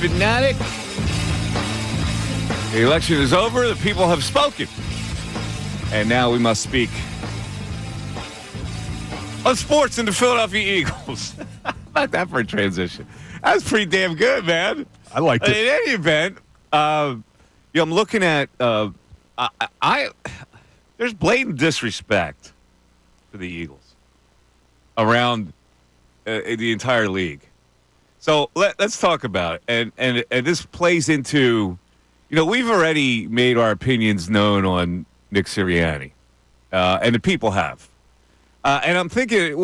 fanatic. The election is over. The people have spoken. And now we must speak on sports and the Philadelphia Eagles. How about that for a transition? That was pretty damn good, man. I liked it. In any event, I'm looking at there's blatant disrespect for the Eagles around the entire league. So let's talk about it. And this plays into, we've already made our opinions known on Nick Sirianni, and the people have. And I'm thinking,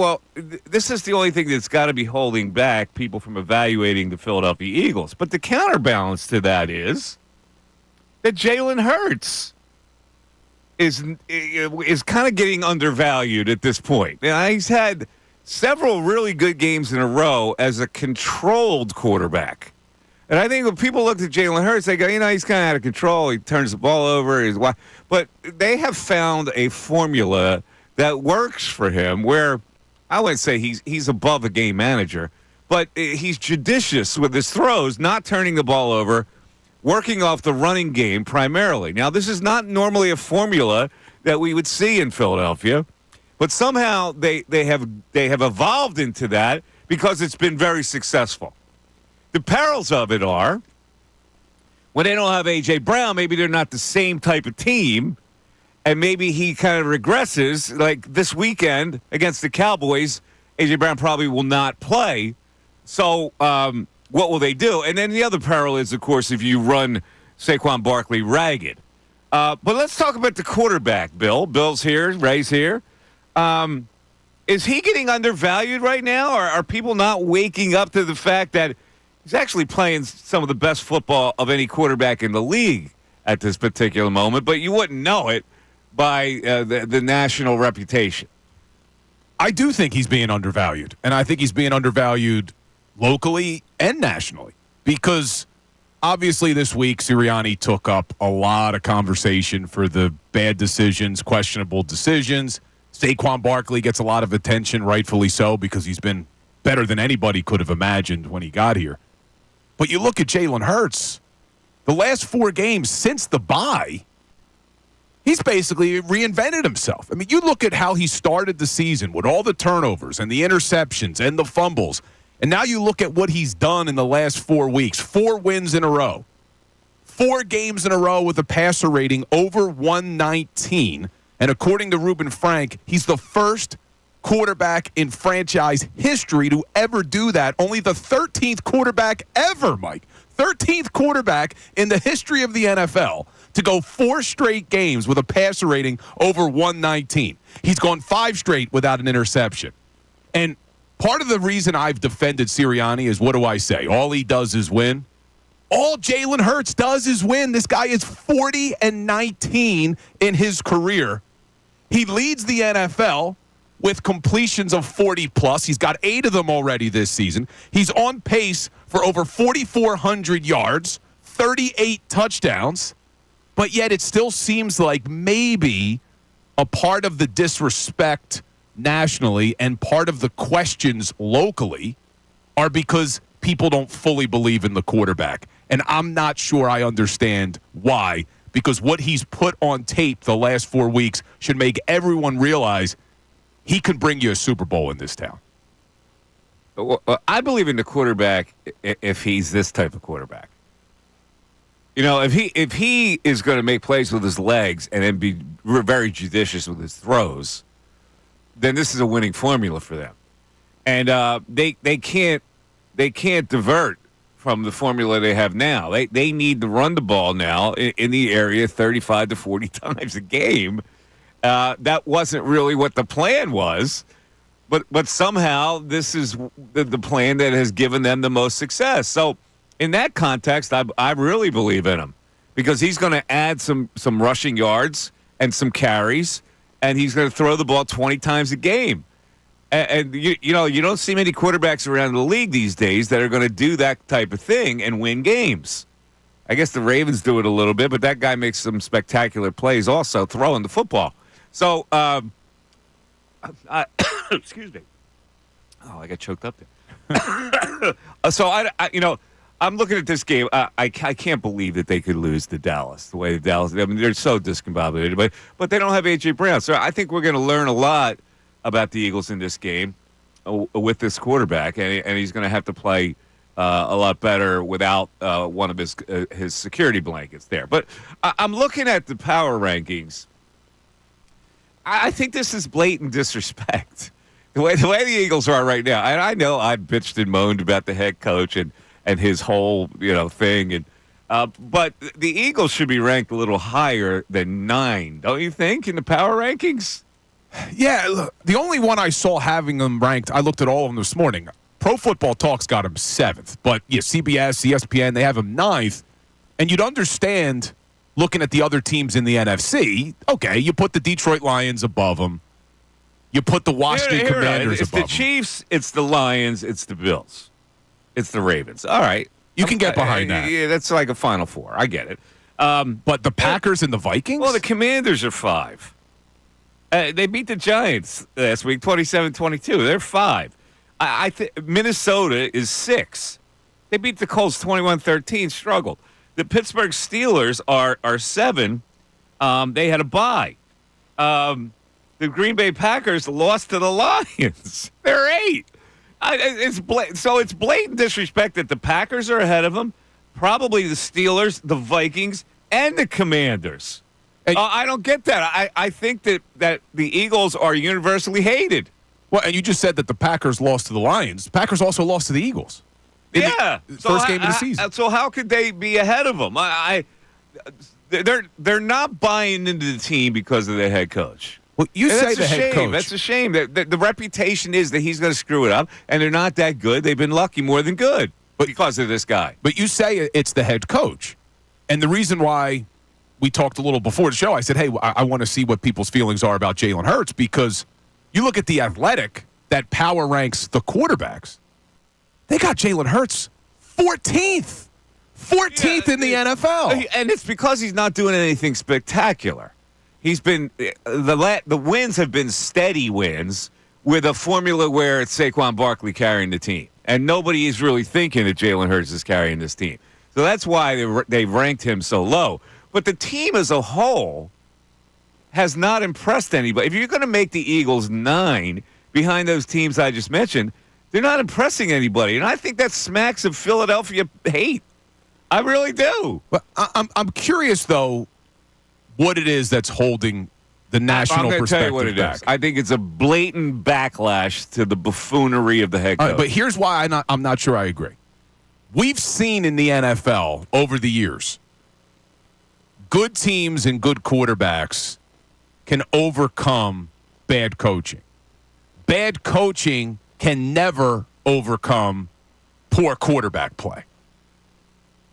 this is the only thing that's got to be holding back people from evaluating the Philadelphia Eagles. But the counterbalance to that is that Jalen Hurts is kind of getting undervalued at this point. Now, he's had several really good games in a row as a controlled quarterback. And I think when people look at Jalen Hurts, they go, he's kind of out of control. He turns the ball over. But they have found a formula that works for him where I wouldn't say he's above a game manager, but he's judicious with his throws, not turning the ball over, working off the running game primarily. Now, this is not normally a formula that we would see in Philadelphia, but somehow they have evolved into that because it's been very successful. The perils of it are when they don't have A.J. Brown, maybe they're not the same type of team, and maybe he kind of regresses. Like this weekend against the Cowboys, A.J. Brown probably will not play. So what will they do? And then the other peril is, of course, if you run Saquon Barkley ragged. But let's talk about the quarterback, Bill. Bill's here. Ray's here. Is he getting undervalued right now? Or are people not waking up to the fact that he's actually playing some of the best football of any quarterback in the league at this particular moment, but you wouldn't know it by the national reputation? I do think he's being undervalued, and I think he's being undervalued locally and nationally because obviously this week Sirianni took up a lot of conversation for the bad decisions, questionable decisions. Saquon Barkley gets a lot of attention, rightfully so, because he's been better than anybody could have imagined when he got here. But you look at Jalen Hurts, the last 4 games since the bye, he's basically reinvented himself. I mean, you look at how he started the season with all the turnovers and the interceptions and the fumbles, and now you look at what he's done in the last 4 weeks. 4 wins in a row. 4 games in a row with a passer rating over 119. And according to Reuben Frank, he's the first quarterback in franchise history to ever do that. Only the 13th quarterback ever, Mike. 13th quarterback in the history of the NFL to go 4 straight games with a passer rating over 119. He's gone 5 straight without an interception. And part of the reason I've defended Sirianni is, what do I say? All he does is win. All Jalen Hurts does is win. This guy is 40-19 in his career. He leads the NFL with completions of 40+. He's got 8 of them already this season. He's on pace for over 4,400 yards, 38 touchdowns, but yet it still seems like maybe a part of the disrespect nationally and part of the questions locally are because people don't fully believe in the quarterback. And I'm not sure I understand why, because what he's put on tape the last 4 weeks should make everyone realize he can bring you a Super Bowl in this town. Well, I believe in the quarterback if he's this type of quarterback. If he is going to make plays with his legs and then be very judicious with his throws, then this is a winning formula for them. And they can't divert from the formula they have now. They need to run the ball now in the area 35 to 40 times a game. That wasn't really what the plan was, but somehow this is the plan that has given them the most success. So in that context, I really believe in him because he's going to add some rushing yards and some carries, and he's going to throw the ball 20 times a game. And you don't see many quarterbacks around the league these days that are going to do that type of thing and win games. I guess the Ravens do it a little bit, but that guy makes some spectacular plays also throwing the football. So, excuse me. Oh, I got choked up there. So I'm looking at this game. I can't believe that they could lose to Dallas the way the Dallas. I mean, they're so discombobulated, but they don't have A.J. Brown. So I think we're going to learn a lot about the Eagles in this game with this quarterback, and he's going to have to play a lot better without one of his security blankets there. But I'm looking at the power rankings. I think this is blatant disrespect. The way the Eagles are right now. And I know I bitched and moaned about the head coach and his whole thing, and but the Eagles should be ranked a little higher than 9, don't you think, in the power rankings? Yeah, look, the only one I saw having them ranked, I looked at all of them this morning. Pro Football Talk's got him 7th, but CBS, ESPN, they have him 9th, and you'd understand looking at the other teams in the NFC. Okay, you put the Detroit Lions above them. You put the Washington Commanders above them. It's the Chiefs, it's the Lions, it's the Bills. It's the Ravens. All right. You can get behind that. Yeah, that's like a Final Four. I get it. But the Packers and the Vikings? Well, the Commanders are 5. They beat the Giants last week, 27-22. They're 5. I think Minnesota is 6. They beat the Colts 21-13, struggled. The Pittsburgh Steelers are 7. They had a bye. The Green Bay Packers lost to the Lions. They're 8. It's blatant disrespect that the Packers are ahead of them, probably the Steelers, the Vikings, and the Commanders. I don't get that. I think that the Eagles are universally hated. Well, and you just said that the Packers lost to the Lions. The Packers also lost to the Eagles. First game of the season. So how could they be ahead of them? They're not buying into the team because of their head coach. Well, you say the head coach. That's a shame. The reputation is that he's going to screw it up, and they're not that good. They've been lucky more than good because of this guy. But you say it's the head coach. And the reason why we talked a little before the show, I said, hey, I want to see what people's feelings are about Jalen Hurts, because you look at The Athletic that power ranks the quarterbacks. They got Jalen Hurts 14th. 14th in the NFL. And it's because he's not doing anything spectacular. He's been the wins have been steady wins with a formula where it's Saquon Barkley carrying the team, and nobody is really thinking that Jalen Hurts is carrying this team. So that's why they ranked him so low. But the team as a whole has not impressed anybody. If you're going to make the Eagles 9 behind those teams I just mentioned, they're not impressing anybody, and I think that smacks of Philadelphia hate. I really do. But I'm curious though, what it is that's holding the national perspective tell you what it back. is. I think it's a blatant backlash to the buffoonery of the head coach. But here's why I'm not sure I agree. We've seen in the NFL over the years, good teams and good quarterbacks can overcome bad coaching. Bad coaching can never overcome poor quarterback play.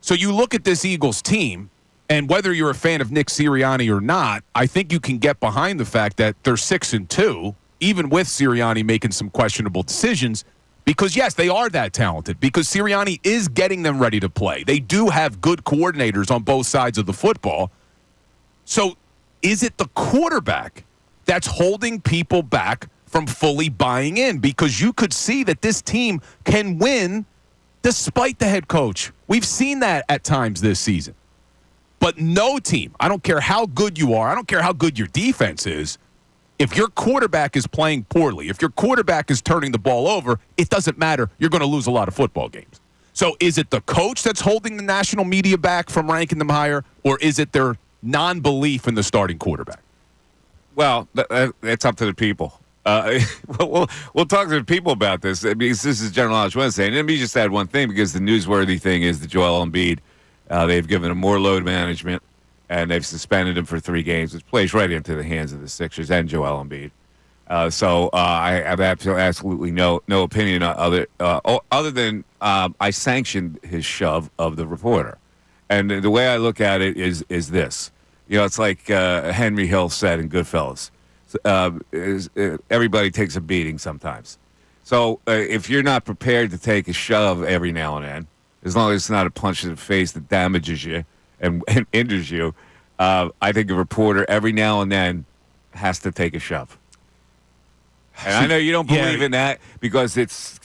So you look at this Eagles team, and whether you're a fan of Nick Sirianni or not, I think you can get behind the fact that they're 6-2, even with Sirianni making some questionable decisions, because, yes, they are that talented, because Sirianni is getting them ready to play. They do have good coordinators on both sides of the football. So is it the quarterback that's holding people back from fully buying in? Because you could see that this team can win despite the head coach. We've seen that at times this season. But no team, I don't care how good you are, I don't care how good your defense is, if your quarterback is playing poorly, if your quarterback is turning the ball over, it doesn't matter. You're going to lose a lot of football games. So is it the coach that's holding the national media back from ranking them higher, or is it their non-belief in the starting quarterback? Well, it's up to the people. We'll talk to the people about this, because this is General Knowledge Wednesday. And let me just add one thing, because the newsworthy thing is that Joel Embiid, they've given him more load management, and they've suspended him for 3 games, which plays right into the hands of the Sixers and Joel Embiid. So I have absolutely no opinion other than I sanctioned his shove of the reporter. And the way I look at it is this. It's like Henry Hill said in Goodfellas. Everybody takes a beating sometimes. So if you're not prepared to take a shove every now and then, as long as it's not a punch in the face that damages you and injures you, I think a reporter every now and then has to take a shove. And I know you don't believe in that, because it's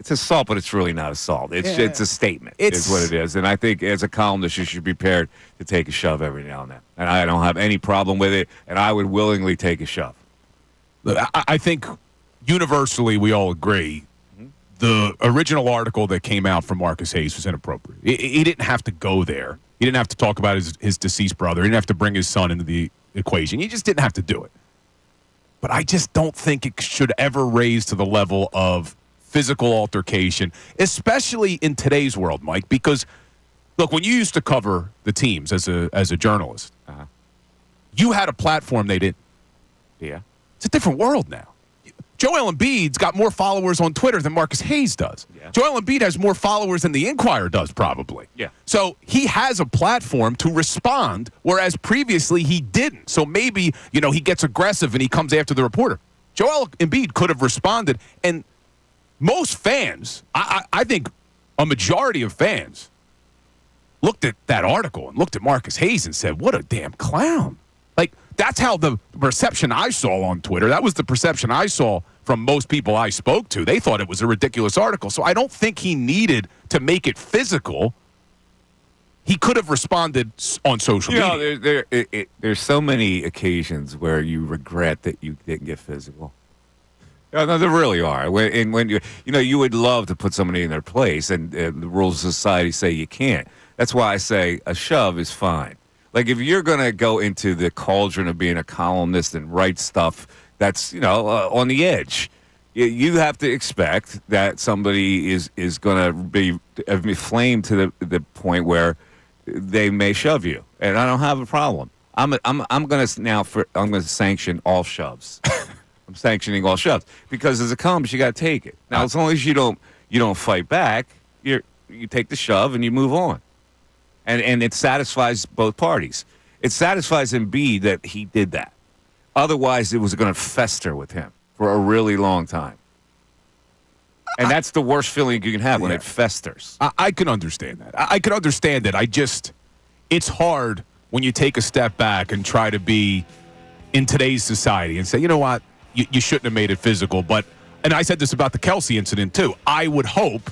It's assault, but it's really not assault. It's a statement. It's is what it is. And I think as a columnist, you should be prepared to take a shove every now and then. And I don't have any problem with it. And I would willingly take a shove. I think universally we all agree the original article that came out from Marcus Hayes was inappropriate. He didn't have to go there. He didn't have to talk about his deceased brother. He didn't have to bring his son into the equation. He just didn't have to do it. But I just don't think it should ever raise to the level of physical altercation, especially in today's world, Mike, because, look, when you used to cover the teams as a journalist, you had a platform they didn't. Yeah. It's a different world now. Joel Embiid's got more followers on Twitter than Marcus Hayes does. Yeah. Joel Embiid has more followers than the Inquirer does, probably. Yeah. So he has a platform to respond, whereas previously he didn't. So maybe, he gets aggressive and he comes after the reporter. Joel Embiid could have responded, and most fans, I think a majority of fans, looked at that article and looked at Marcus Hayes and said, what a damn clown. Like, that's how the perception I saw on Twitter, that was the perception I saw from most people I spoke to. They thought it was a ridiculous article. So I don't think he needed to make it physical. He could have responded on social media. There's so many occasions where you regret that you didn't get physical. No, there really are. When you would love to put somebody in their place, and the rules of society say you can't. That's why I say a shove is fine. Like, if you're going to go into the cauldron of being a columnist and write stuff that's, on the edge, you have to expect that somebody is going to be inflamed to the point where they may shove you. And I don't have a problem. I'm going to sanction all shoves. I'm sanctioning all shoves because as a columnist, you got to take it. Now, as long as you don't fight back, you take the shove and you move on. And it satisfies both parties. It satisfies Embiid that he did that. Otherwise, it was going to fester with him for a really long time. And that's the worst feeling you can have when it festers. I can understand that. I can understand that. It's hard when you take a step back and try to be in today's society and say, you know what, you shouldn't have made it physical. And I said this about the Kelsey incident, too. I would hope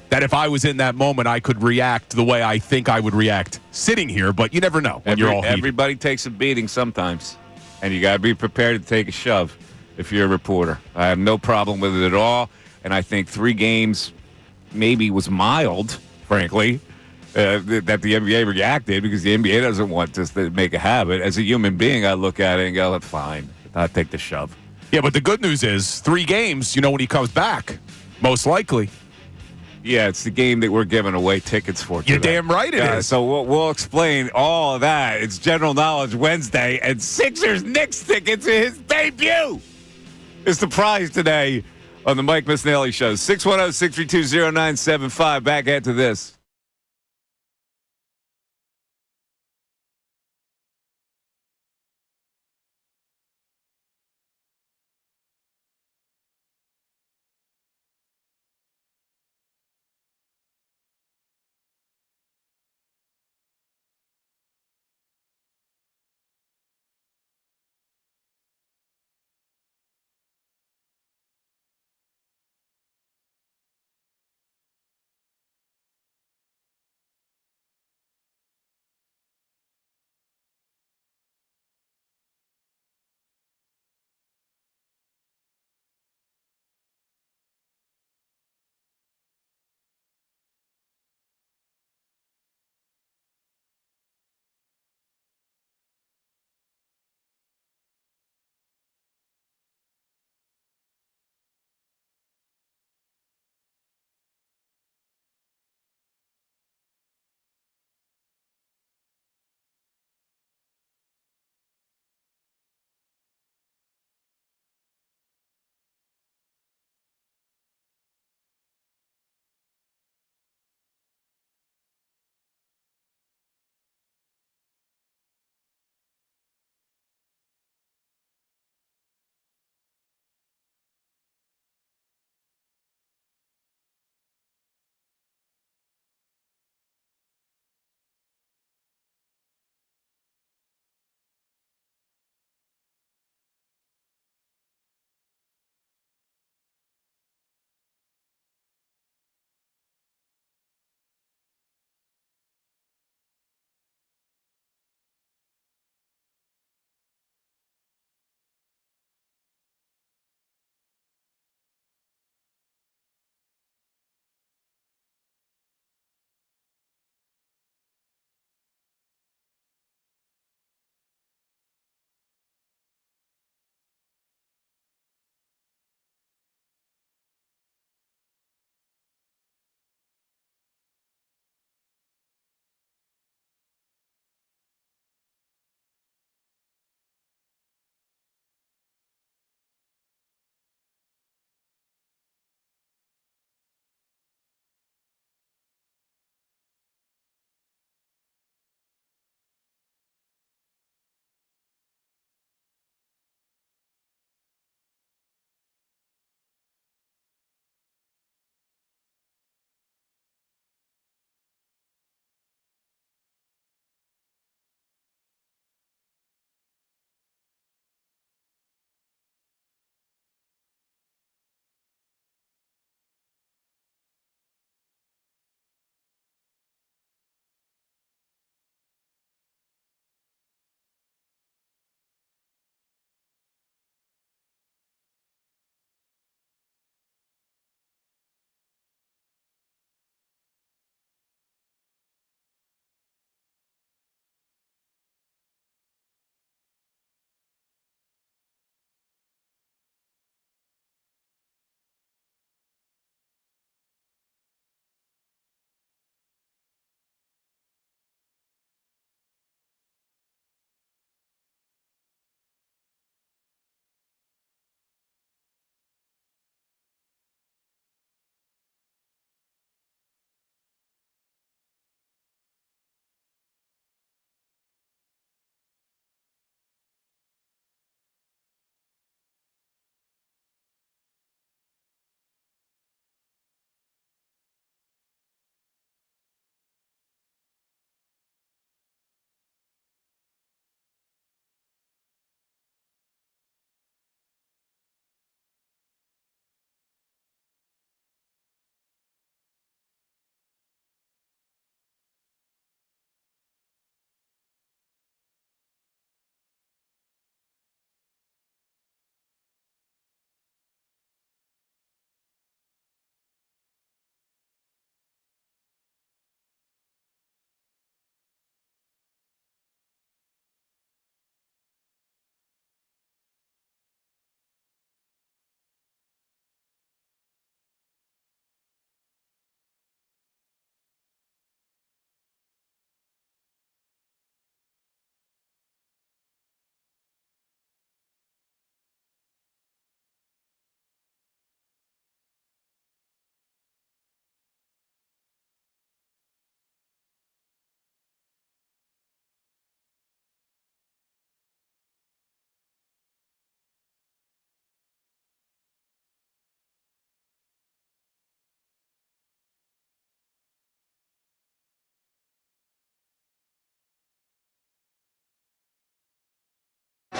that if I was in that moment, I could react the way I think I would react sitting here, but you never know when you're all heated. Everybody takes a beating sometimes, and you got to be prepared to take a shove if you're a reporter. I have no problem with it at all, and I think 3 games maybe was mild, frankly, that the NBA reacted because the NBA doesn't want this to make a habit. As a human being, I look at it and go, fine, I'll take the shove. Yeah, but the good news is 3 games, when he comes back, most likely. Yeah, it's the game that we're giving away tickets for today. You're damn right it is. So we'll explain all of that. It's General Knowledge Wednesday, and Sixers-Knicks tickets in his debut is the prize today on the Mike Missanelli Show. 610-632-0975. Back after this.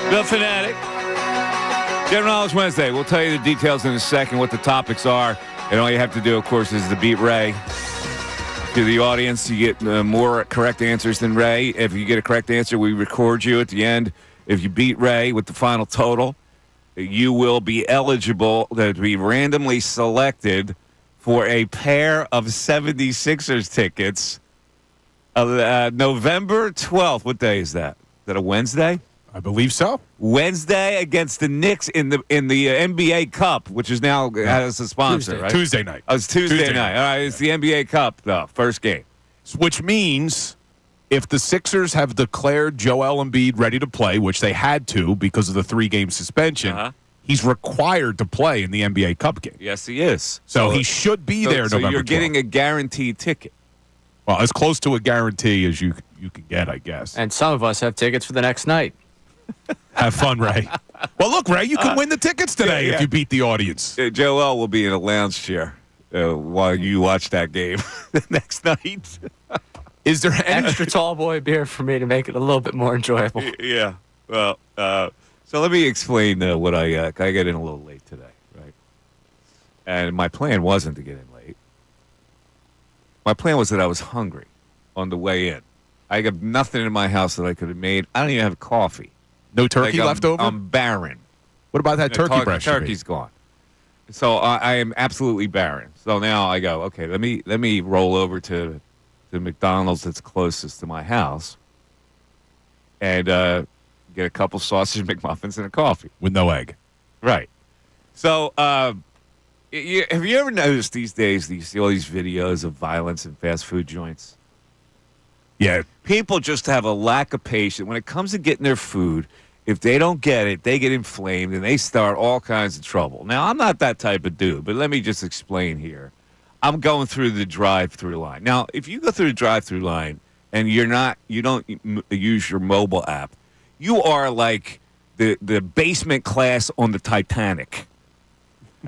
The Fanatic. General Knowledge Wednesday. We'll tell you the details in a second, what the topics are. And all you have to do, of course, is to beat Ray. To the audience, you get more correct answers than Ray. If you get a correct answer, we record you at the end. If you beat Ray with the final total, you will be eligible to be randomly selected for a pair of 76ers tickets. November 12th. What day is that? Is that a Wednesday? I believe so. Wednesday against the Knicks in the NBA Cup, which is now has a sponsor, Tuesday. right? Tuesday night. Oh, it's Tuesday night. All right, it's the NBA Cup, though, first game. Which means if the Sixers have declared Joel Embiid ready to play, which they had to because of the 3-game suspension, he's required to play in the NBA Cup game. Yes, he is. So he should be there So November you're 12th. getting a guaranteed ticket. Well, as close to a guarantee as you can get, I guess. And some of us have tickets for the next night. Have fun, Ray. Well, look, Ray, you can win the tickets today if you beat the audience. Joel will be in a lounge chair while you watch that game the next night. Is there any Extra tall boy beer for me to make it a little bit more enjoyable. Yeah. Well, so let me explain what I got in a little late today, right? And my plan wasn't to get in late. My plan was that I was hungry on the way in. I got nothing in my house that I could have made. I don't even have coffee. No turkey left over? I'm barren. What about that turkey breast? Turkey's gone. So I am absolutely barren. So now I go, okay, let me roll over to the McDonald's that's closest to my house and get a couple sausage McMuffins and a coffee. With no egg. Right. So have you ever noticed these days you see all these videos of violence in fast food joints? Yeah. People just have a lack of patience. When it comes to getting their food, if they don't get it, they get inflamed and they start all kinds of trouble. Now, I'm not that type of dude, but let me just explain here. I'm going through the drive-through line. Now, if you go through the drive-through line and you don't use your mobile app, you are like the basement class on the Titanic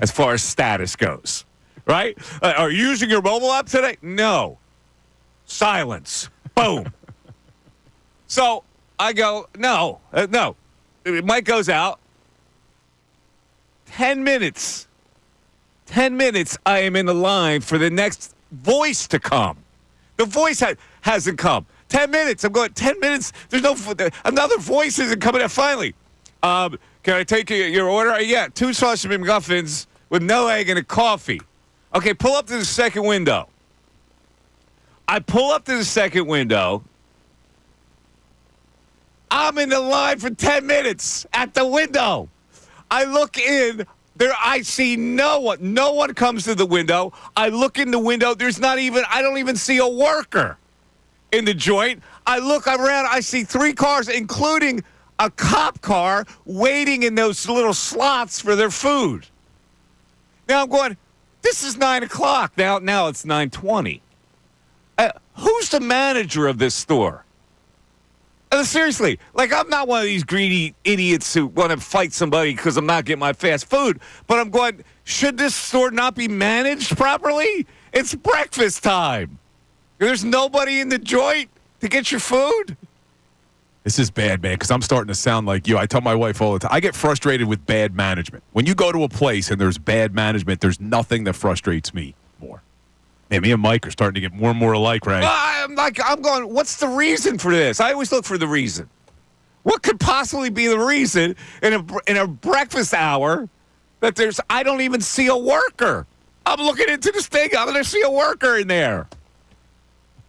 as far as status goes, right? Are you using your mobile app today? No. Silence. Boom. So I go, no. Mike goes out. 10 minutes. 10 minutes I am in the line for the next voice to come. The voice hasn't come. 10 minutes. I'm going, 10 minutes. There's another voice isn't coming out. Finally, can I take your order? Yeah, 2 sausage McMuffins with no egg and a coffee. Okay, pull up to the second window. I pull up to the second window. I'm in the line for 10 minutes at the window. I look in. There, I see no one. No one comes to the window. I look in the window. I don't even see a worker in the joint. I look around. I see 3 cars, including a cop car, waiting in those little slots for their food. Now I'm going, this is 9 o'clock. Now it's 9:20. Who's the manager of this store? Seriously, I'm not one of these greedy idiots who want to fight somebody because I'm not getting my fast food. But I'm going, should this store not be managed properly? It's breakfast time. There's nobody in the joint to get your food. This is bad, man, because I'm starting to sound like you. I tell my wife all the time, I get frustrated with bad management. When you go to a place and there's bad management, there's nothing that frustrates me more. Man, me and Mike are starting to get more and more alike, right? I'm going, what's the reason for this? I always look for the reason. What could possibly be the reason in a breakfast hour that I don't even see a worker? I'm looking into this thing. I'm going to see a worker in there.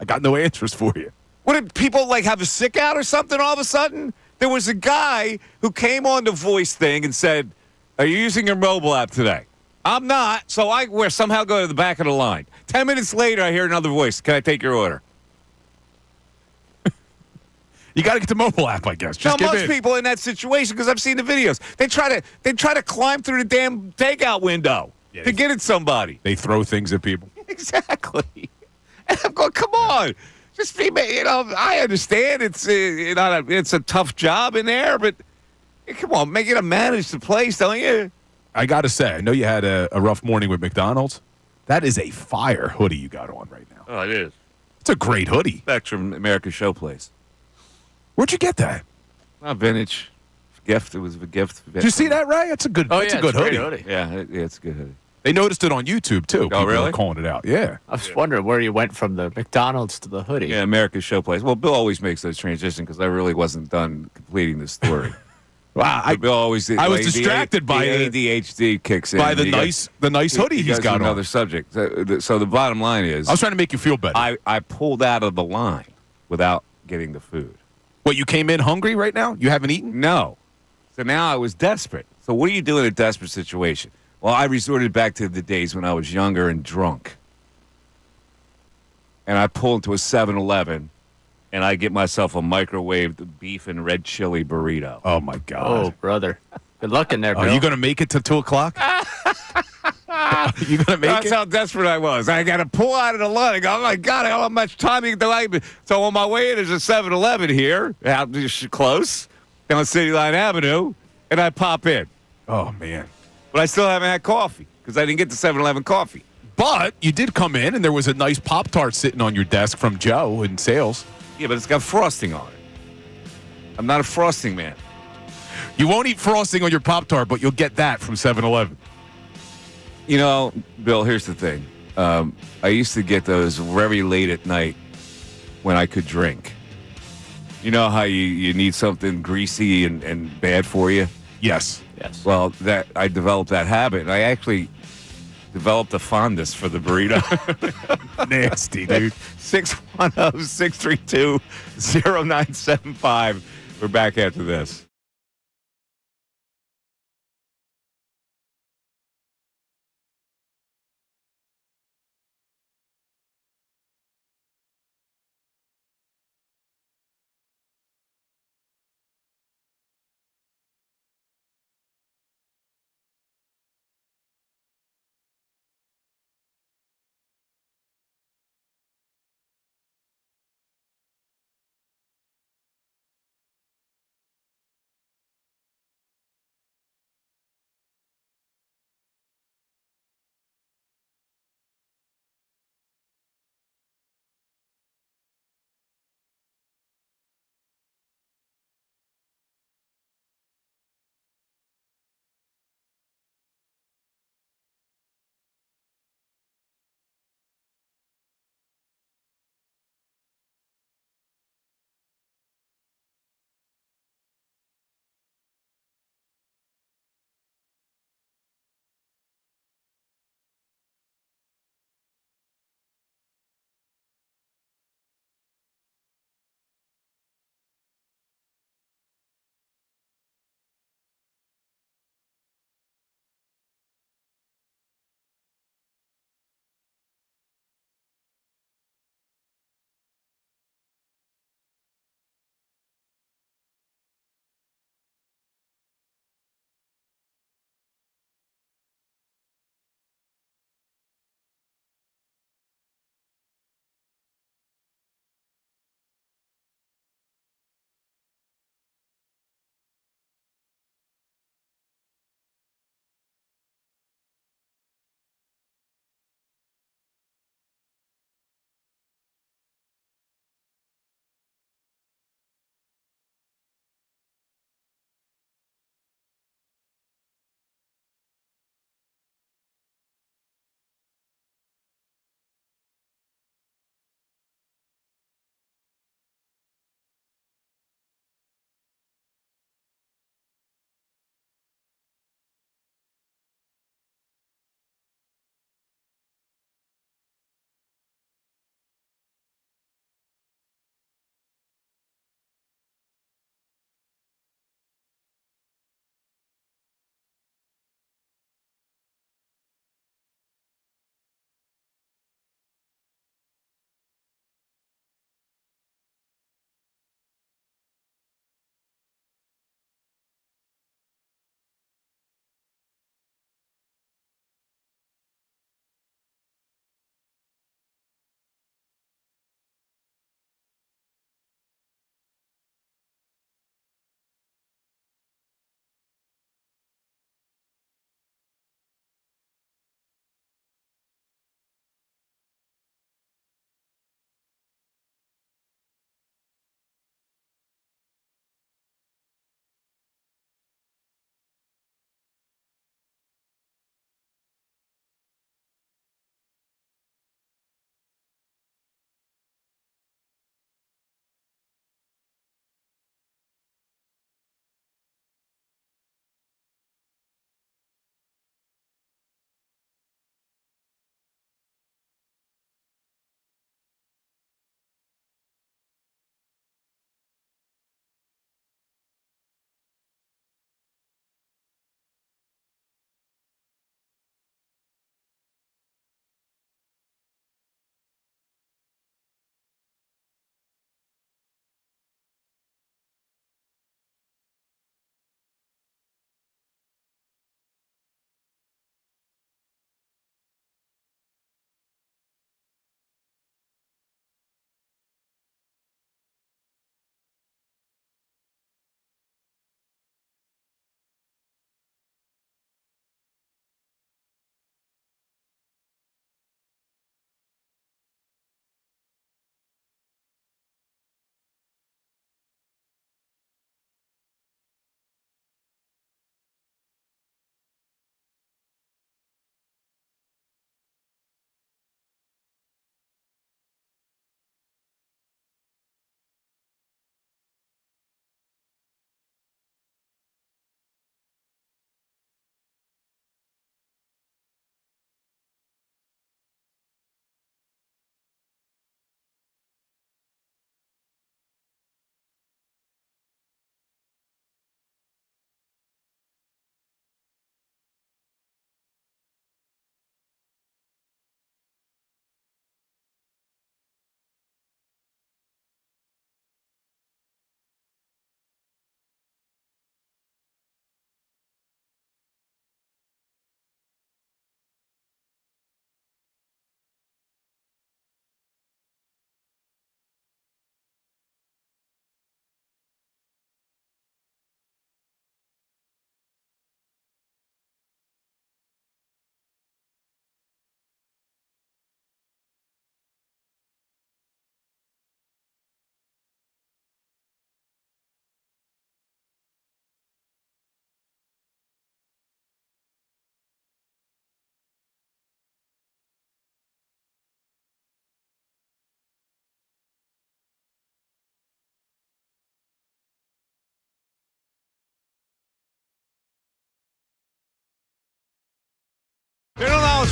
I got no answers for you. What, did people have a sick out or something all of a sudden? There was a guy who came on the voice thing and said, are you using your mobile app today? I'm not, so I somehow go to the back of the line. 10 minutes later, I hear another voice. Can I take your order? You got to get the mobile app, I guess. Now, most people in that situation, because I've seen the videos, they try to climb through the damn takeout window to get at somebody. They throw things at people. Exactly. And I'm going, come on. Just be, I understand it's a tough job in there, but come on, make it a managed place, don't you? I got to say, I know you had a rough morning with McDonald's. That is a fire hoodie you got on right now. Oh, it is. It's a great hoodie. Back from America's Showplace. Where'd you get that? Not vintage. gift. It was a gift. Did you see that, Ray? That's a good. Oh, that's yeah, a good it's a hoodie. great hoodie. Yeah, it's a good hoodie. They noticed it on YouTube too. People really? were calling it out. Yeah. I was wondering where you went from the McDonald's to the hoodie. Yeah, America's Showplace. Well, Bill always makes those transitions because I really wasn't done completing the story. Wow. Bill always. I was distracted by the ADHD kicks in. by the He nice hoodie he he's goes got to on. another subject. So the bottom line is, I was trying to make you feel better. I pulled out of the line without getting the food. What, you came in hungry right now? You haven't eaten? No. So now I was desperate. So what do you do in a desperate situation? Well, I resorted back to the days when I was younger and drunk. And I pull into a 7-Eleven, and I get myself a microwaved beef and red chili burrito. Oh my Oh, God. brother. Good luck in there, Bill. Are you going to make it to 2 o'clock? You going to make That's it? how desperate I was. I got to pull out of the line. I go, oh, my God, how much time do I have? So on my way in, there's a 7-Eleven here, out just close, down City Line Avenue, and I pop in. Oh, man. But I still haven't had coffee because I didn't get the 7-Eleven coffee. But you did come in, and there was a nice Pop-Tart sitting on your desk from Joe in sales. Yeah, but it's got frosting on it. I'm not a frosting man. You won't eat frosting on your Pop-Tart, but you'll get that from 7-Eleven. You know, Bill, here's the thing. I used to get those very late at night when I could drink. You know how you need something greasy and bad for you? Yes. Yes. Well, that I developed that habit, and I actually developed a fondness for the burrito. Nasty, dude. 610-632-0975. We're back after this.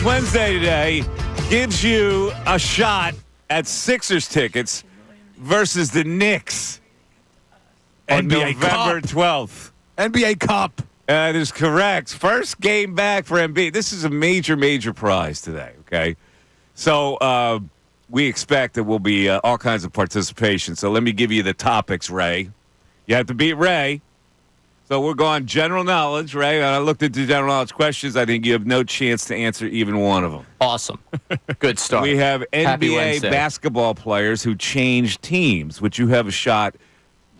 Wednesday today gives you a shot at Sixers tickets versus the Knicks on NBA November Cup. 12th. NBA Cup. That is correct. First game back for Embiid. This is a major, major prize today, okay? So we expect there will be all kinds of participation. So let me give you the topics, Ray. You have to beat Ray. So we're going general knowledge, Ray. I looked at the general knowledge questions. I think you have no chance to answer even one of them. Awesome. Good start. We have Happy NBA Wednesday. basketball players who change teams, which you have a shot.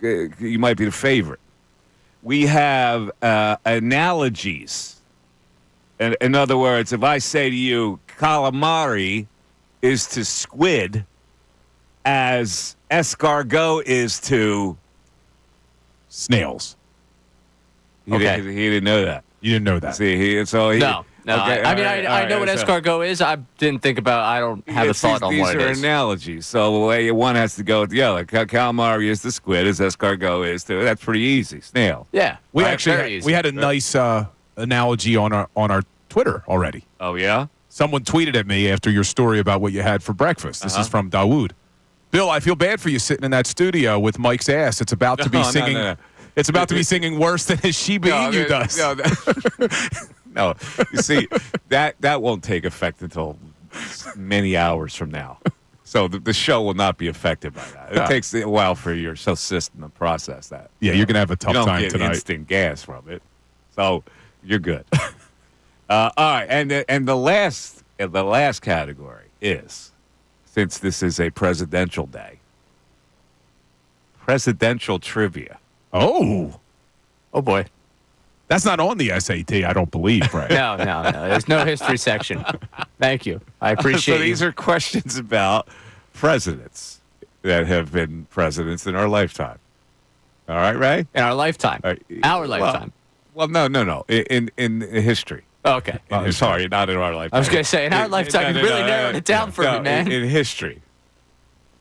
You might be the favorite. We have analogies. In other words, if I say to you, calamari is to squid as escargot is to... Snails. He didn't know that. You didn't know that. See, No. Okay, I know what escargot is. I didn't think about. I don't have a thought on what it is. These are analogies. So one has to go with the other. Calamari is the squid, as escargot is to. That's pretty easy. Snail. Yeah, We very actually easy. we had a nice analogy on our Twitter already. Oh yeah. Someone tweeted at me after your story about what you had for breakfast. This is from Dawood. Bill, I feel bad for you sitting in that studio with Mike's ass. It's about to be singing. No. It's about to be singing worse than his Shiba Inu does. No, you see, that won't take effect until many hours from now. So the show will not be affected by that. It takes a while for your system to process that. Yeah, you're gonna have a tough you don't time get tonight. instant gas from it, so you're good. All right, and the last category is, since this is a presidential day, presidential trivia. Oh, boy. that's not on the SAT, I don't believe, right? No. There's no history section. Thank you. I appreciate So these are questions about presidents that have been presidents in our lifetime. All right, Ray? in our lifetime. All right. Our lifetime. Well, no. In history. Okay. Sorry, not in our lifetime. I was going to say, in our lifetime, you really narrowed it down for me, man. In history.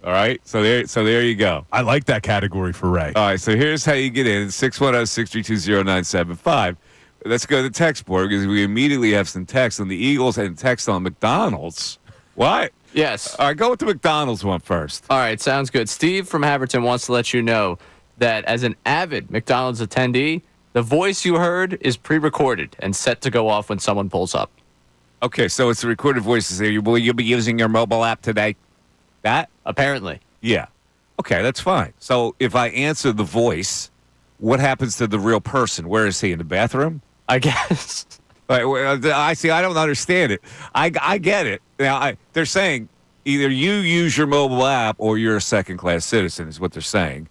All right? So there you go. I like that category for Ray. All right, so here's how you get in. 610-632-0975. Let's go to the text board because we immediately have some text on the Eagles and text on McDonald's. What? Yes. All right, go with the McDonald's one first. All right, sounds good. Steve from Haverton wants to let you know that as an avid McDonald's attendee, the voice you heard is pre-recorded and set to go off when someone pulls up. Okay, so it's the recorded voices there. Will you be using your mobile app today? That? Apparently. Yeah. Okay, that's fine. So if I answer the voice, what happens to the real person? Where is he? In the bathroom? I guess. I see. I don't understand it. I get it. Now, they're saying either you use your mobile app or you're a second-class citizen is what they're saying.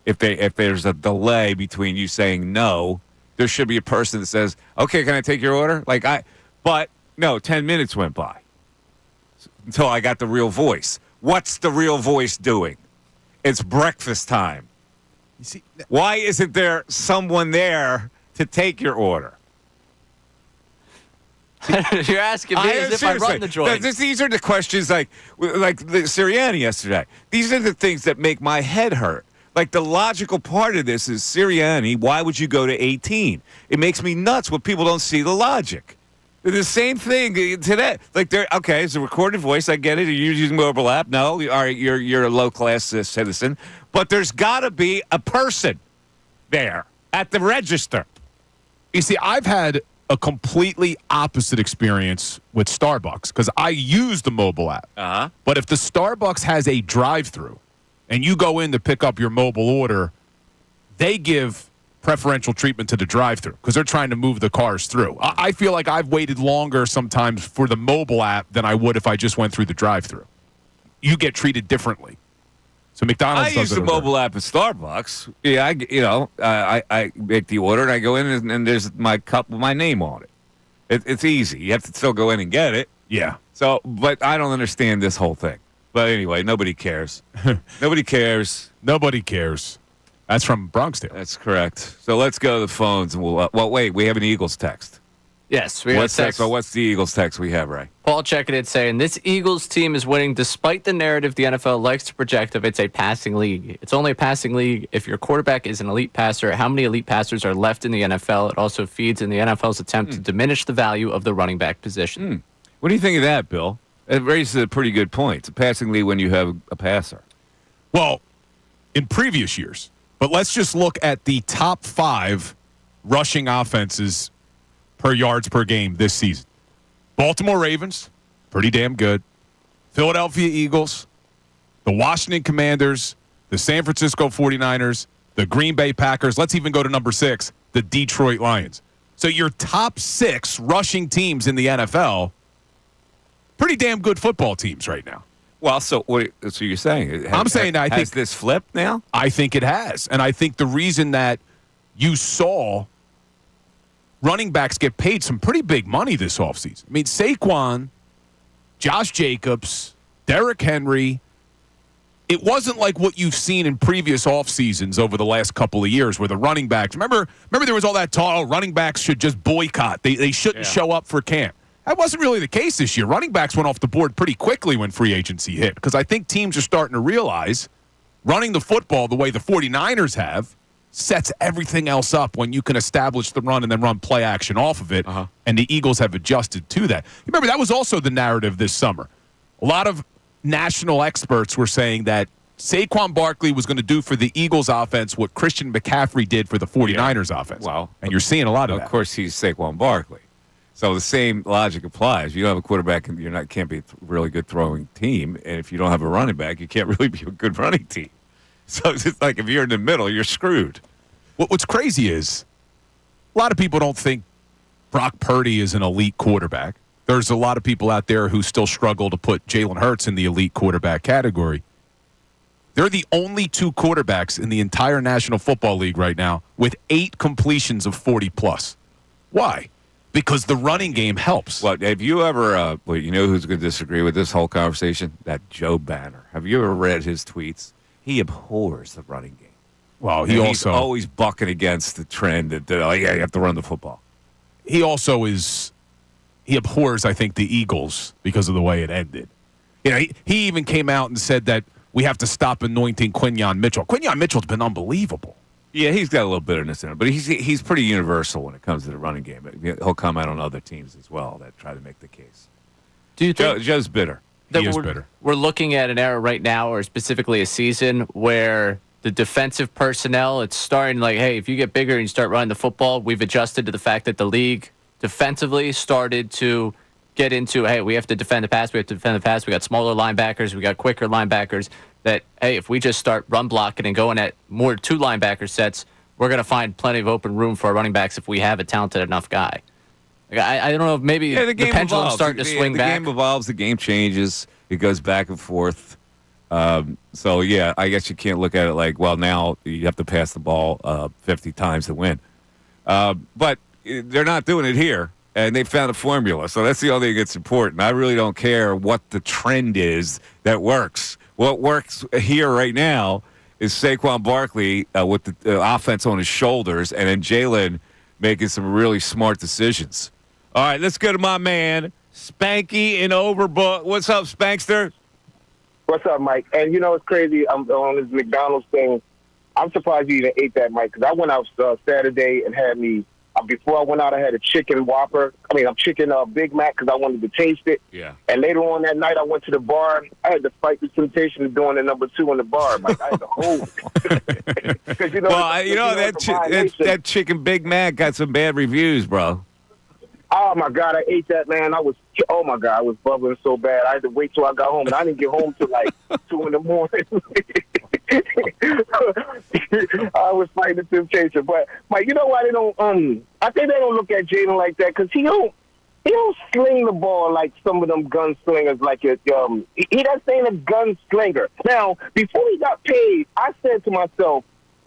If there's a delay between you saying no, there should be a person that says, okay, can I take your order? But no, 10 minutes went by until I got the real voice. What's the real voice doing? It's breakfast time. You see, Why isn't there someone there to take your order? You're asking me as if I run the joint. These are the questions like the Sirianni yesterday. These are the things that make my head hurt. Like the logical part of this is Sirianni, why would you go to 18? It makes me nuts when people don't see the logic. The same thing today. Okay, it's a recorded voice. I get it. You're using mobile app. No, all right, you're a low-class citizen. But there's got to be a person there at the register. you see, I've had a completely opposite experience with Starbucks because I use the mobile app. Uh-huh. But if the Starbucks has a drive-through and you go in to pick up your mobile order, they give preferential treatment to the drive-through because they're trying to move the cars through. I feel like I've waited longer sometimes for the mobile app than I would if I just went through the drive-through. You get treated differently. So McDonald's I does use it the over. mobile app at Starbucks. Yeah, I make the order and I go in and there's my cup with my name on it. It's easy. You have to still go in and get it. Yeah. So, but I don't understand this whole thing. But anyway, nobody cares. Nobody cares. Nobody cares. That's from Bronxdale. That's correct. So let's go to the phones and we'll. Well, wait. We have an Eagles text. Yes, we got What's text. So what's the Eagles text we have, Ray? Paul checking it saying, this Eagles team is winning despite the narrative the NFL likes to project of it's a passing league. It's only a passing league if your quarterback is an elite passer. How many elite passers are left in the NFL? It also feeds in the NFL's attempt to diminish the value of the running back position. What do you think of that, Bill? It raises a pretty good point. It's a passing lead when you have a passer. Well, in previous years, but let's just look at the top 5 rushing offenses per yards per game this season. Baltimore Ravens, pretty damn good. Philadelphia Eagles, the Washington Commanders, the San Francisco 49ers, the Green Bay Packers. Let's even go to number 6, the Detroit Lions. So your top 6 rushing teams in the NFL, pretty damn good football teams right now. Well, so you're saying? I'm saying that I has think this flipped now? I think it has. And I think the reason that you saw running backs get paid some pretty big money this offseason. I mean, Saquon, Josh Jacobs, Derrick Henry, it wasn't like what you've seen in previous off seasons over the last couple of years where the running backs, remember there was all that talk, running backs should just boycott. They shouldn't show up for camp. That wasn't really the case this year. Running backs went off the board pretty quickly when free agency hit because I think teams are starting to realize running the football the way the 49ers have sets everything else up when you can establish the run and then run play action off of it, and the Eagles have adjusted to that. Remember, that was also the narrative this summer. A lot of national experts were saying that Saquon Barkley was going to do for the Eagles offense what Christian McCaffrey did for the 49ers offense. Wow. And you're seeing a lot of that. Of course, he's Saquon Barkley. So the same logic applies. You don't have a quarterback, and can't be a really good throwing team. And if you don't have a running back, you can't really be a good running team. So it's just like if you're in the middle, you're screwed. What's crazy is a lot of people don't think Brock Purdy is an elite quarterback. There's a lot of people out there who still struggle to put Jalen Hurts in the elite quarterback category. They're the only 2 quarterbacks in the entire National Football League right now with 8 completions of 40-plus. Why? Because the running game helps. Well, have you ever, you know who's going to disagree with this whole conversation? That Joe Banner. Have you ever read his tweets? He abhors the running game. Well, he's always bucking against the trend that, you have to run the football. He also he abhors, I think, the Eagles because of the way it ended. He even came out and said that we have to stop anointing Quinyon Mitchell. Quinyon Mitchell's been unbelievable. Yeah, he's got a little bitterness in it, but he's pretty universal when it comes to the running game. He'll come out on other teams as well that try to make the case. Do you think Joe's bitter. He is bitter. We're looking at an era right now, or specifically a season, where the defensive personnel, it's starting like, hey, if you get bigger and you start running the football, we've adjusted to the fact that the league defensively started to get into, hey, we have to defend the pass, we got smaller linebackers, we got quicker linebackers, that, hey, if we just start run blocking and going at more 2 linebacker sets, we're going to find plenty of open room for our running backs if we have a talented enough guy. Like, I don't know if maybe the pendulum's starting to swing back. The game evolves, the game changes, it goes back and forth. So, yeah, I guess you can't look at it like, well, now you have to pass the ball 50 times to win. But they're not doing it here, and they found a formula. So that's the only thing that's important. I really don't care what the trend is that works. What works here right now is Saquon Barkley with the offense on his shoulders, and then Jalen making some really smart decisions. All right, let's go to my man, Spanky in Overbook. What's up, Spankster? What's up, Mike? And it's crazy. I'm on this McDonald's thing. I'm surprised you even ate that, Mike, because I went out Saturday and had me, before I went out, I had a chicken Big Mac because I wanted to taste it. Yeah. And later on that night, I went to the bar. I had to fight the temptation of doing the number 2 in the bar, Mike. I had to hold it. That chicken Big Mac got some bad reviews, bro. Oh, my God, I ate that, man. I was bubbling so bad. I had to wait till I got home, and I didn't get home till like 2 in the morning. I was fighting the temptation. But, Mike, you know why they don't, I think they don't look at Jalen like that, because he don't sling the ball like some of them gunslingers. He doesn't ain't a gunslinger. Now, before he got paid, I said to myself,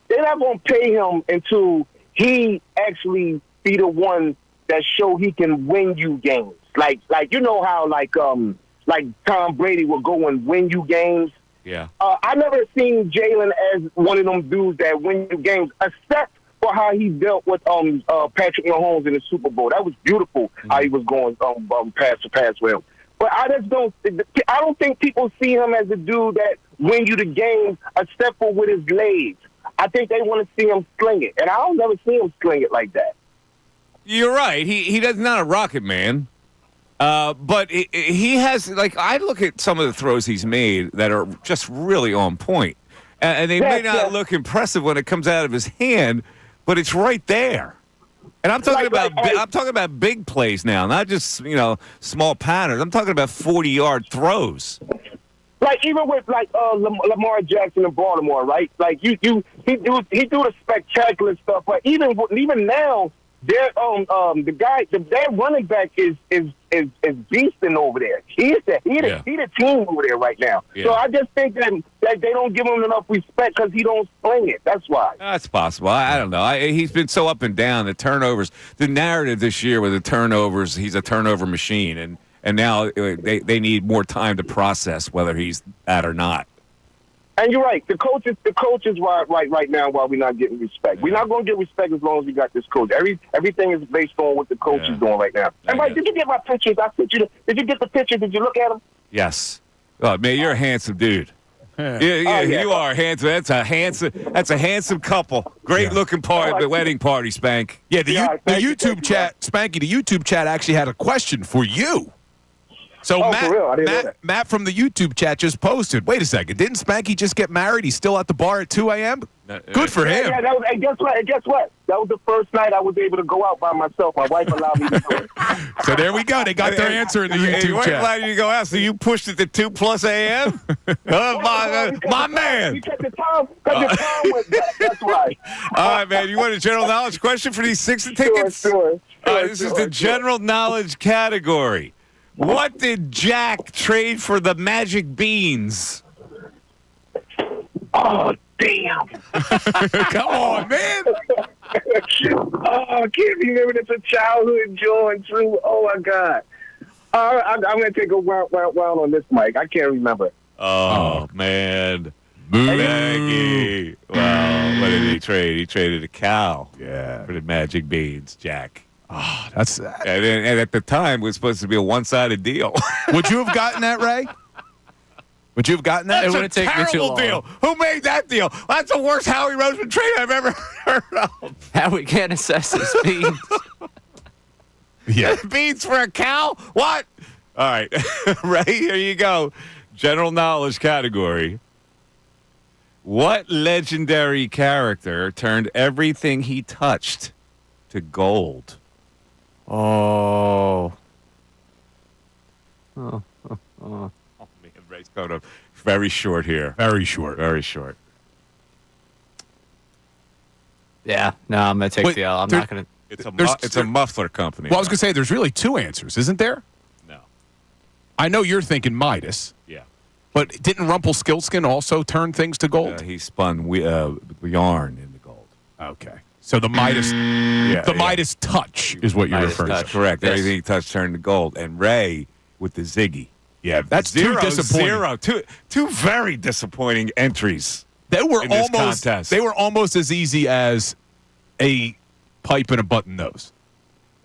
they're not going to pay him until he actually be the one that show he can win you games. Like you know how Tom Brady will go and win you games. Yeah. I never seen Jalen as one of them dudes that win you games, except for how he dealt with Patrick Mahomes in the Super Bowl. That was beautiful how he was going pass to pass with him. But I don't think people see him as a dude that win you the game, except for with his legs. I think they want to see him sling it, and I don't never see him sling it like that. You're right. He does not a rocket man. But he has, like, I look at some of the throws he's made that are just really on point. And they may not look impressive when it comes out of his hand, but it's right there. And I'm talking I'm talking about big plays now, not just, small patterns. I'm talking about 40-yard throws. Like even with Lamar Jackson in Baltimore, right? Like he do the spectacular stuff, but even now, their running back is beasting over there. He's the team over there right now. Yeah. So I just think that they don't give him enough respect because he don't sling it. That's why. That's possible. I don't know. He's been so up and down. The turnovers, the narrative this year with the turnovers, he's a turnover machine, and now they need more time to process whether he's that or not. And you're right. The coach is right now why we're not getting respect. Yeah. We're not going to get respect as long as we got this coach. Everything is based on what the coach is doing right now. And did you get my pictures? I sent you. Did you get the picture? Did you look at them? Yes. Oh man, you're a handsome dude. Yeah, you are handsome. That's a handsome couple. Great looking wedding party, Spank. Yeah, the YouTube chat, Spanky. The YouTube chat actually had a question for you. So Matt from the YouTube chat just posted, wait a second, didn't Spanky just get married? He's still at the bar at 2 a.m.? Good for him. Yeah, and guess what? That was the first night I was able to go out by myself. My wife allowed me to do it. So there we go. They got their answer in the YouTube chat. Glad you go out, so you pushed it to 2+ a.m.? My man. Because the time went back. That's right. All right, man. You want a general knowledge question for these 6 tickets? Sure. This is the general knowledge category. What did Jack trade for the magic beans? Oh, damn. Come on, man. I can't remember. It's a childhood joy and true. Oh, my God. I'm going to take a wild on this, Mike. I can't remember. Oh, man. Maggie. Well, what did he trade? He traded a cow for the magic beans, Jack. Oh, that's and at the time, it was supposed to be a one-sided deal. Would you have gotten that, Ray? Would you have gotten that? That's a terrible deal. Who made that deal? That's the worst Howie Roseman trade I've ever heard of. Howie can't assess his beans. Yeah. Beans for a cow? What? All right. Ray, here you go. General knowledge category. What legendary character turned everything he touched to gold? Oh, man, Ray's going up very short here. Very short. Very short. yeah. No, I'm gonna take the L. I'm not gonna. It's a muffler company. Well, I was going to say, there's really 2 answers, isn't there? No. I know you're thinking Midas. Yeah. But didn't Rumpelstiltskin also turn things to gold? He spun yarn into gold. Okay. So the Midas, Midas touch is what you're referring to. Correct. Yes. Everything he touched turned to gold. And Ray with the Ziggy. Yeah, that's too disappointing. Two very disappointing entries. They were in this contest. They were almost as easy as a pipe and a button nose.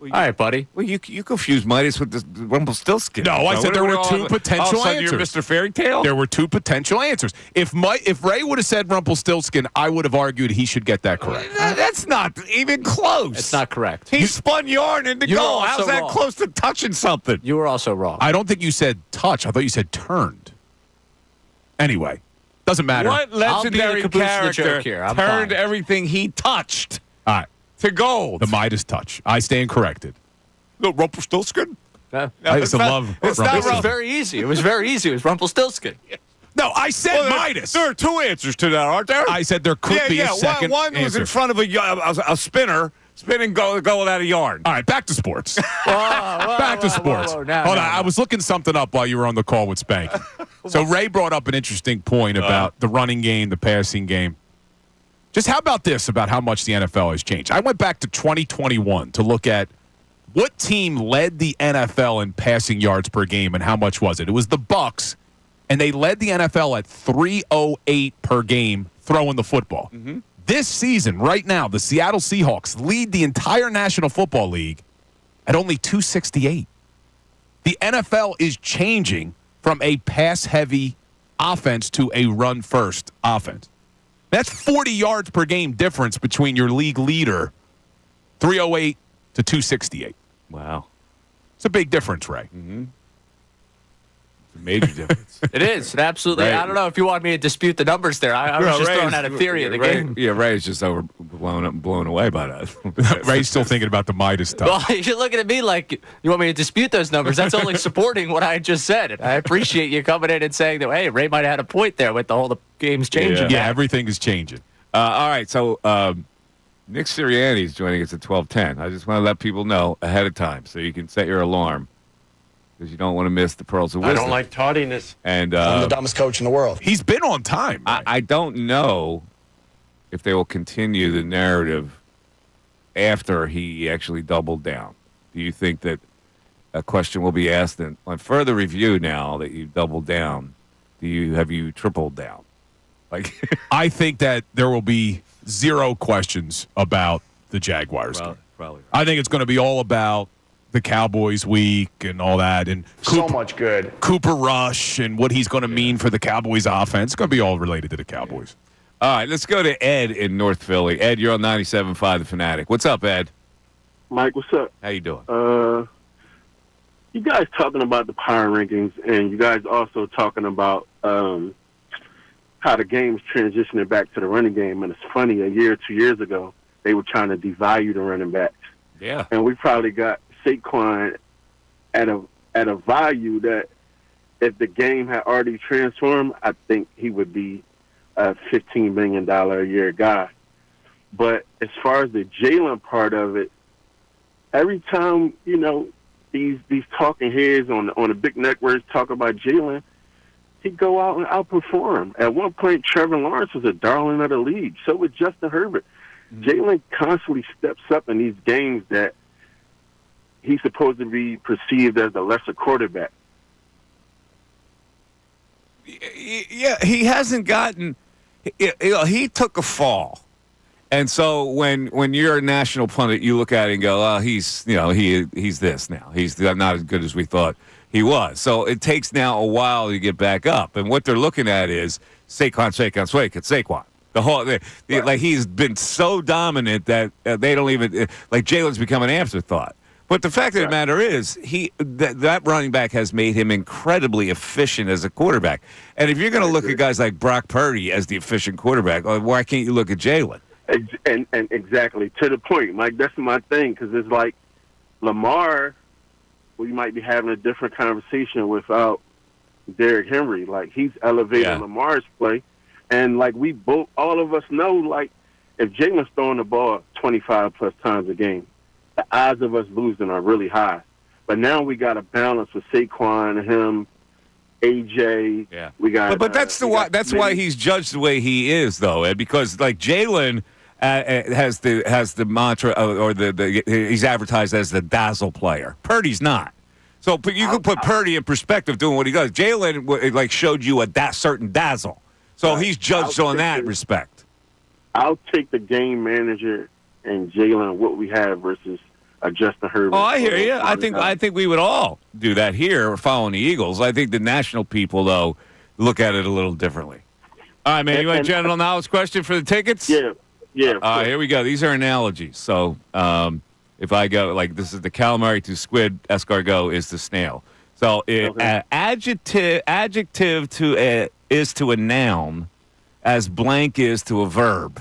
All right, buddy. Well, you confused Midas with the Rumpelstiltskin. No, I said there were 2 potential answers. You're Mr. Fairy Tale? There were 2 potential answers. If Ray would have said Rumpelstiltskin, I would have argued he should get that correct. That's not even close. It's not correct. He spun yarn into gold. How's that close to touching something? You were also wrong. I don't think you said touch. I thought you said turned. Anyway, doesn't matter. What legendary character turned fine. everything he touched All right. to gold? The Midas touch. I stand corrected. No, Rumpelstiltskin? I used to love Rumpelstiltskin. It was very easy. It was very easy. It was Rumpelstiltskin. No, I said Midas. There are 2 answers to that, aren't there? I said there could be a second One was in front of a spinner, spinning gold out of yarn. All right, back to sports. Back to sports. Hold on, I was looking something up while you were on the call with Spank. So Ray brought up an interesting point about the running game, the passing game. Just how about this, about how much the NFL has changed? I went back to 2021 to look at what team led the NFL in passing yards per game and how much was it? It was the Bucs, and they led the NFL at 308 per game throwing the football. Mm-hmm. This season, right now, the Seattle Seahawks lead the entire National Football League at only 268. The NFL is changing from a pass-heavy offense to a run-first offense. That's 40 yards per game difference between your league leader, 308 to 268. Wow. It's a big difference, Ray. It's a major difference. It is. It absolutely. Right. I don't know if you want me to dispute the numbers there. I was just throwing out a theory of the game. Yeah, Ray's just blown up and blown away by that. Ray's still thinking about the Midas stuff. Well, you're looking at me like you want me to dispute those numbers. That's only supporting what I just said. And I appreciate you coming in and saying that, hey, Ray might have had a point there with the game's changing. Yeah, everything is changing. All right, so Nick Sirianni is joining us at 12:10. I just want to let people know ahead of time so you can set your alarm because you don't want to miss the pearls of wisdom. I don't like tardiness. And I'm the dumbest coach in the world. He's been on time. Ray. I don't know if they will continue the narrative after he actually doubled down. Do you think that a question will be asked on further review now that you've doubled down? Have you tripled down? Like, I think that there will be zero questions about the Jaguars game. probably. I think it's going to be all about the Cowboys week and all that, and So much good. Cooper Rush and what he's going to mean for the Cowboys offense. It's going to be all related to the Cowboys. All right, let's go to Ed in North Philly. Ed, you're on 97.5 The Fanatic. What's up, Ed? Mike, what's up? How you doing? You guys talking about the power rankings, and you guys also talking about how the game's transitioning back to the running game. And it's funny, a year or 2 years ago, they were trying to devalue the running backs. Yeah. And we probably got Saquon at a value that if the game had already transformed, I think he would be a $15 million a year guy. But as far as the Jalen part of it, every time, these talking heads on the big networks talk about Jalen, he go out and outperform. At one point, Trevor Lawrence was a darling of the league. So was Justin Herbert. Jalen constantly steps up in these games that he's supposed to be perceived as the lesser quarterback. Yeah, he hasn't gotten. He took a fall, and so when you're a national pundit, you look at it and go, "Oh, he's this now. He's not as good as we thought he was." So it takes now a while to get back up, and what they're looking at is Saquon. The whole like he's been so dominant that they don't even like Jalen's become an afterthought. But the fact of the matter is, that running back has made him incredibly efficient as a quarterback. And if you're going to look at guys like Brock Purdy as the efficient quarterback, why can't you look at Jalen? And exactly, to the point, Mike, that's my thing, because it's like Lamar, we might be having a different conversation without Derrick Henry. Like, he's elevated Lamar's play. And, like, all of us know, like, if Jalen's throwing the ball 25-plus times a game, the odds of us losing are really high. But now we got a balance with Saquon, him, AJ. Yeah. We got, but that's why he's judged the way he is, though, Ed. Because like Jalen has the mantra or he's advertised as the dazzle player. Purdy's not. So, but you can put Purdy in perspective doing what he does. Jalen like showed you a certain dazzle. So he's judged on that respect. I'll take the game manager and Jalen, what we have versus Justin Herbert. Oh, I hear you. I think we would all do that here following the Eagles. I think the national people, though, look at it a little differently. All right, man. You want a general knowledge question for the tickets? Yeah. Here we go. These are analogies. So if I go, like, this is the calamari to squid, escargot is the snail. So adjective is to a noun as blank is to a verb.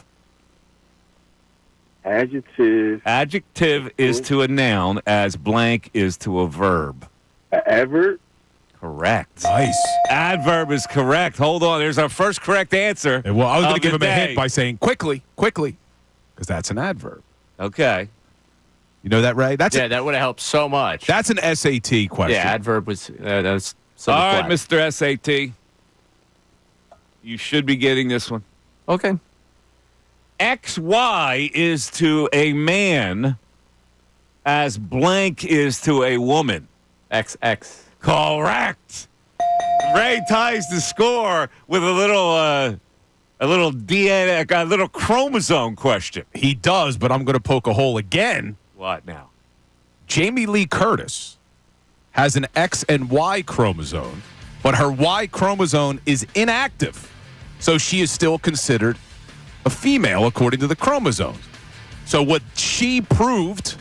Adjective is to a noun as blank is to a verb. Adverb? Correct. Nice. Adverb is correct. Hold on. There's our first correct answer. Well, I was going to give him day. a hint by saying quickly, because that's an adverb. Okay. You know that, Ray? That would have helped so much. That's an SAT question. Yeah, adverb was that's all right, Mr. SAT. You should be getting this one. Okay. XY is to a man as blank is to a woman. XX. Correct. Ray ties the score with a little DNA, a little chromosome question. He does, but I'm going to poke a hole again. What now? Jamie Lee Curtis has an X and Y chromosome, but her Y chromosome is inactive. So she is still considered a female according to the chromosomes. So what she proved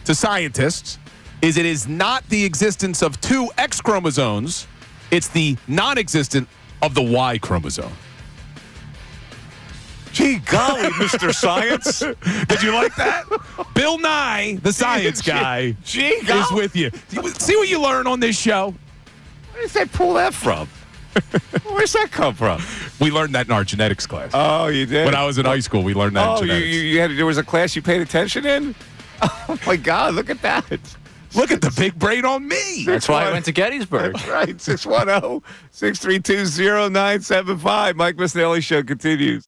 to scientists is it is not the existence of two X chromosomes, it's the non-existent of the Y chromosome. Gee golly, Mr. Science. Did you like that? Bill Nye, the science guy, Gee is golly. with you. See what you learn on this show? Where does that pull that from? Where's that come from? We learned that in our genetics class. Oh, you did? When I was in high school, we learned that in Oh, genetics. there was a class you paid attention in? Oh, my God, look at that. Look at the big brain on me. That's why I went to Gettysburg. That's right. 610-632-0975. Mike Missanelli Show continues.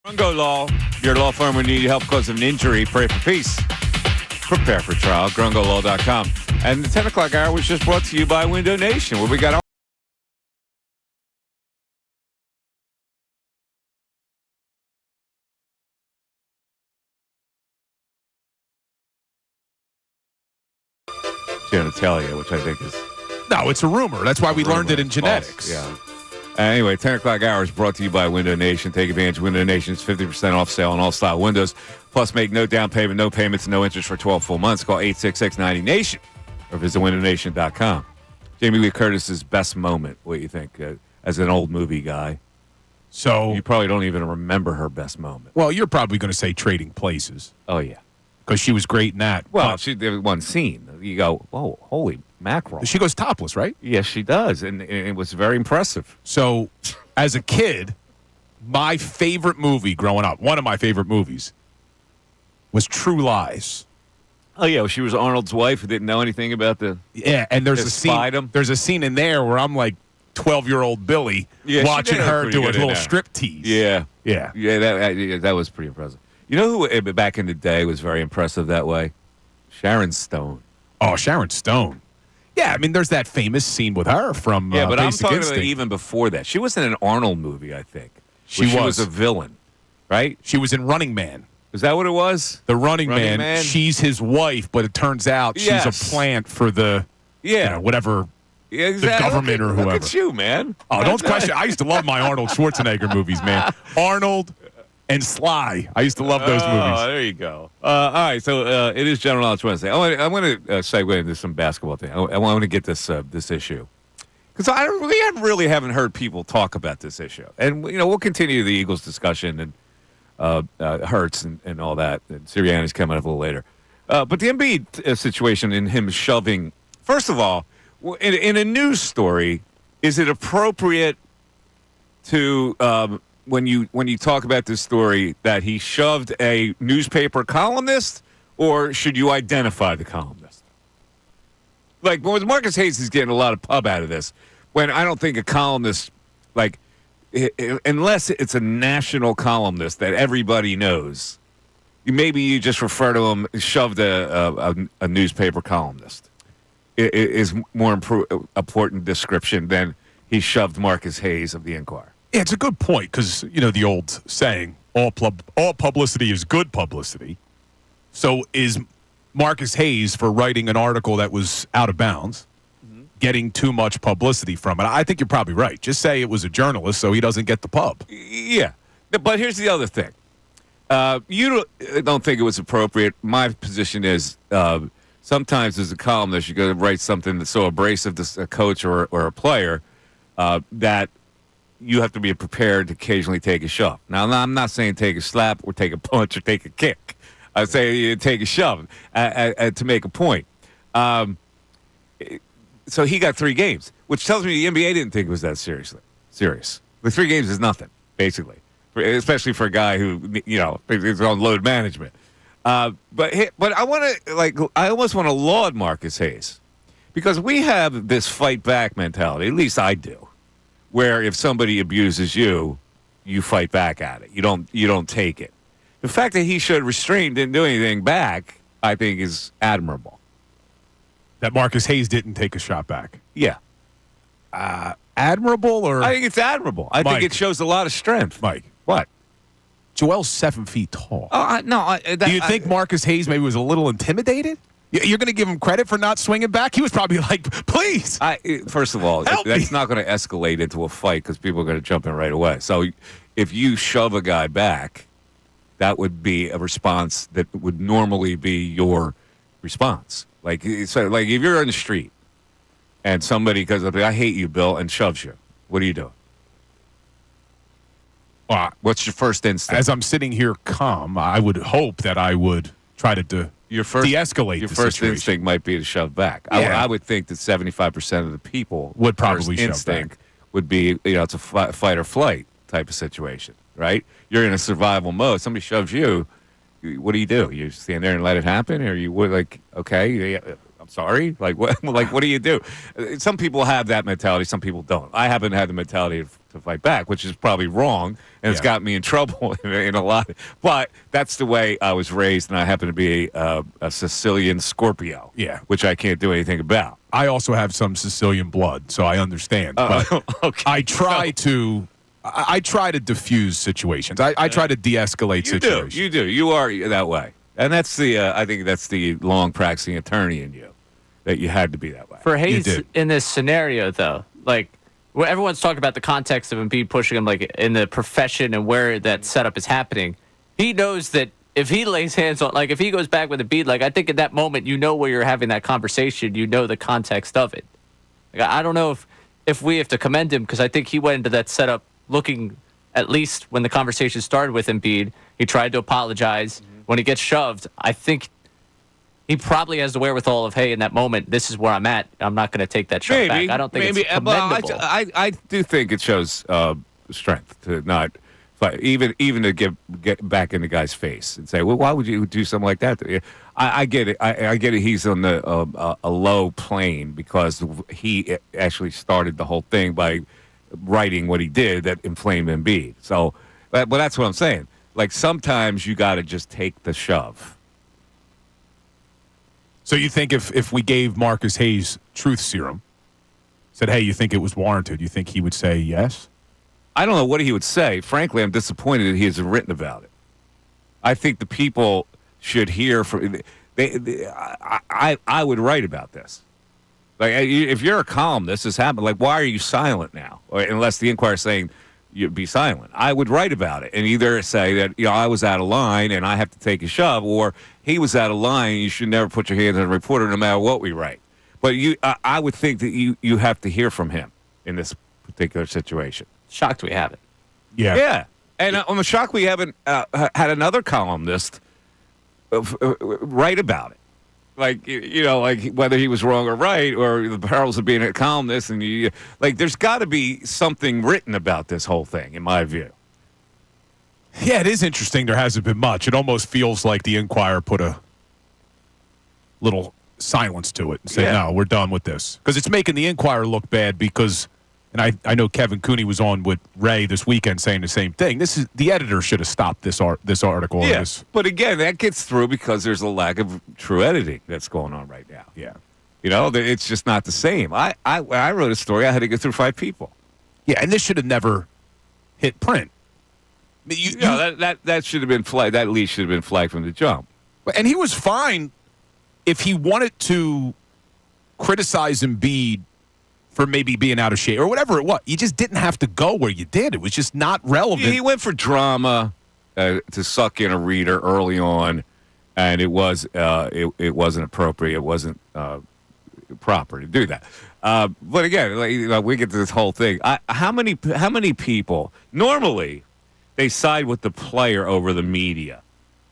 Grungo Law, your law firm when you need help because of an injury. Pray for peace. Prepare for trial. GrungoLaw.com. And the 10 o'clock hour was just brought to you by Window Nation, where we got all. Genitalia, which I think is. No, it's a rumor. That's why we learned it in genetics. Yeah. Anyway, 10 o'clock hour is brought to you by Window Nation. Take advantage of Window Nation's 50% off sale on all style windows. Plus, make no down payment, no payments, no interest for 12 full months. Call 866-90-NATION or visit windownation.com. Jamie Lee Curtis's best moment, what do you think, as an old movie guy? So You probably don't even remember her best moment. well, you're probably going to say Trading Places Oh, yeah. because she was great in that. Well, But she did one scene. You go, whoa, holy mackerel. she goes topless, right? Yes, she does. And it was very impressive. So, as a kid, my favorite movie growing up, one of my favorite movies, was True Lies. Oh, yeah. Well, she was Arnold's wife who didn't know anything about the. Yeah, and there's a Just scene. spied him? There's a scene in there where I'm like 12-year-old Billy Yeah, she watching did her pretty do a good in little that. strip tease. Yeah. Yeah. Yeah, that was pretty impressive. You know who back in the day was very impressive that way? Sharon Stone. Oh, Sharon Stone. Yeah, I mean, there's that famous scene with her from Yeah, but I'm Basic talking about Instinct. even before that. She was in an Arnold movie, I think. She where was. a villain, right? She was in Running Man. Is that what it was? The Running Running Man, Man? she's his wife, but it turns out she's Yes. a plant for the, Yeah. whatever. Yeah, exactly. government or Look whoever. at you, man. Oh, don't question. I used to love my Arnold Schwarzenegger movies, man. Arnold and Sly. I used to love those Oh, movies. there you go. All right, so it is General Knowledge Wednesday. I want to segue into some basketball thing. I want to get this issue because we haven't heard people talk about this issue, and we'll continue the Eagles discussion and Hurts and all that. And Sirianni's coming up a little later, but the Embiid situation and him shoving. First of all, in a news story, is it appropriate to when you talk about this story that he shoved a newspaper columnist, or should you identify the columnist? Like, Marcus Hayes is getting a lot of pub out of this, when I don't think a columnist, like, unless it's a national columnist that everybody knows, maybe you just refer to him, shoved a newspaper columnist. Is more important description than he shoved Marcus Hayes of the Inquirer. Yeah, it's a good point because, the old saying, all publicity is good publicity. So is Marcus Hayes, for writing an article that was out of bounds, getting too much publicity from it? I think you're probably right. Just say it was a journalist so he doesn't get the pub. Yeah. But here's the other thing. You don't think it was appropriate. My position is sometimes as a columnist, you got to write something that's so abrasive to a coach or a player that you have to be prepared to occasionally take a shove. Now, I'm not saying take a slap or take a punch or take a kick. I say you take a shove to make a point. So he got 3 games, which tells me the NBA didn't think it was that serious. The 3 games is nothing, basically, especially for a guy who is on load management. But I want to I almost want to laud Marcus Hayes because we have this fight back mentality. At least I do, where if somebody abuses you, you fight back at it. You don't take it. The fact that he showed restraint, didn't do anything back, I think is admirable. That Marcus Hayes didn't take a shot back. Yeah, Admirable or I think it's admirable. I think Mike. it shows a lot of strength. Mike? What? Joel's 7 feet tall. Do Do you think Marcus Hayes maybe was a little intimidated? You're going to give him credit for not swinging back? He was probably like, please. First of all, Help that's me. not going to escalate into a fight because people are going to jump in right away. So if you shove a guy back, that would be a response that would normally be your response. Like if you're on the street and somebody goes up, I hate you, Bill, and shoves you, what do you do? What's your first instinct? As I'm sitting here calm, I would hope that I would try to de-escalate Your the first situation. instinct might be to shove back. Yeah. I would think that 75% of the people Would probably first shove instinct back. would be it's a fight or flight type of situation, right? You're in a survival mode. Somebody shoves you. What do? You stand there and let it happen, or you would okay, yeah, I'm sorry. What do you do? Some people have that mentality. Some people don't. I haven't had the mentality of to fight back, which is probably wrong, and it's got me in trouble in a lot. But that's the way I was raised, and I happen to be a Sicilian Scorpio. Yeah. Which I can't do anything about. I also have some Sicilian blood, so I understand. But Okay. I try to diffuse situations. I try to de-escalate situations. You do. You are that way. And that's I think that's the long practicing attorney in you, that you had to be that way. For Hayes did. in this scenario, though, like where everyone's talking about the context of Embiid pushing him, like in the profession and where that setup is happening, he knows that if he lays hands on, like if he goes back with Embiid, like I think at that moment you know where you're having that conversation, you know the context of it. Like, I don't know if we have to commend him because I think he went into that setup looking, at least when the conversation started with Embiid, he tried to apologize. When he gets shoved, I think he probably has the wherewithal of, hey, in that moment, this is where I'm at. I'm not going to take that shove back. I don't think it's commendable. Well, I do think it shows strength to not fight, even to get back in the guy's face and say, well, why would you do something like that? I get it. I get it. He's on a low plane because he actually started the whole thing by writing what he did that inflamed Embiid. So, but that's what I'm saying. Like, sometimes you got to just take the shove. So you think if we gave Marcus Hayes truth serum, said, hey, you think it was warranted, you think he would say yes? I don't know what he would say. Frankly, I'm disappointed that he hasn't written about it. I think the people should hear from. I would write about this. Like, if you're a columnist, this happened. Like, why are you silent now? Or, unless the Inquirer is saying you'd be silent. I would write about it and either say that I was out of line and I have to take a shove, or he was out of line. You should never put your hands on a reporter, no matter what we write. But I would think that you have to hear from him in this particular situation. Shocked we haven't. Yeah. And I'm shocked we haven't had another columnist write about it. Like, like whether he was wrong or right, or the perils of being a columnist. And there's got to be something written about this whole thing, in my view. Yeah, it is interesting. There hasn't been much. It almost feels like the Inquirer put a little silence to it and said, no, we're done with this. Because it's making the Inquirer look bad because, and I know Kevin Cooney was on with Ray this weekend saying the same thing. The editor should have stopped this article. Yeah, but again, that gets through because there's a lack of true editing that's going on right now. Yeah. It's just not the same. When I wrote a story, I had to get through 5 people. Yeah, and this should have never hit print. That should have been flagged. That lead should have been flagged from the jump. And he was fine if he wanted to criticize Embiid for maybe being out of shape or whatever it was. You just didn't have to go where you did. It was just not relevant. He went for drama to suck in a reader early on, and it wasn't appropriate. It wasn't proper to do that. But again, we get to this whole thing. How many people normally they side with the player over the media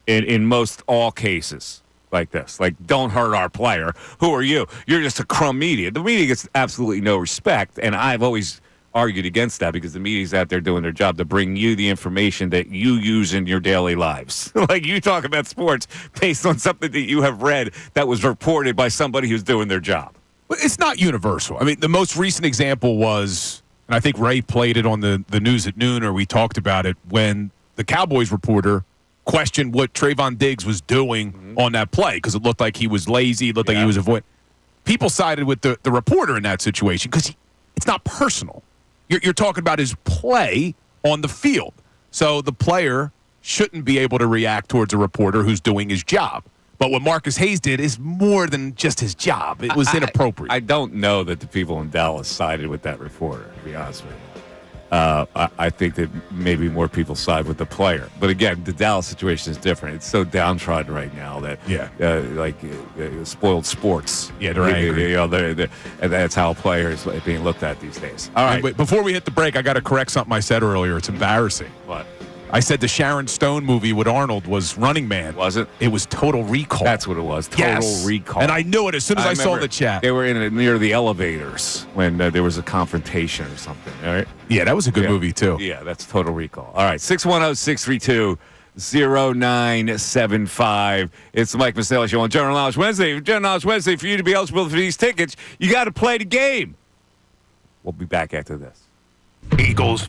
in most all cases like this? Like, don't hurt our player. Who are you? You're just a crumb media. The media gets absolutely no respect, and I've always argued against that because the media's out there doing their job to bring you the information that you use in your daily lives. Like, you talk about sports based on something that you have read that was reported by somebody who's doing their job. But it's not universal. I mean, the most recent example was, and I think Ray played it on the news at noon, or we talked about it, when the Cowboys reporter questioned what Trayvon Diggs was doing on that play because it looked like he was lazy, it looked like he was avoiding. People sided with the reporter in that situation because it's not personal. You're talking about his play on the field. So the player shouldn't be able to react towards a reporter who's doing his job. But what Marcus Hayes did is more than just his job. It was inappropriate. I don't know that the people in Dallas sided with that reporter, to be honest with you. I think that maybe more people side with the player. But again, the Dallas situation is different. It's so downtrodden right now that, spoiled sports. Yeah, they're angry. And that's how a player is being looked at these days. All right. Wait, before we hit the break, I got to correct something I said earlier. It's embarrassing. What? I said the Sharon Stone movie with Arnold was Running Man. Was it? It was Total Recall. That's what it was. Total Recall. And I knew it as soon as I saw the chat. They were near the elevators when there was a confrontation or something. All right. Yeah, that was a good movie, too. Yeah, that's Total Recall. All right, 610-632-0975. It's the Mike Missanelli Show on General Knowledge Wednesday. General Knowledge Wednesday, for you to be eligible for these tickets, you got to play the game. We'll be back after this. Eagles.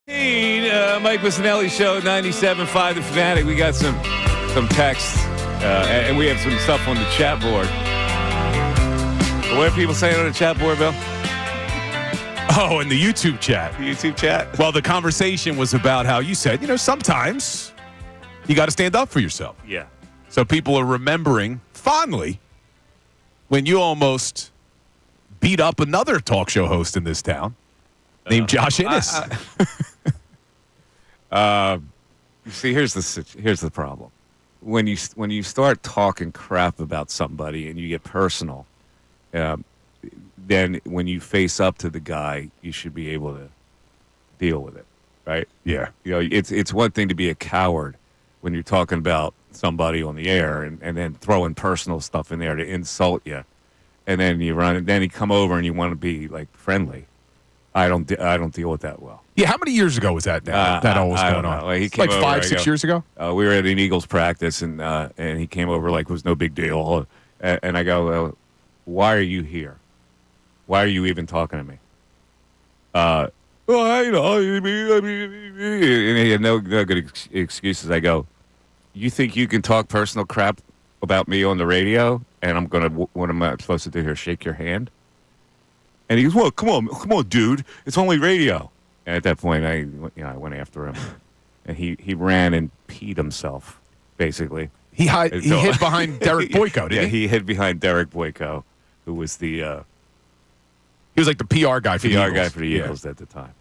Mike Missanelli Show, 97.5 The Fanatic. We got some texts, and we have some stuff on the chat board. So what are people saying on the chat board, Bill? Oh, in the YouTube chat. The YouTube chat? Well, the conversation was about how you said, sometimes you got to stand up for yourself. Yeah. So people are remembering fondly when you almost beat up another talk show host in this town named Josh Innes. You see, here's the problem. When you start talking crap about somebody and you get personal, then when you face up to the guy, you should be able to deal with it, right? Yeah. It's one thing to be a coward when you're talking about somebody on the air and then throwing personal stuff in there to insult you, and then you run and then you come over and you want to be like friendly. I don't deal with that well. Yeah, how many years ago was that now? That all was going on? He came like over, 5, 6 years ago? We were at an Eagles practice, and he came over like it was no big deal. And I go, why are you here? Why are you even talking to me? And he had no good excuses. I go, you think you can talk personal crap about me on the radio, and what am I supposed to do here, shake your hand? And he goes, well, come on, dude. It's only radio. And at that point, I went after him. And he ran and peed himself, basically. He hid behind Derek Boyko, didn't he? He hid behind Derek Boyko, who was the he was like the PR guy for the Eagles. guy for the Eagles at the time.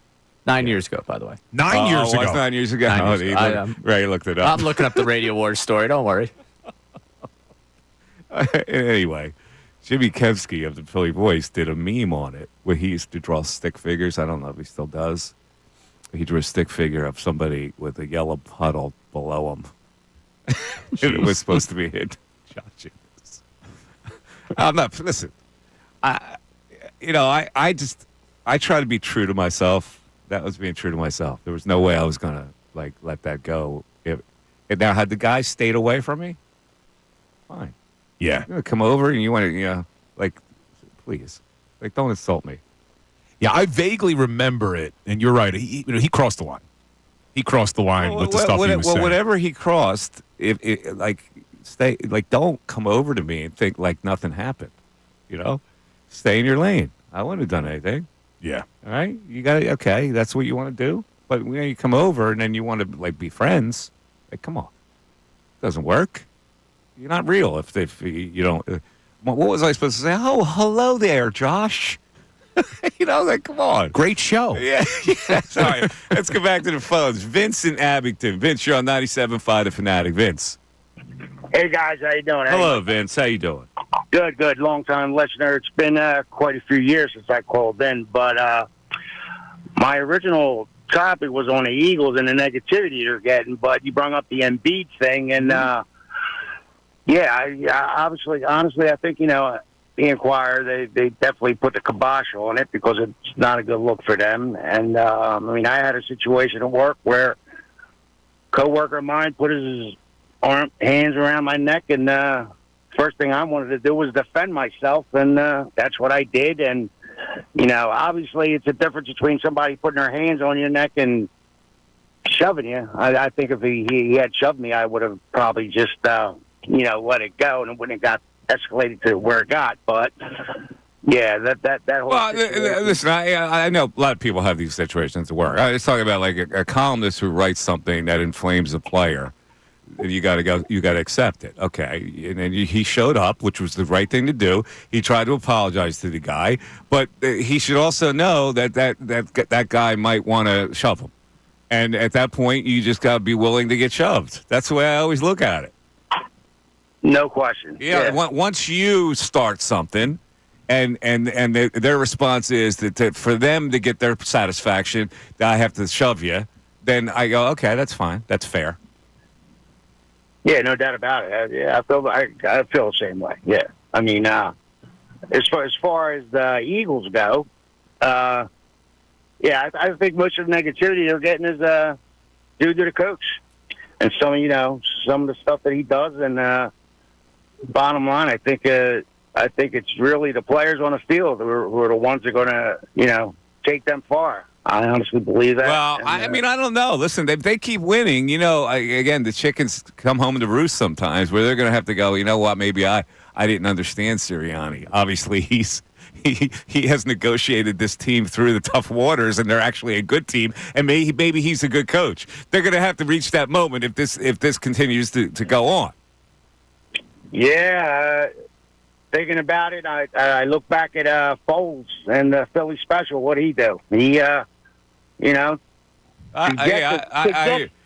9 years ago, by the way. 9 years ago. 9 years ago. 9 years ago. Ray looked it up. I'm looking up the Radio Wars story. Don't worry. Anyway, Jimmy Kempski of the Philly Voice did a meme on it where he used to draw stick figures. I don't know if he still does. He drew a stick figure of somebody with a yellow puddle below him. It was supposed to be hit. I'm not. Listen, I try to be true to myself. That was being true to myself. There was no way I was gonna let that go. Now, had the guy stayed away from me, fine. Yeah. You're gonna come over and you want to, please, don't insult me. Yeah, I vaguely remember it, and you're right. He crossed the line. He crossed the line with the stuff he was saying. Whatever he crossed, don't come over to me and think like nothing happened. Stay in your lane. I wouldn't have done anything. Yeah. All right, you got it. Okay, that's what you want to do. But when you come over and then you want to be friends, come on, it doesn't work. You're not real if you don't. What was I supposed to say? Oh, hello there, Josh. Come on. Great show. Yeah. All right, let's go back to the phones. Vince in Abington. Vince, you're on 97.5 The Fanatic. Vince. Hey, guys. How you doing? Hello, Vince. How you doing? Good. Long-time listener. It's been quite a few years since I called in, but my original topic was on the Eagles and the negativity they're getting, but you brought up the Embiid thing, and honestly, I think, the Inquirer, they definitely put the kibosh on it because it's not a good look for them. And, I had a situation at work where a coworker of mine put his hands around my neck, and first thing I wanted to do was defend myself, and that's what I did. And, obviously it's a difference between somebody putting their hands on your neck and shoving you. I think if he had shoved me, I would have probably just, let it go, and it wouldn't have got escalated to where it got. But yeah, that whole. Well, listen, I know a lot of people have these situations at work. I was talking about a columnist who writes something that inflames a player. You got to accept it, okay? And then he showed up, which was the right thing to do. He tried to apologize to the guy, but he should also know that guy might want to shove him. And at that point, you just got to be willing to get shoved. That's the way I always look at it. No question. Yeah. Once you start something, and their response is that for them to get their satisfaction, that I have to shove you, then I go, okay, that's fine. That's fair. Yeah, no doubt about it. Yeah, I feel the same way. Yeah, as far as the Eagles go, I think most of the negativity they're getting is due to the coach and some of the stuff that he does. And bottom line, I think it's really the players on the field who are the ones that are going to take them far. I honestly believe that. Well, And, I mean, I don't know. Listen, if they keep winning, again, the chickens come home to roost sometimes where they're going to have to go, you know what, maybe I didn't understand Sirianni. Obviously, he has negotiated this team through the tough waters, and they're actually a good team, and maybe he's a good coach. They're going to have to reach that moment if this continues to go on. yeah, thinking about it, I look back at Foles and the Philly special. What did he do? He,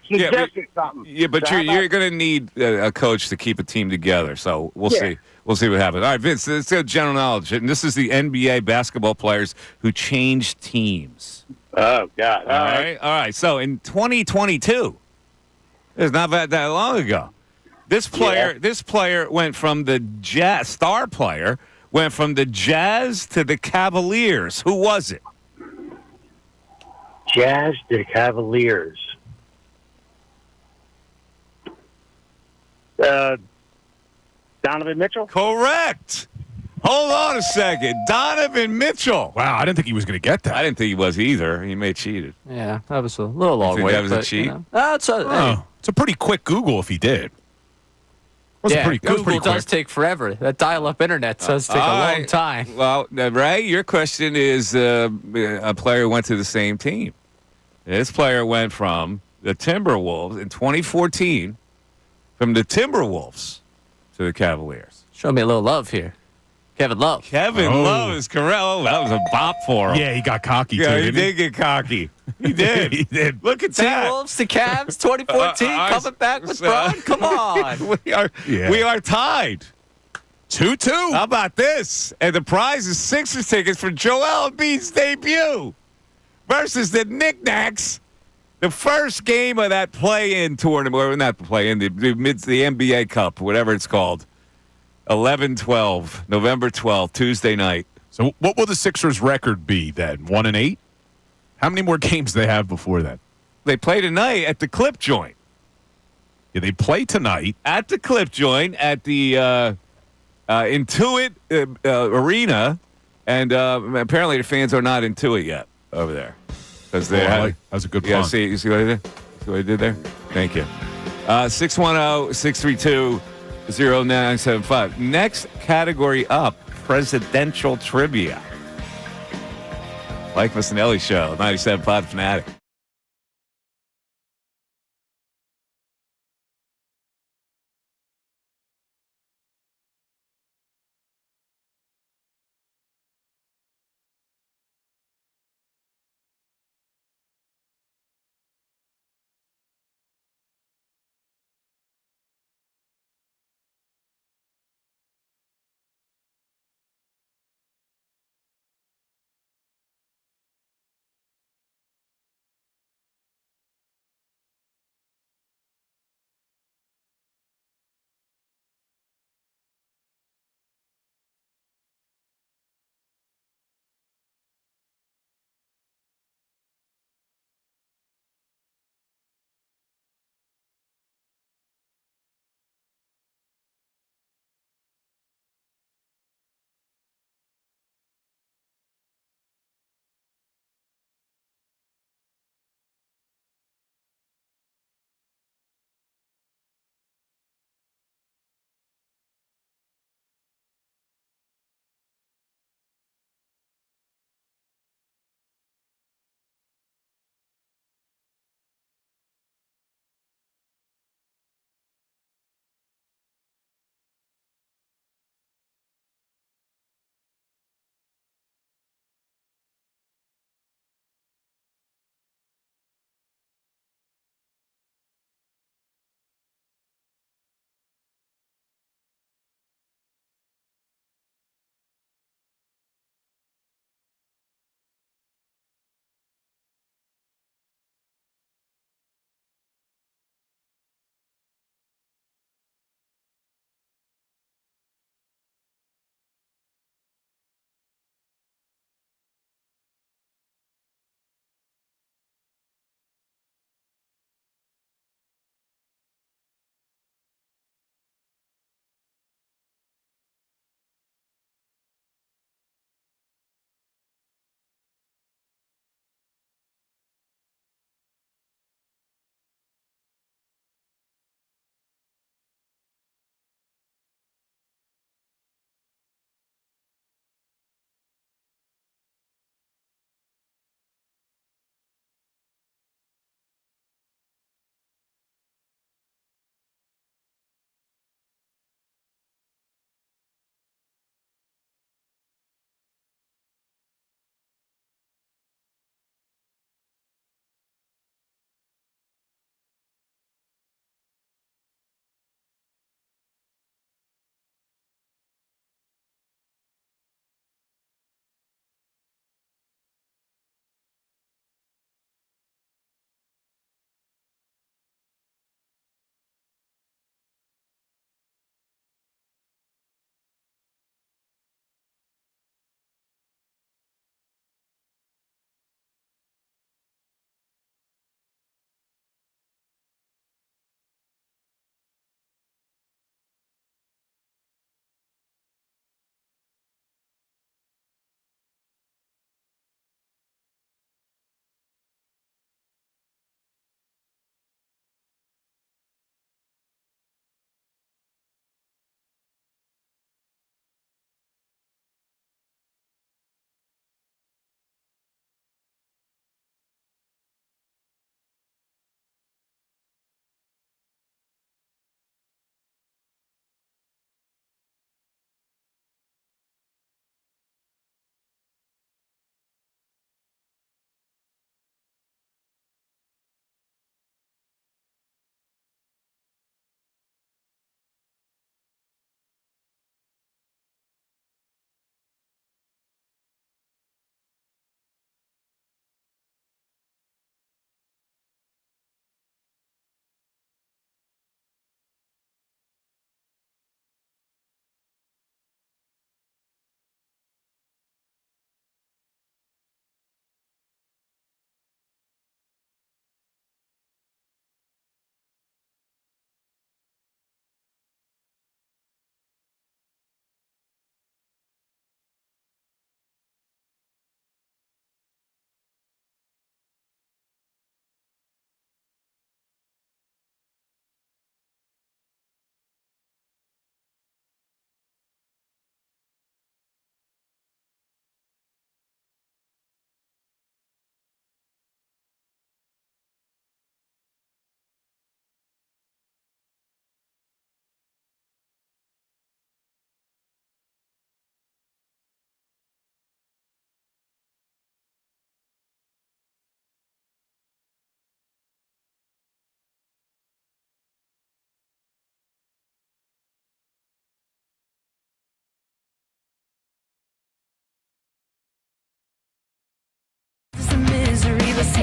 suggested something. Yeah, but So you're going to need a coach to keep a team together. So we'll see. We'll see what happens. All right, Vince, let's go general knowledge. And this is the NBA basketball players who changed teams. Oh, God. All right. So in 2022, it's not that long ago. This player went from the Jazz, star player, went from the Jazz to the Cavaliers. Who was it? Jazz to the Cavaliers. Donovan Mitchell? Correct. Hold on a second. Donovan Mitchell. Wow, I didn't think he was going to get that. I didn't think he was either. He may have cheated. Yeah, that was a little long think way. that was a but, cheat? It's a pretty quick Google if he did. Google pretty does quick. take forever. That dial-up internet does take a long time. Well, Ray, your question is a player who went to the same team. This player went from the Timberwolves in 2014, from the Timberwolves to the Cavaliers. Show me a little love here. Kevin Love. Kevin Love is correct. Oh, that was a bop for him. Yeah, he got cocky, Yeah, too, he didn't did get cocky. He did. He did. Look at that. T-Wolves, the Cavs, 2014, coming back with Braun. Come on. We are tied. 2-2. How about this? And the prize is Sixers tickets for Joel Embiid's debut versus the Knickknacks. The first game of that play-in tournament, or not the play-in, the NBA Cup, whatever it's called. 11-12, November 12th, Tuesday night. So what will the Sixers' record be then? 1-8? How many more games do they have before that? They play tonight at the Clip Joint. Yeah, they play tonight. At the Clip Joint at the Intuit Arena, and apparently the fans are not into it yet over there. Because that was a good pun. You see what I did? See what I did there? Thank you. 610-632-0975. Next category up, presidential trivia. Mike Missanelli Show, 97.5 Fanatic.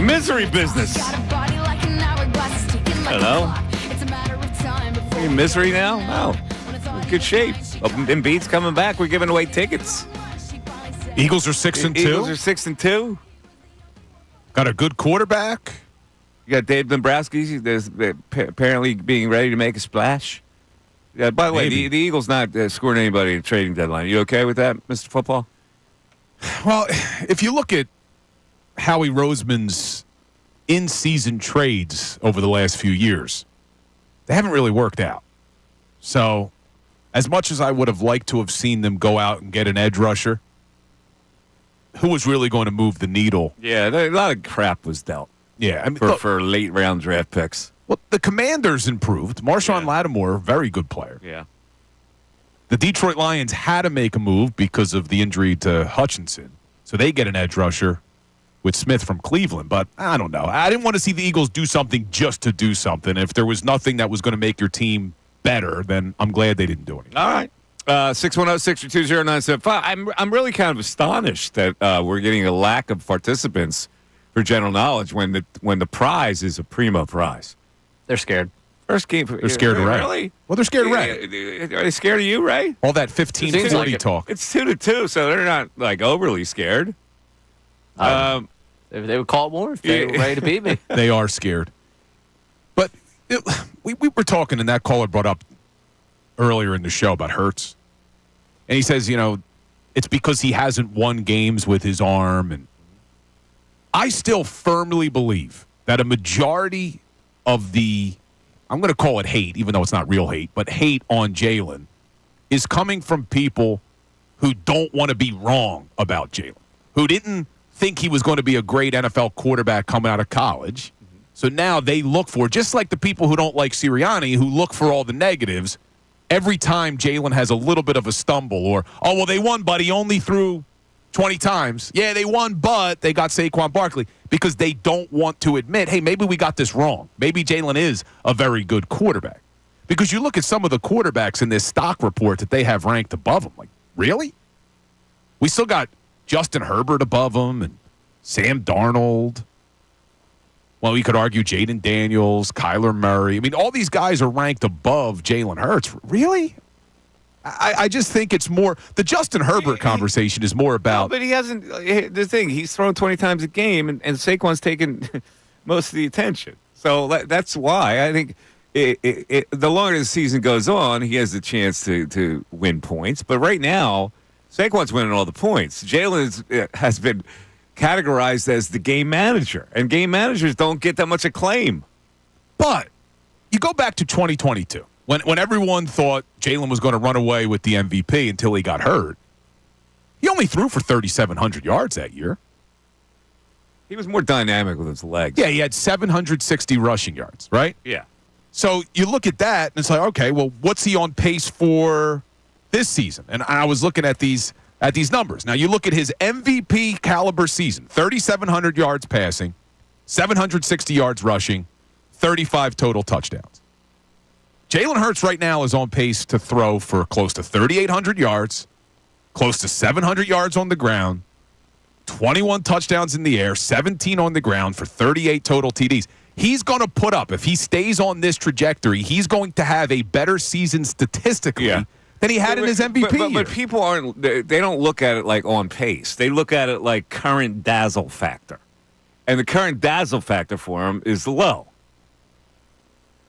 Misery business. Hello? Are you in misery now? No. We're in good shape. Embiid's coming back. We're giving away tickets. Eagles are 6-2. Eagles are 6-2. Got a good quarterback. You got Dave Dombrowski. There's apparently being ready to make a splash. Yeah, by the way, the Eagles not scoring anybody at the trading deadline. You okay with that, Mr. Football? Well, if you look at Howie Roseman's in-season trades over the last few years, they haven't really worked out. So, as much as I would have liked to have seen them go out and get an edge rusher, who was really going to move the needle? Yeah, a lot of crap was dealt. Yeah, I mean, for late round draft picks. Well, the Commanders improved. Marshawn Lattimore, very good player. Yeah. The Detroit Lions had to make a move because of the injury to Hutchinson. So they get an edge rusher with Smith from Cleveland. But I don't know. I didn't want to see the Eagles do something just to do something. If there was nothing that was going to make your team better, then I'm glad they didn't do anything. All right. 610-622-0975. I'm really kind of astonished that we're getting a lack of participants for general knowledge when the prize is a primo prize. They're scared. First game. They're scared of Ray. Really? Well, they're scared of Ray. Are they scared of you, Ray? All that 15-40 like talk. It's 2-2, so they're not like overly scared. They would call it more if they were ready to beat me. They are scared. But we were talking, and that caller brought up earlier in the show about Hurts. And he says, it's because he hasn't won games with his arm. And I still firmly believe that a majority of the, I'm going to call it hate, even though it's not real hate, but hate on Jalen is coming from people who don't want to be wrong about Jalen, who didn't think he was going to be a great NFL quarterback coming out of college. So now they look for, just like the people who don't like Sirianni, who look for all the negatives, every time Jalen has a little bit of a stumble or, oh, well, they won, but he only threw 20 times. Yeah, they won, but they got Saquon Barkley because they don't want to admit, hey, maybe we got this wrong. Maybe Jalen is a very good quarterback. Because you look at some of the quarterbacks in this stock report that they have ranked above him. Like, really? We still got Justin Herbert above him and Sam Darnold. Well, you could argue Jaden Daniels, Kyler Murray. I mean, all these guys are ranked above Jalen Hurts. Really? I just think it's more – the Justin Herbert conversation is more about – but he hasn't – the thing, he's thrown 20 times a game, and Saquon's taken most of the attention. So that's why I think the longer the season goes on, he has the chance to win points. But right now, Saquon's winning all the points. Jalen has been categorized as the game manager, and game managers don't get that much acclaim. But you go back to 2022. When everyone thought Jalen was going to run away with the MVP until he got hurt, he only threw for 3,700 yards that year. He was more dynamic with his legs. Yeah, he had 760 rushing yards, right? Yeah. So you look at that, and it's like, okay, well, what's he on pace for this season? And I was looking at these numbers. Now, you look at his MVP caliber season, 3,700 yards passing, 760 yards rushing, 35 total touchdowns. Jalen Hurts right now is on pace to throw for close to 3,800 yards, close to 700 yards on the ground, 21 touchdowns in the air, 17 on the ground for 38 total TDs. He's going to put up, if he stays on this trajectory, he's going to have a better season statistically than he had in his MVP year. But people they don't look at it like on pace. They look at it like current dazzle factor. And the current dazzle factor for him is low.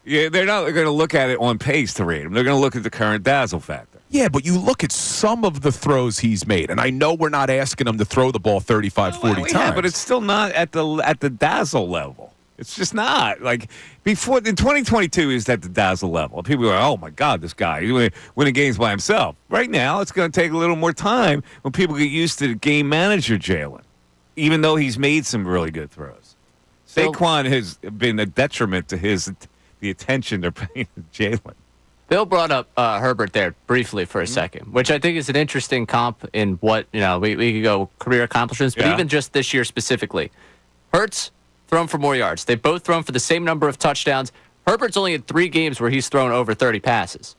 Yeah, they're not going to look at it on pace to rate him. They're going to look at the current dazzle factor. Yeah, but you look at some of the throws he's made, and I know we're not asking him to throw the ball 35, 40 times. Yeah, but it's still not at the dazzle level. It's just not. Like, before, in 2022, is at the dazzle level. People are, oh, my God, this guy, he's winning games by himself. Right now, it's going to take a little more time when people get used to the game manager Jalen, even though he's made some really good throws. Saquon has been a detriment to the attention they're paying to Jalen. Bill brought up Herbert there briefly for a second, which I think is an interesting comp in what, we could go career accomplishments, but even just this year specifically. Hurts thrown for more yards. They've both thrown for the same number of touchdowns. Herbert's only had 3 games where he's thrown over 30 passes.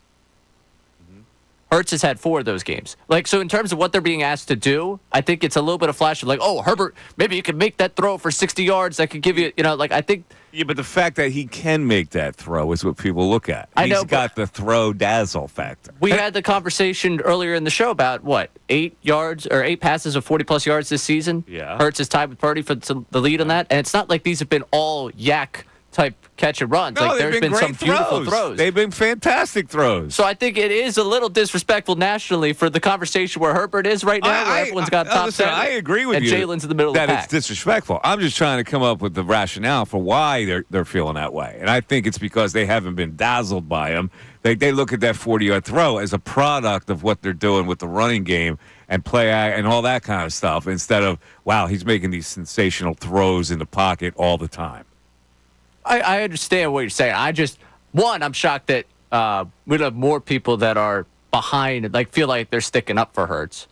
Hurts has had 4 of those games. Like, so in terms of what they're being asked to do, I think it's a little bit of flash of like, oh, Herbert, maybe you can make that throw for 60 yards that could give you, like, I think. Yeah, but the fact that he can make that throw is what people look at. I know, He's got the throw dazzle factor. We had the conversation earlier in the show about, 8 passes of 40-plus yards this season? Yeah. Hurts is tied with Purdy for the lead on that. And it's not like these have been all yak-type catch and runs. No, like, there's been some beautiful throws. They've been fantastic throws. So I think it is a little disrespectful nationally for the conversation where Herbert is right now, where everyone's got top 10. I agree with and you. And Jalen's in the middle of the pack. That it's disrespectful. I'm just trying to come up with the rationale for why they're feeling that way. And I think it's because they haven't been dazzled by him. They look at that 40-yard throw as a product of what they're doing with the running game and play and all that kind of stuff instead of, wow, he's making these sensational throws in the pocket all the time. I understand what you're saying. I'm shocked that we don't have more people that are behind, like feel like they're sticking up for Hurts.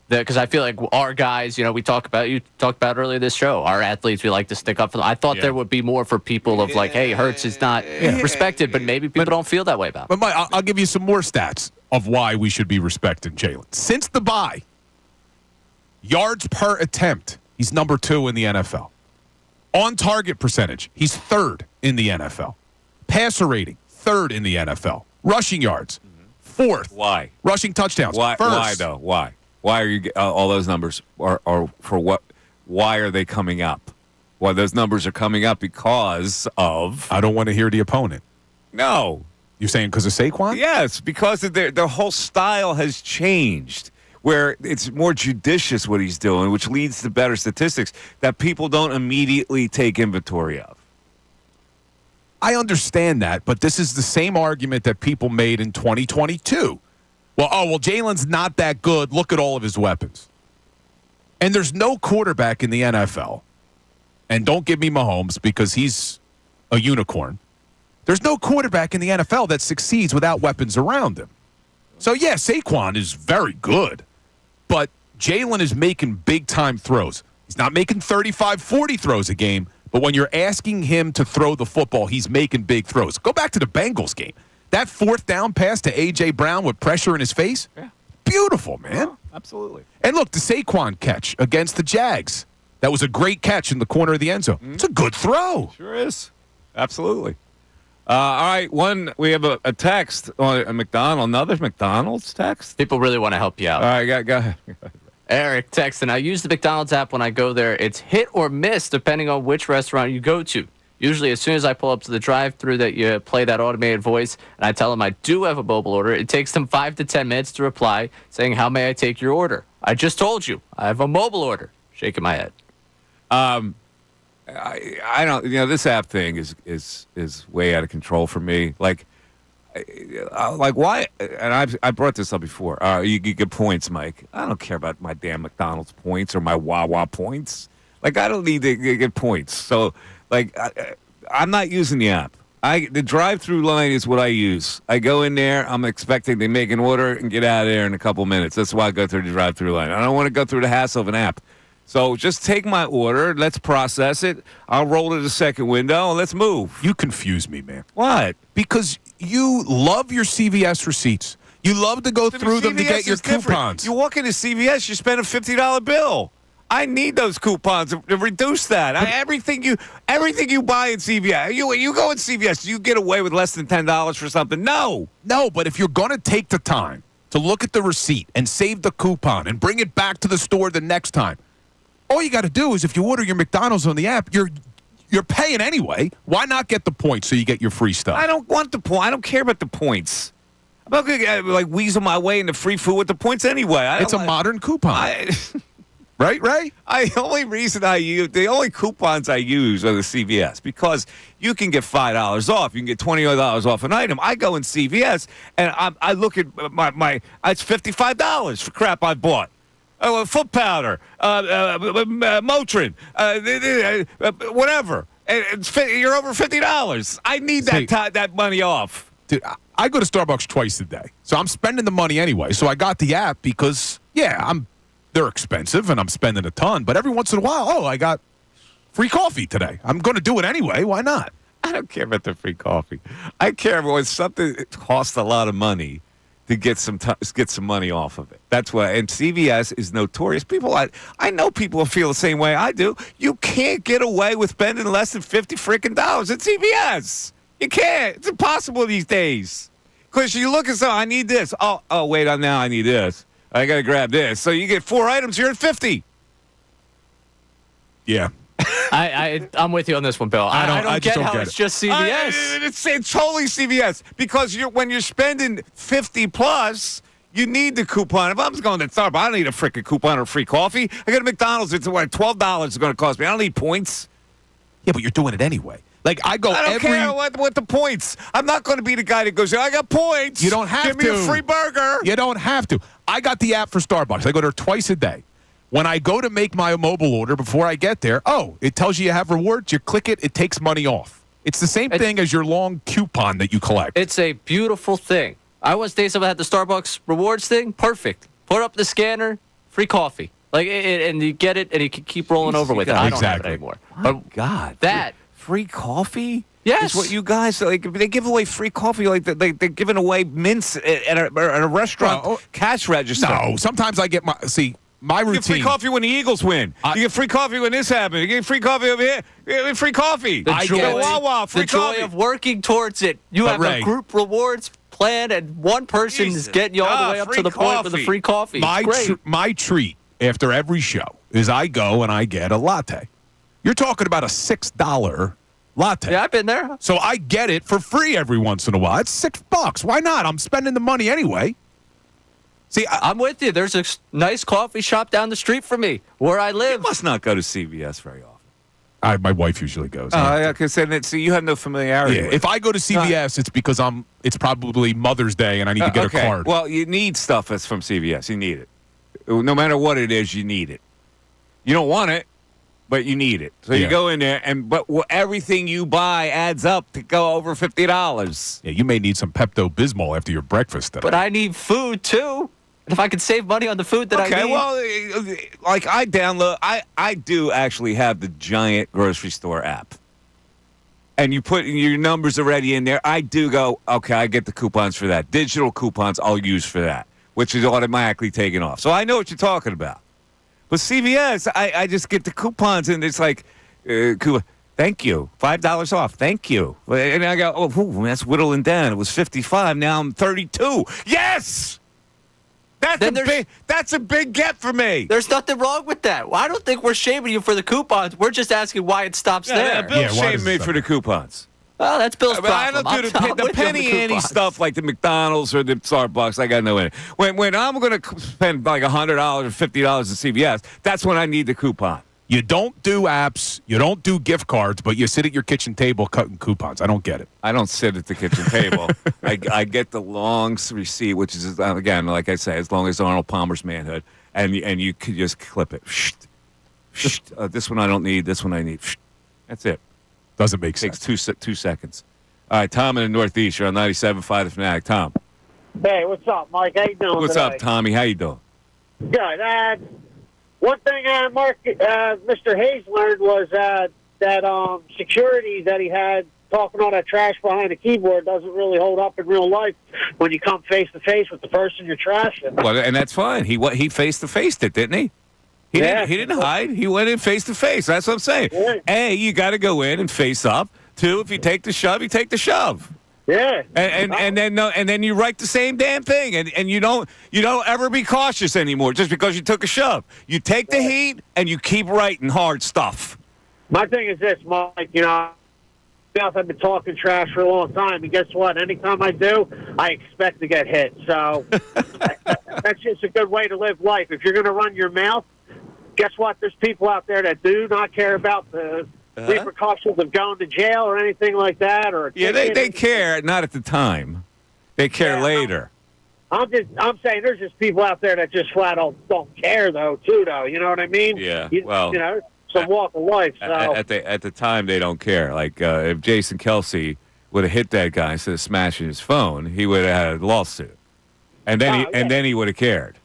Because I feel like our guys, you talked about earlier this show, our athletes, we like to stick up for them. I thought there would be more for people of like, hey, Hurts is not respected, but maybe people don't feel that way about him. But Mike, I'll give you some more stats of why we should be respecting Jalen. Since the bye, yards per attempt, he's number 2 in the NFL. On target percentage, he's 3rd in the NFL. Passer rating, 3rd in the NFL. Rushing yards, 4th. Why? Rushing touchdowns, Why? 1st. Why though? Why? Why are you all those numbers are for what? Why are they coming up? Well, those numbers are coming up because of. I don't want to hear the opponent. No. You're saying because of Saquon? Yes, because of their whole style has changed, where it's more judicious what he's doing, which leads to better statistics that people don't immediately take inventory of. I understand that, but this is the same argument that people made in 2022. Well, Jalen's not that good. Look at all of his weapons. And there's no quarterback in the NFL, and don't give me Mahomes because he's a unicorn. There's no quarterback in the NFL that succeeds without weapons around him. So, yeah, Saquon is very good, but Jalen is making big-time throws. He's not making 35, 40 throws a game, but when you're asking him to throw the football, he's making big throws. Go back to the Bengals game. That 4th down pass to A.J. Brown with pressure in his face, beautiful, man. Oh, absolutely. And look, the Saquon catch against the Jags. That was a great catch in the corner of the end zone. It's a good throw. Sure is. Absolutely. All right, we have a text on a another McDonald's text. People really want to help you out. All right, go ahead. Eric texting, I use the McDonald's app when I go there. It's hit or miss depending on which restaurant you go to. Usually as soon as I pull up to the drive-thru that you play that automated voice and I tell them I do have a mobile order, it takes them 5 to 10 minutes to reply saying, how may I take your order? I just told you, I have a mobile order. Shaking my head. I don't. This app thing is way out of control for me. Like why? And I brought this up before. You get points, Mike. I don't care about my damn McDonald's points or my Wawa points. Like I don't need to get points. So I'm not using the app. The drive-through line is what I use. I go in there. I'm expecting to make an order and get out of there in a couple minutes. That's why I go through the drive-through line. I don't want to go through the hassle of an app. So just take my order. Let's process it. I'll roll to the second window and let's move. You confuse me, man. What? Because you love your CVS receipts. You love to go through them to get your coupons. You walk into CVS, you spend a $50 bill. I need those coupons to reduce that. Everything you buy in CVS, you go in CVS, you get away with less than $10 for something. No, but if you're going to take the time to look at the receipt and save the coupon and bring it back to the store the next time, all you got to do is if you order your McDonald's on the app, you're paying anyway. Why not get the points so you get your free stuff? I don't want the point. I don't care about the points. I'm not going to weasel my way into free food with the points anyway. It's a modern coupon. Right? The only coupons I use are the CVS because you can get $5 off. You can get $20 off an item. I go in CVS and I look at my it's $55 for crap I bought. Foot powder, Motrin, whatever. You're over $50. I need that money off. Dude, I go to Starbucks twice a day, so I'm spending the money anyway. So I got the app because, they're expensive and I'm spending a ton. But every once in a while, I got free coffee today. I'm going to do it anyway. Why not? I don't care about the free coffee. I care when something costs a lot of money to get some money off of it. That's why. And CVS is notorious. People, I know people feel the same way I do. You can't get away with spending less than $50 freaking dollars at CVS. You can't. It's impossible these days. Because you look at something, I need this. Oh, wait, now I need this. I got to grab this. So you get 4 items, you're at 50. Yeah. I'm with you on this one, Bill. I don't get how it's just CVS. It's totally CVS because when you're spending 50 plus, you need the coupon. If I'm going to Starbucks, I don't need a freaking coupon or free coffee. I got a McDonald's. It's what $12 is going to cost me. I don't need points. Yeah, but you're doing it anyway. Like I don't care what the points. I'm not going to be the guy that goes, I got points. You don't have to. Give me a free burger. You don't have to. I got the app for Starbucks. I go there twice a day. When I go to make my mobile order before I get there, it tells you have rewards. You click it, it takes money off. It's the same thing as your long coupon that you collect. It's a beautiful thing. I was days I had the Starbucks rewards thing. Perfect. Put up the scanner, free coffee. And you get it, and you can keep rolling over with it. I don't have it anymore. Oh, God. That. Free coffee? Yes. Is what you guys, they give away free coffee like they're giving away mints at a restaurant cash register. No, sometimes I get my routine. You get free coffee when the Eagles win. You get free coffee when this happens. You get free coffee over here. You get free coffee. The Joy of working towards it. You have a group rewards plan, and one person is getting you all the way up to the point with the free coffee. My treat after every show is I go and I get a latte. You're talking about a $6 latte. Yeah, I've been there. So I get it for free every once in a while. It's $6. Why not? I'm spending the money anyway. See, I'm with you. There's a nice coffee shop down the street from me where I live. You must not go to CVS very often. My wife usually goes. See, you have no familiarity. Yeah, if I go to CVS, it's because it's probably Mother's Day and I need to get a card. Well, you need stuff that's from CVS. You need it. No matter what it is, you need it. You don't want it, but you need it. So you go in there, but everything you buy adds up to go over $50. Yeah, you may need some Pepto-Bismol after your breakfast today. But I need food, too. And if I could save money on the food that I need. Okay, well, like I do actually have the giant grocery store app. And you put your numbers already in there. I do go, okay, I get the coupons for that. Digital coupons I'll use for that, which is automatically taken off. So I know what you're talking about. But CVS, I just get the coupons, and it's like, thank you, $5 off, thank you. And I go, that's whittling down. It was 55, now I'm 32. Yes! That's a big get for me. There's nothing wrong with that. Well, I don't think we're shaming you for the coupons. We're just asking why it stops there. Bill shamed me for the coupons. Well, that's Bill's problem. I don't do the penny ante stuff like the McDonald's or the Starbucks. I got no in it. When I'm going to spend like $100 or $50 at CVS, that's when I need the coupon. You don't do apps, you don't do gift cards, but you sit at your kitchen table cutting coupons. I don't get it. I don't sit at the kitchen table. I get the long receipt, which is, again, like I say, as long as Arnold Palmer's manhood, and you could just clip it. This one I don't need, this one I need. That's it. Doesn't make sense. Takes 2 seconds. All right, Tom in the Northeast. You're on 97.5 The Fanatic. Tom. Hey, what's up, Mike? How you doing What's today? up, Tommy? How you doing? Good. One thing Mr. Hayes learned was that security that he had talking all that trash behind the keyboard doesn't really hold up in real life when you come face to face with the person you're trashing. Well, and that's fine. He face to faced it, didn't he? He didn't hide. He went in face to face. That's what I'm saying. Yeah. A, you got to go in and face up. 2, if you take the shove, you take the shove. Yeah. And then you write the same damn thing, and you don't ever be cautious anymore just because you took a shove. You take the heat and you keep writing hard stuff. My thing is this, Mike. I've been talking trash for a long time, and guess what? Anytime I do, I expect to get hit. So that's just a good way to live life. If you're going to run your mouth, guess what? There's people out there that do not care about the repercussions of going to jail or anything like that. Or they care, not at the time. They care later. I'm saying there's just people out there that just flat out don't care, though. You know what I mean? Yeah. Some walk of life. So. At the time, they don't care. Like if Jason Kelsey would have hit that guy instead of smashing his phone, he would have had a lawsuit, and then he would have cared.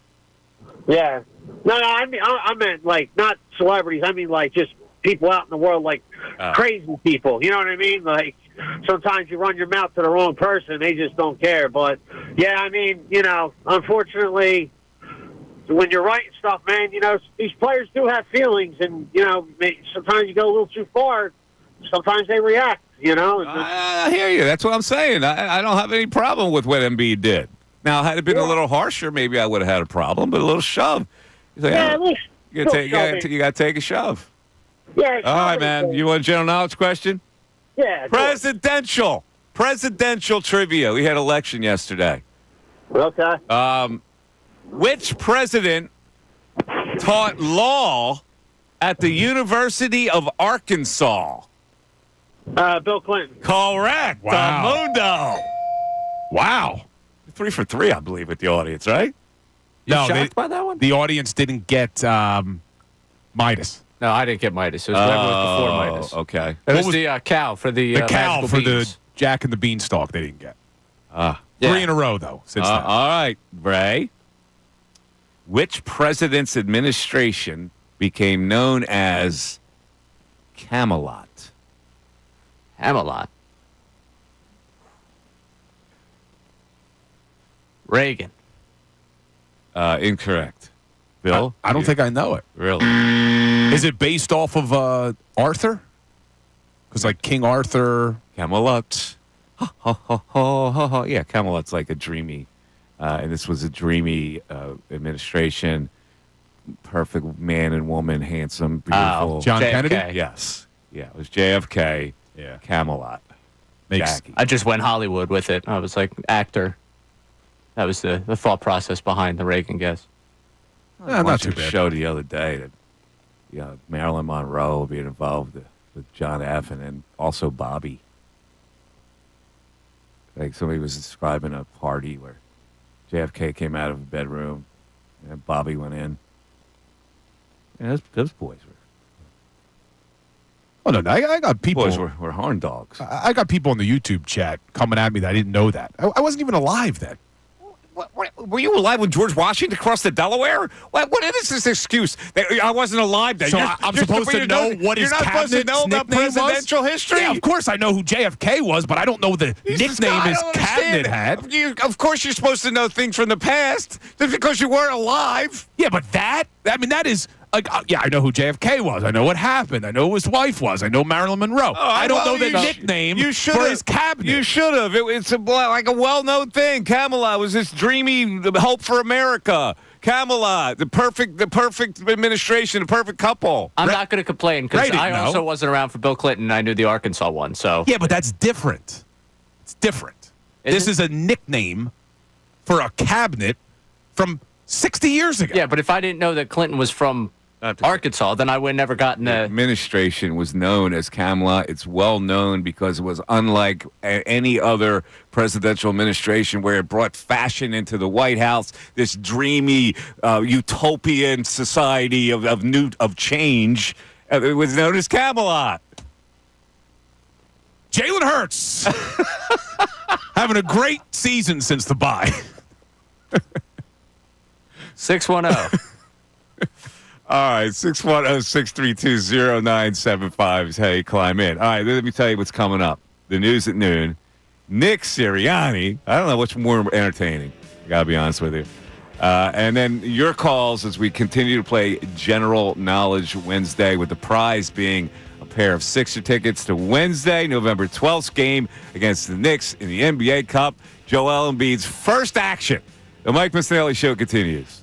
Yeah. No, I meant like not celebrities. I mean like just people out in the world, like crazy people. You know what I mean? Like sometimes you run your mouth to the wrong person, they just don't care. But Yeah, I mean, unfortunately, when you're writing stuff, man, these players do have feelings, and sometimes you go a little too far. Sometimes they react. I hear you. That's what I'm saying. I don't have any problem with what Embiid did. Now, had it been a little harsher, maybe I would have had a problem. But a little shove. You got to take a shove. Yeah. All right, man. You want a general knowledge question? Yeah. Presidential trivia. We had election yesterday. Okay. Which president taught law at the University of Arkansas? Bill Clinton. Correct. Wow. Mundo. Wow. 3 for 3, I believe, with the audience, right? No, shocked by that one? The audience didn't get Midas. No, I didn't get Midas. It was whatever was before Midas. Okay. It was the cow for the cow magical for beans. the Jack and the Beanstalk they didn't get. Yeah. 3 in a row, though, since then. All right, Bray. Which president's administration became known as Camelot? Camelot. Reagan. Incorrect. Bill? I don't think I know it. Really? Is it based off of Arthur? Because, like, King Arthur. Camelot. Yeah, Camelot's like a dreamy, and this was a dreamy administration. Perfect man and woman, handsome, beautiful. John JFK. Kennedy? Yes. Yeah, it was JFK. Yeah. Camelot. Makes- Jackie. I just went Hollywood with it. I was like, actor. That was the thought process behind the Reagan guess. not watched too a bad. show the other day that Marilyn Monroe being involved with John F. and then also Bobby. Like somebody was describing a party where JFK came out of a bedroom and Bobby went in. And those boys Oh, no, I got people. were horn dogs. I got people in the YouTube chat coming at me that I didn't know that. I wasn't even alive then. Were you alive when George Washington crossed the Delaware? What is this excuse? That I wasn't alive then. So I'm supposed to know what his You're not supposed to cabinet's know about nickname was? presidential history? Yeah, of course I know who JFK was, but I don't know the nickname his cabinet had. Of course you're supposed to know things from the past just because you weren't alive. Yeah, but that is like, yeah, I know who JFK was. I know what happened. I know who his wife was. I know Marilyn Monroe. I don't know the nickname for his cabinet. You should have. It's like a well-known thing. Camelot was this dreamy hope for America. Camelot, the perfect administration, the perfect couple. I'm not going to complain because I also wasn't around for Bill Clinton. I knew the Arkansas one. So yeah, but that's different. It's different. This is a nickname for a cabinet from 60 years ago. Yeah, but if I didn't know that Clinton was from Arkansas, then I would have never gotten The the. administration was known as Camelot. It's well known because it was unlike any other presidential administration where it brought fashion into the White House. This dreamy utopian society of change. It was known as Camelot. Jalen Hurts having a great season since the bye. 610. All right, 610-632-0975 is how you climb in. All right, let me tell you what's coming up. The news at noon. Nick Sirianni. I don't know what's more entertaining. I got to be honest with you. And then your calls as we continue to play General Knowledge Wednesday, with the prize being a pair of Sixer tickets to Wednesday, November 12th game against the Knicks in the NBA Cup. Joel Embiid's first action. The Mike Missanelli Show continues.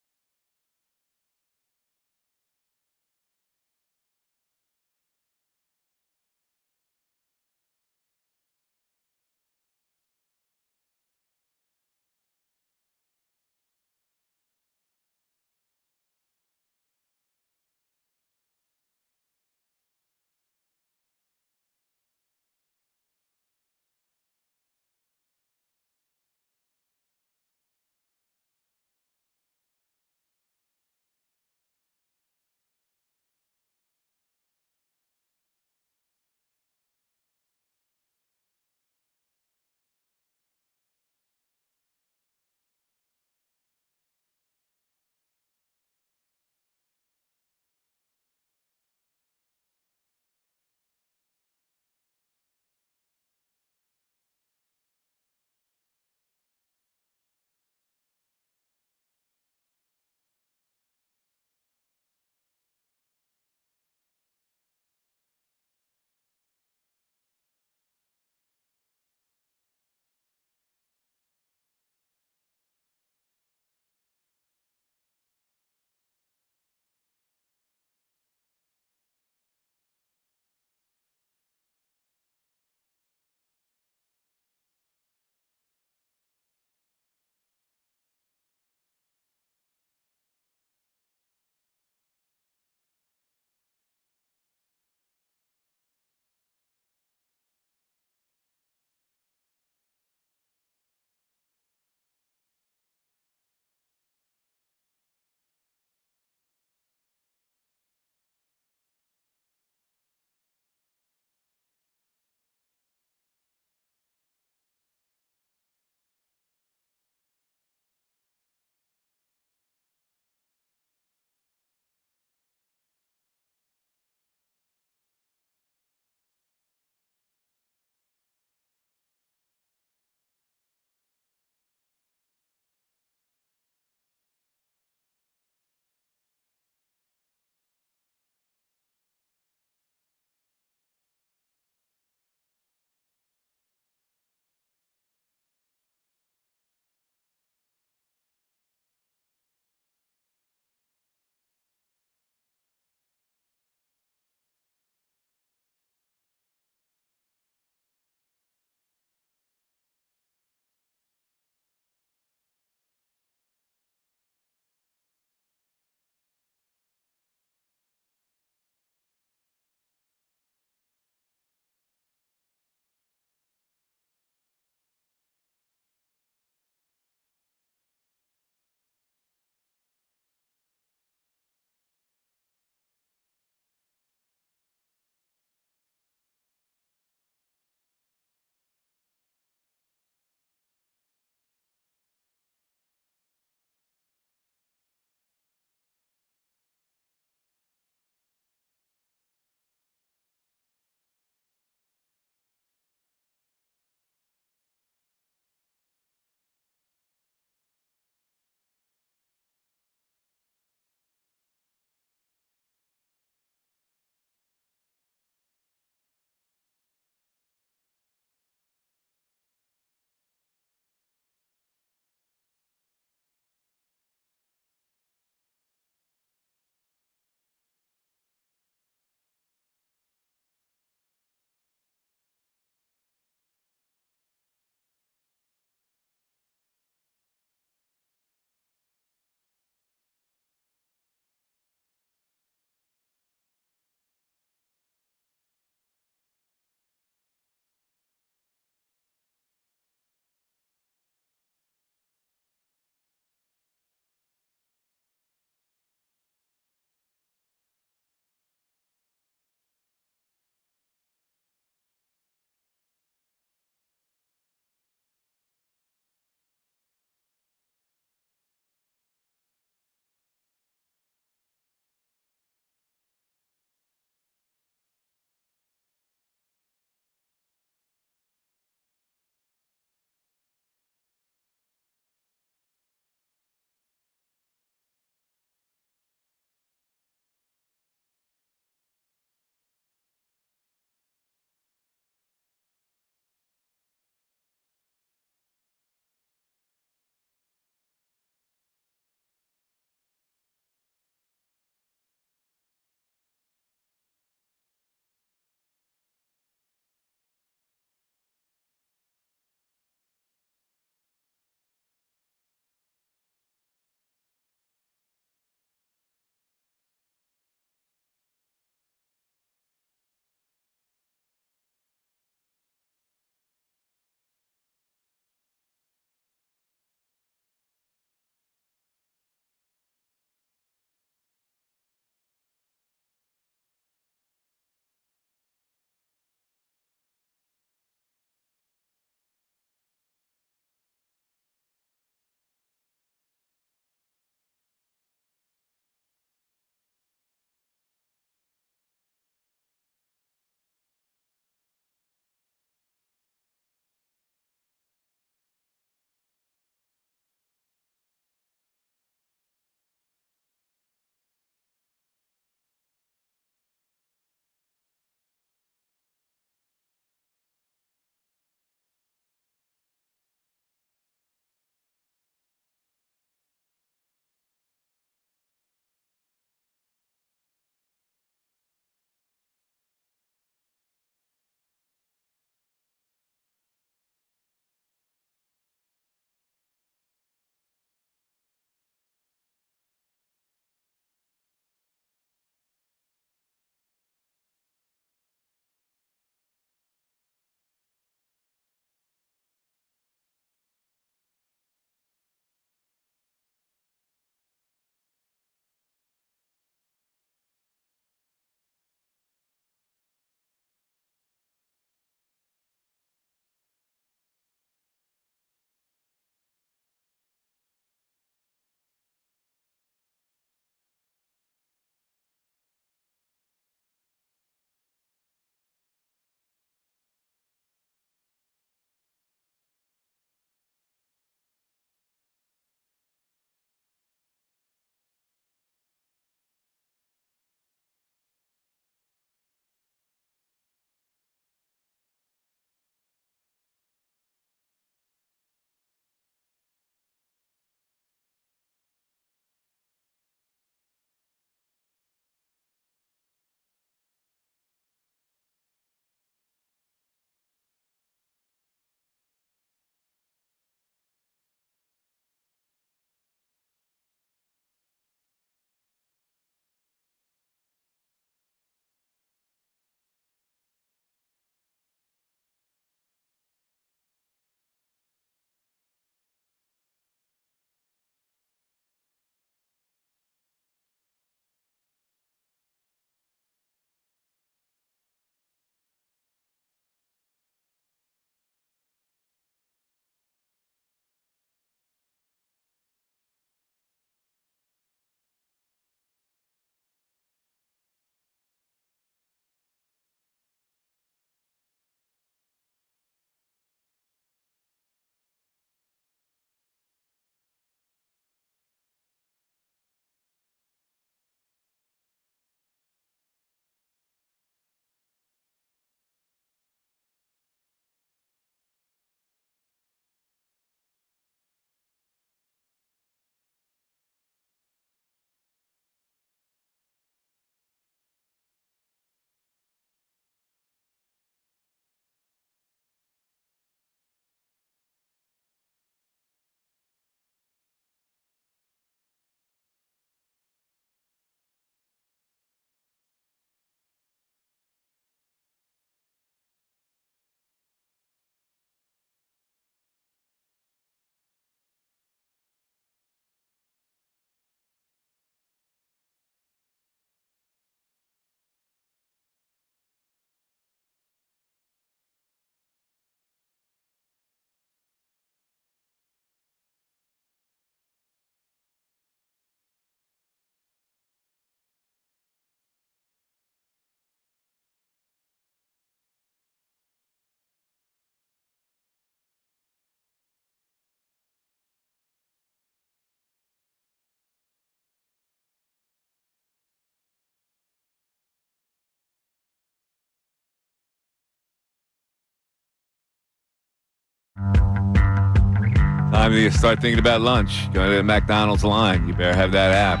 time you start thinking about lunch, go to the McDonald's line. You better have that app.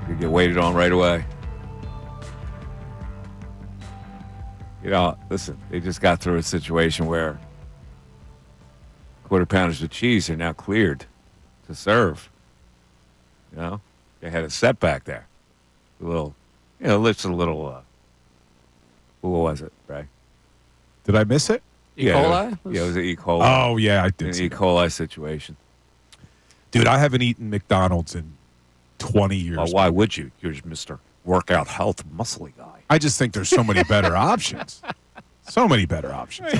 You get waited on right away. Listen, they just got through a situation where quarter pounders with cheese are now cleared to serve. They had a setback there. Just a little, what was it, Ray? Did I miss it? E. coli? Yeah, it was an E. coli. Oh, yeah, I did. An E. coli situation. Dude, I haven't eaten McDonald's in 20 years. Well, why would you? You're just Mr. Workout Health Muscly guy. I just think there's so many better options. So many better options.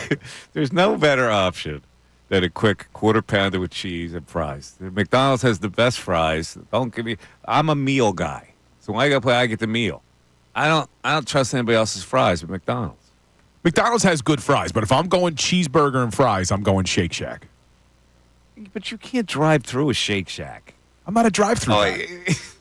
There's no better option than a quick quarter pounder with cheese and fries. McDonald's has the best fries. Don't give me. I'm a meal guy, so when I go play, I get the meal. I don't trust anybody else's fries at McDonald's. McDonald's has good fries, but if I'm going cheeseburger and fries, I'm going Shake Shack. But you can't drive through a Shake Shack. I'm not a drive-through guy.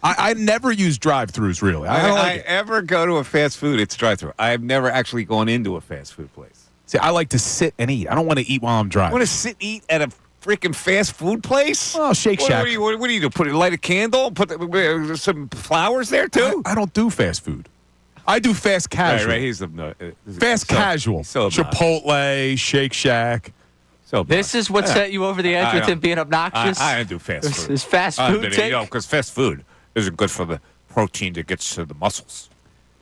I never use drive-thrus, really. I don't like it. ever go to a fast food, it's drive-through. I have never actually gone into a fast food place. See, I like to sit and eat. I don't want to eat while I'm driving. You want to sit and eat at a freaking fast food place? Oh, Shake Shack. What do you do? Light a candle? Put some flowers there, too? I don't do fast food. I do fast casual. Right. He's fast casual. So Chipotle, Shake Shack. So this is what set you over the edge with him being obnoxious? I don't do fast food. His fast food take? Because fast food isn't good for the protein that gets to the muscles.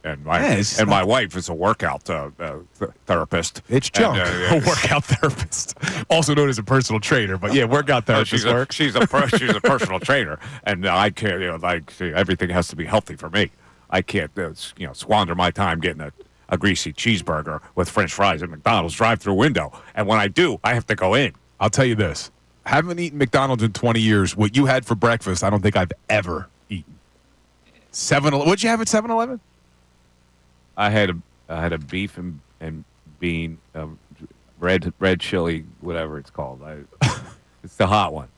And my wife is a workout therapist. It's junk. A workout therapist, also known as a personal trainer. But yeah, workout therapist work. She's a personal trainer, and I can't. Everything has to be healthy for me. I can't squander my time getting a greasy cheeseburger with French fries at McDonald's drive-through window. And when I do, I have to go in. I'll tell you this: haven't eaten McDonald's in 20 years. What you had for breakfast, I don't think I've ever eaten. 7-Eleven. What'd you have at 7-Eleven? I had a beef and bean, red chili, whatever it's called. It's the hot one.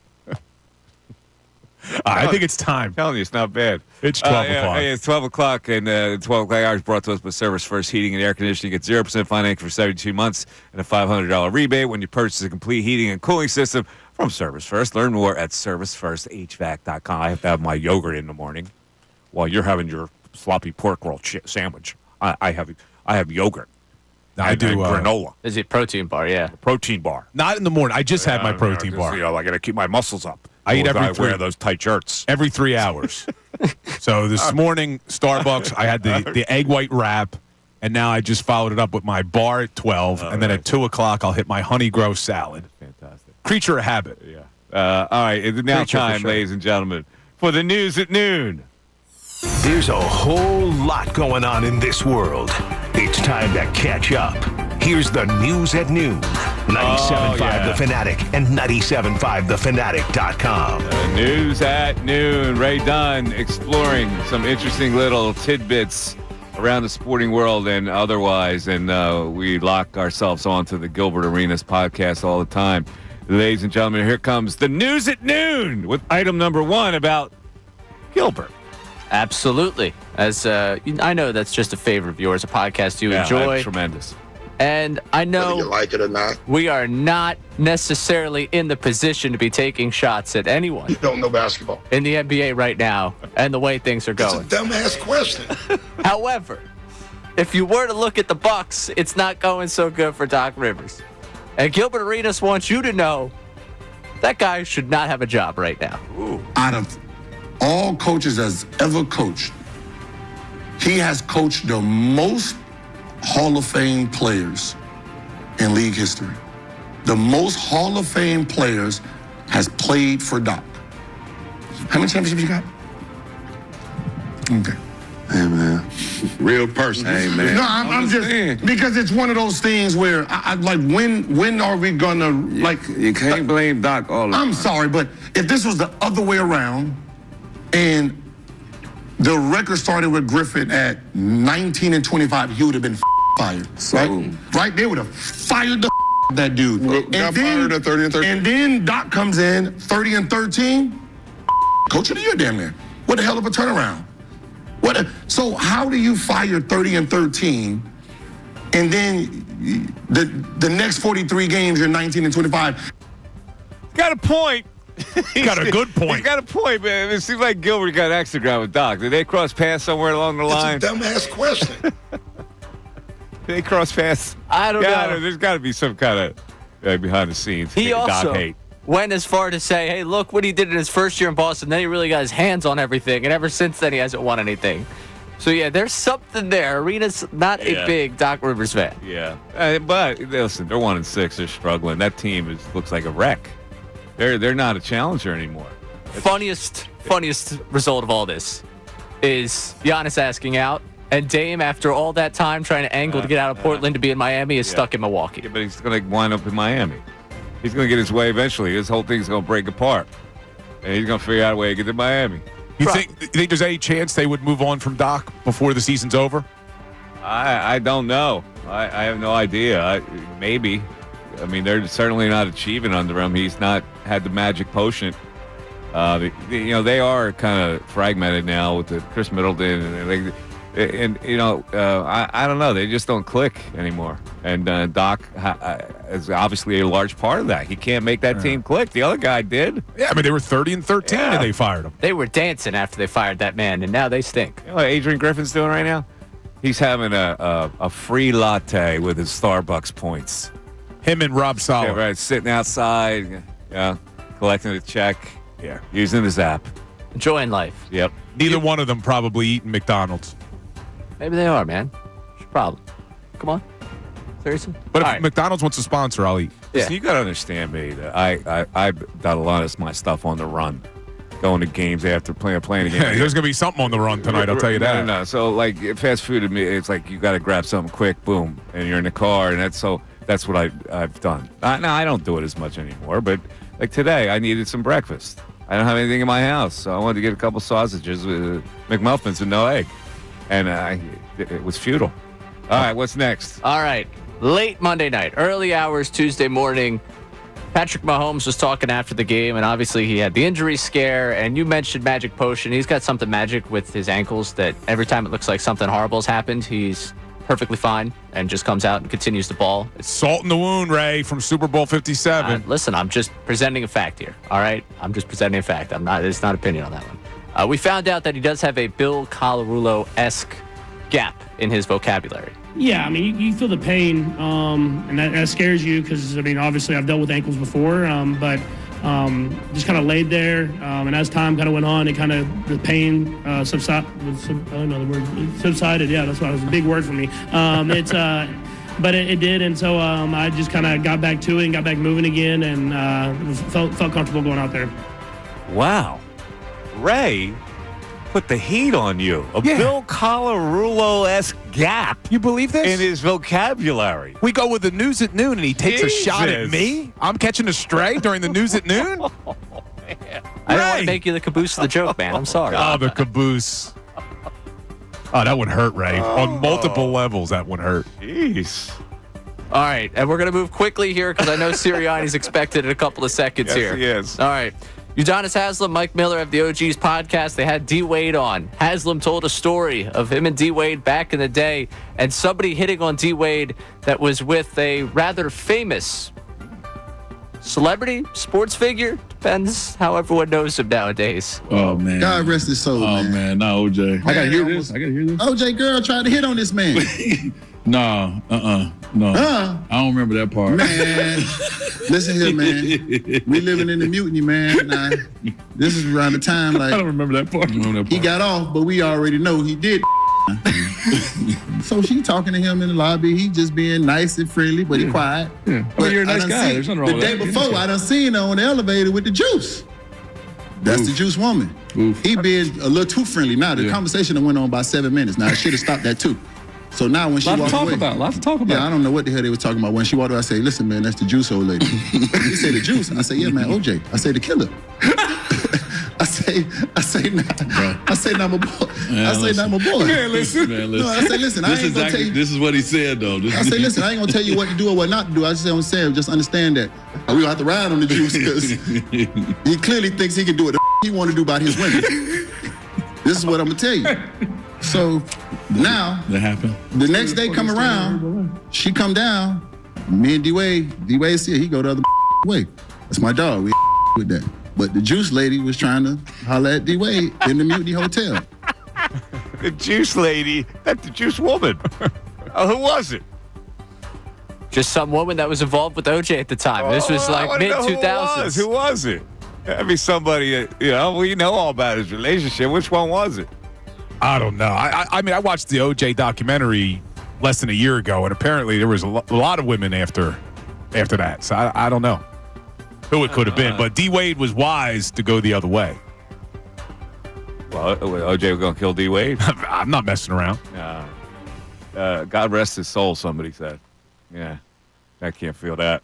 I think it's time. I'm telling you, it's not bad. It's 12 o'clock. It's 12 o'clock, and 12 o'clock hours brought to us by Service First Heating and Air Conditioning. Get 0% financing for 72 months and a $500 rebate when you purchase a complete heating and cooling system from Service First. Learn more at servicefirsthvac.com. I have to have my yogurt in the morning while you're having your sloppy pork roll sandwich. I have yogurt. I do granola. Is it protein bar? Yeah. Protein bar. Not in the morning. I just had my protein bar. I got to keep my muscles up. I eat every wear those tight shirts every 3 hours. So this morning, Starbucks, I had the egg white wrap, and now I just followed it up with my bar at 12, and then at 2 o'clock, I'll hit my honey grow salad. Fantastic. Creature of habit. Yeah. All right. It's now Creature time, ladies and gentlemen, for the news at noon. There's a whole lot going on in this world. It's time to catch up. Here's the news at noon. 97.5 The Fanatic and 97.5thefanatic.com. News at noon. Ray Dunn exploring some interesting little tidbits around the sporting world and otherwise. And we lock ourselves onto the Gilbert Arenas podcast all the time. Ladies and gentlemen, here comes the news at noon with item number 1 about Gilbert. Absolutely. As I know that's just a favorite of yours, a podcast you enjoy. Tremendous. And I know, whether you like it or not, we are not necessarily in the position to be taking shots at anyone. You don't know basketball in the NBA right now and the way things are going. It's a dumbass question. However, if you were to look at the Bucks, it's not going so good for Doc Rivers. And Gilbert Arenas wants you to know that guy should not have a job right now. Ooh. Out of all coaches that's ever coached, he has coached the most Hall of Fame players in league history. The most Hall of Fame players has played for Doc. How many championships you got? Okay. Hey, man. Real person. Hey, man. No, I'm just, because it's one of those things where I like, when are we gonna, like. You can't blame Doc all the time. I'm sorry, but if this was the other way around, and the record started with Griffin at 19 and 25, he would have been fired. Right? They would have fired the that dude. Got fired at 30 and 13. And then Doc comes in, 30 and 13. Coach of the year, damn near. What the hell of a turnaround? So how do you fire 30 and 13, and then the next 43 games you're 19 and 25? got a point. He's got a good point. He's got a point, man. It seems like Gilbert got extra ground with Doc. Did they cross paths somewhere along the line? It's a dumbass question. Did they cross paths? I don't know. There's got to be some kind of behind the scenes. He Doc also hate. went as far to say, hey, look what he did in his first year in Boston. Then he really got his hands on everything, and ever since then he hasn't won anything. So, yeah, there's something there. Arena's not a big Doc Rivers fan. Yeah. But, listen, they're 1-6. They're struggling. That team looks like a wreck. They're not a challenger anymore. Funniest result of all this is Giannis asking out, and Dame, after all that time trying to angle to get out of Portland to be in Miami, is stuck in Milwaukee. Yeah, but he's going to wind up in Miami. He's going to get his way eventually. This whole thing's going to break apart. And he's going to figure out a way to get to Miami. You think there's any chance they would move on from Doc before the season's over? I don't know. I have no idea. Maybe. I mean, they're certainly not achieving under him. He's not had the magic potion. They are kind of fragmented now with the Chris Middleton I don't know. They just don't click anymore. And Doc is obviously a large part of that. He can't make that team click. The other guy did. Yeah, I mean, they were 30-13 and they fired him. They were dancing after they fired that man, and now they stink. You know what Adrian Griffin's doing right now? He's having a free latte with his Starbucks points. Him and Rob Sala. Yeah, right. Sitting outside, collecting a check. Yeah. Using his app. Enjoying life. Yep. Neither one of them probably eating McDonald's. Maybe they are, man. What's your problem? Come on. Seriously? But if McDonald's wants to sponsor, I'll eat. Yeah. Listen, you got to understand me that I've done a lot of my stuff on the run. Going to games after playing a game. Yeah, there's going to be something on the run tonight, I'll tell you that. No. So, like, fast food to me, it's like you got to grab something quick, boom, and you're in the car, and that's what I've done. Now, I don't do it as much anymore, but, like, today, I needed some breakfast. I don't have anything in my house, so I wanted to get a couple sausages with McMuffins with no egg. And it was futile. All right, what's next? All right. Late Monday night, early hours Tuesday morning, Patrick Mahomes was talking after the game, and obviously he had the injury scare, and you mentioned magic potion. He's got something magic with his ankles that every time it looks like something horrible has happened, he's perfectly fine and just comes out and continues to ball. It's salt in the wound, Ray, from Super Bowl 57. Listen, I'm just presenting a fact here, all right? I'm just presenting a fact. It's not opinion on that one. We found out that he does have a Bill Colarulo-esque gap in his vocabulary. Yeah, I mean, you feel the pain, and that scares you because, I mean, obviously I've dealt with ankles before, but just kind of laid there, and as time kind of went on, the pain subsided. Yeah, that's why it was a big word for me. But it did, and so I just kind of got back to it and got back moving again, and felt comfortable going out there. Wow, Ray put the heat on you. Bill Colarulo-esque gap. You believe this? In his vocabulary. We go with the news at noon, and he takes a shot at me. I'm catching a stray during the news at noon. I don't want to make you the caboose of the joke, man. I'm sorry. Oh, the caboose. Oh, that would hurt, Ray. On multiple levels, that would hurt. Jeez. All right, and we're going to move quickly here because I know Sirianni's expected in a couple of seconds here. Yes, he is. All right. Udonis Haslem, Mike Miller of the OGs podcast. They had D. Wade on. Haslem told a story of him and D. Wade back in the day and somebody hitting on D. Wade that was with a rather famous celebrity, sports figure. Depends how everyone knows him nowadays. Oh, man. God rest his soul, man. Oh, man. No, OJ. I got to hear this. OJ girl tried to hit on this man. No. I don't remember that part. Man, listen here, man. We living in the mutiny, man. Now, this is around the time, like, I don't remember that part. He got off, but we already know he did. So she talking to him in the lobby. He just being nice and friendly, but he quiet. Yeah. I mean, you're a nice guy. There's nothing wrong with that. The day before, I done seen her on the elevator with the juice. That's the juice woman. He being a little too friendly. Now, the conversation that went on about 7 minutes. Now, I should have stopped that, too. So now when she walked away. Lots to talk about. Yeah, I don't know what the hell they were talking about. When she walked away, I say, listen, man, that's the juice old lady. He said, the juice? I say, yeah, man, OJ. I say, the killer. I say, not my boy. Man, I say, not my boy. Man, listen. No, I say, listen, I ain't gonna tell you. This is what he said, though. I say, listen, I ain't gonna tell you what to do or what not to do. I just say, I'm saying, just understand that we gonna have to ride on the juice because he clearly thinks he can do what the he want to do about his women. This is what I'm gonna tell you. So now, that happened. The next day come around, she come down. Me and D-Wade see her. He go the other way. That's my dog. We with that. But the juice lady was trying to holler at D-Wade in the Mutiny Hotel. The juice lady, that's the juice woman. Who was it? Just some woman that was involved with OJ at the time. This was like mid-2000s. Who was it? That'd be somebody, we know all about his relationship. Which one was it? I don't know. I mean, I watched the OJ documentary less than a year ago, and apparently there was a lot of women after that. So I don't know who it could have been. But D-Wade was wise to go the other way. Well, OJ was going to kill D-Wade? I'm not messing around. God rest his soul, somebody said. Yeah, I can't feel that.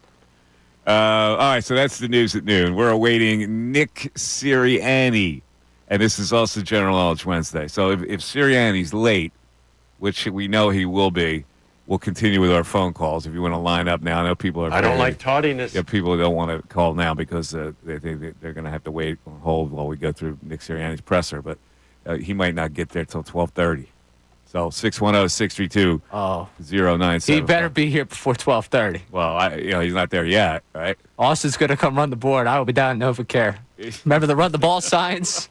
All right, so that's the news at noon. We're awaiting Nick Sirianni, and this is also General Knowledge Wednesday. So if Sirianni's late, which we know he will be, we'll continue with our phone calls. If you want to line up now, I know people are. I don't like tardiness. Yeah, people don't want to call now because they think they're going to have to wait on hold while we go through Nick Sirianni's presser, but he might not get there till 12:30. So 610-632-0975. He better be here before 12:30. Well, he's not there yet, right? Austin's going to come run the board. I will be down at NovaCare. Remember the run the ball signs?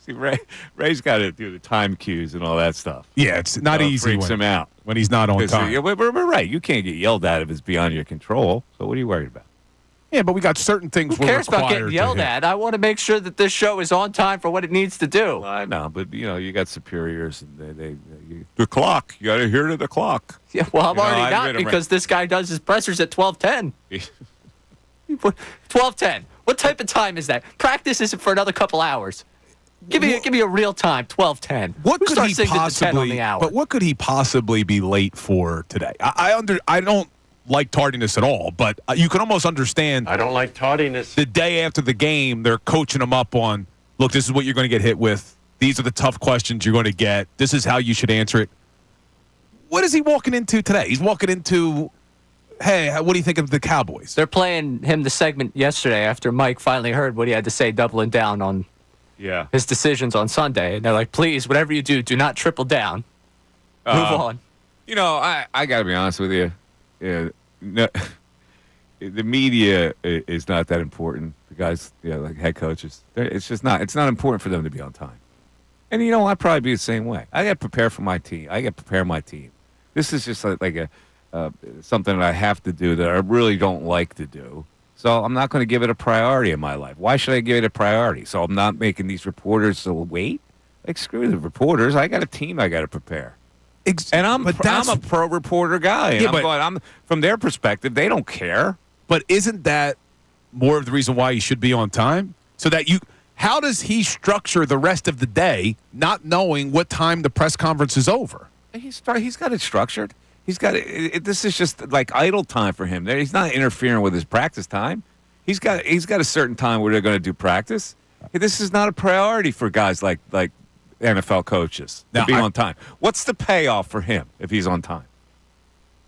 See, Ray's got to do the time cues and all that stuff. Yeah, it's not easy freaks him out when he's not on time. We're right. You can't get yelled at if it's beyond your control. So what are you worried about? Yeah, but we got certain things Who cares about getting yelled at? I want to make sure that this show is on time for what it needs to do. Well, I know, but you got superiors, and the clock. You got to adhere to the clock. Yeah, well, I'm already not because this guy does his pressers at 12:10. 12:10. What type of time is that? Practice isn't for another couple hours. Give me a real time. 12:10. What could he possibly? But what could he possibly be late for today? I don't like tardiness at all, but you can almost understand. I don't like tardiness. The day after the game, they're coaching him up on, look, this is what you're going to get hit with. These are the tough questions you're going to get. This is how you should answer it. What is he walking into today? He's walking into, hey, what do you think of the Cowboys? They're playing him the segment yesterday after Mike finally heard what he had to say, doubling down on his decisions on Sunday. And they're like, please, whatever you do not triple down. Move on. I got to be honest with you. Yeah, no, the media is not that important. The guys, like head coaches, it's not important for them to be on time. And I'd probably be the same way. I got to prepare for my team. I got to prepare my team. This is just like something that I have to do that I really don't like to do. So I'm not going to give it a priority in my life. Why should I give it a priority? So I'm not making these reporters wait. Like, screw the reporters. I got a team I got to prepare. And I'm a pro reporter guy. And I'm from their perspective, they don't care. But isn't that more of the reason why he should be on time? So that how does he structure the rest of the day not knowing what time the press conference is over? He's got it structured. He's got it. This is just like idle time for him. He's not interfering with his practice time. He's got a certain time where they're going to do practice. This is not a priority for guys like NFL coaches to be on time. What's the payoff for him if he's on time?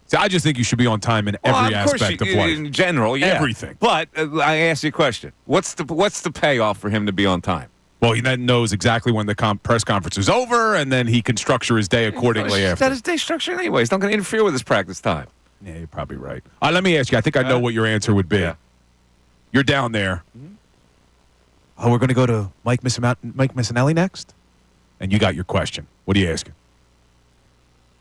See, I just think you should be on time in every aspect of life. In general, yeah. Everything. But I ask you a question. What's the payoff for him to be on time? Well, he then knows exactly when the press conference is over, and then he can structure his day accordingly after. That's his day structure anyway. He's not going to interfere with his practice time. Yeah, you're probably right. Let me ask you. I think I know what your answer would be. Yeah. You're down there. Mm-hmm. Oh, we're going to go to Mike Missanelli next? And you got your question. What are you asking?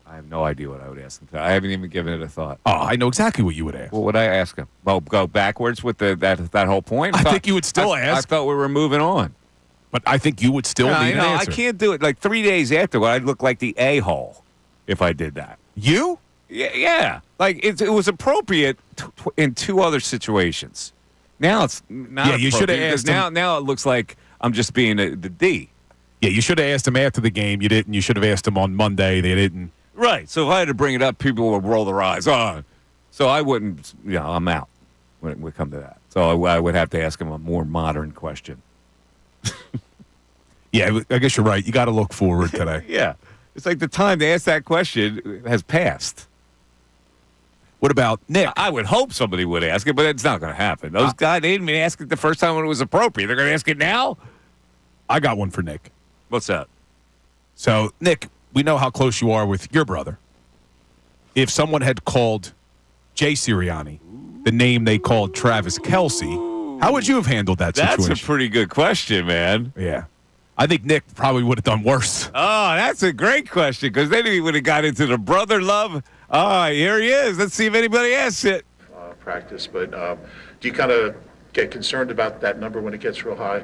I have no idea what I would ask him. I haven't even given it a thought. Oh, I know exactly what you would ask. What would I ask him? Well, go backwards with that whole point? I think you would still ask. I thought we were moving on. But I think you would still need an answer. I can't do it. Like 3 days after, I'd look like the a-hole if I did that. You? Yeah. Like, it was appropriate in two other situations. Now it's not appropriate. You should have asked him. Now it looks like I'm just being the D. Yeah, you should have asked him after the game. You didn't. You should have asked him on Monday. They didn't. Right. So if I had to bring it up, people would roll their eyes. So I wouldn't, I'm out when it would come to that. So I would have to ask him a more modern question. Yeah, I guess you're right. You got to look forward today. Yeah. It's like the time to ask that question has passed. What about Nick? I would hope somebody would ask it, but it's not going to happen. Those guys, they didn't even ask it the first time when it was appropriate. They're going to ask it now? I got one for Nick. What's that? So, Nick, we know how close you are with your brother. If someone had called Jay Sirianni the name they called Travis Kelce, How would you have handled that situation? That's a pretty good question, man. Yeah. I think Nick probably would have done worse. Oh, that's a great question, because then he would have got into the brother love. Oh, here he is. Let's see if anybody asks it. Practice, but do you kind of get concerned about that number when it gets real high?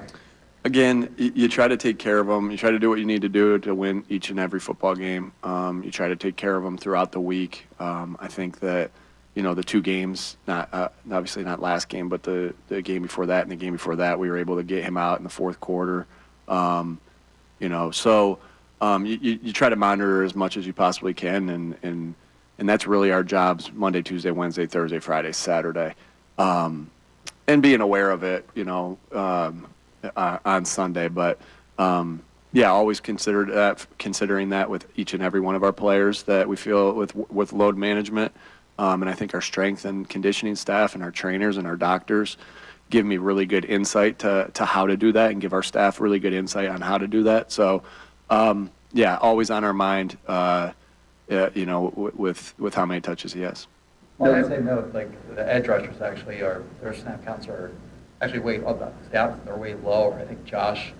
Again, you try to take care of them. You try to do what you need to do to win each and every football game. You try to take care of them throughout the week. I think that, the two games, not obviously not last game, but the game before that and the game before that, we were able to get him out in the fourth quarter. You try to monitor as much as you possibly can, and that's really our jobs: Monday, Tuesday, Wednesday, Thursday, Friday, Saturday, and being aware of it, on Sunday. But always considering that with each and every one of our players that we feel with load management, and I think our strength and conditioning staff and our trainers and our doctors give me really good insight to how to do that, and give our staff really good insight on how to do that. So, always on our mind. With how many touches he has. On the same note, like the edge rushers actually their snap counts are actually way they're way lower. I think Josh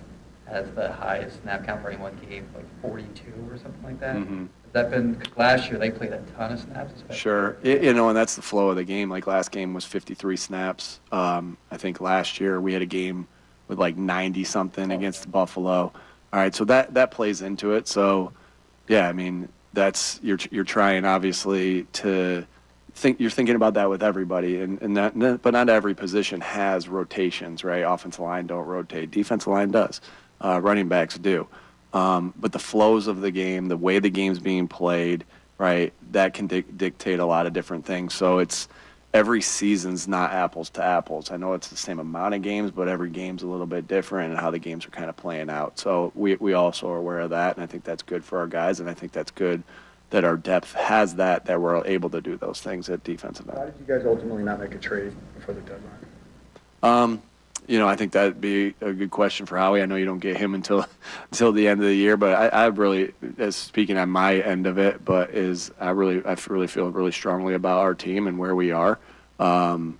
has the highest snap count for any one game, like 42 or something like that. Mm-hmm. Has that been last year? They played a ton of snaps. Sure, and that's the flow of the game. Like last game was 53 snaps. I think last year we had a game with like 90 something against Buffalo. All right, so that plays into it. So, yeah, I mean. That's you're trying obviously to think. You're thinking about that with everybody, but not every position has rotations, right? Offensive line don't rotate, defensive line does, running backs do, but the flows of the game, the way the game's being played, right? That can dictate a lot of different things. So every season's not apples to apples. I know it's the same amount of games, but every game's a little bit different and how the games are kind of playing out. So we also are aware of that, and I think that's good for our guys, and I think that's good that our depth has that we're able to do those things at defensive end. Why did you guys ultimately not make a trade before the deadline? I think that'd be a good question for Howie. I know you don't get him until the end of the year, but I really, as speaking on my end of it, I really feel really strongly about our team and where we are. When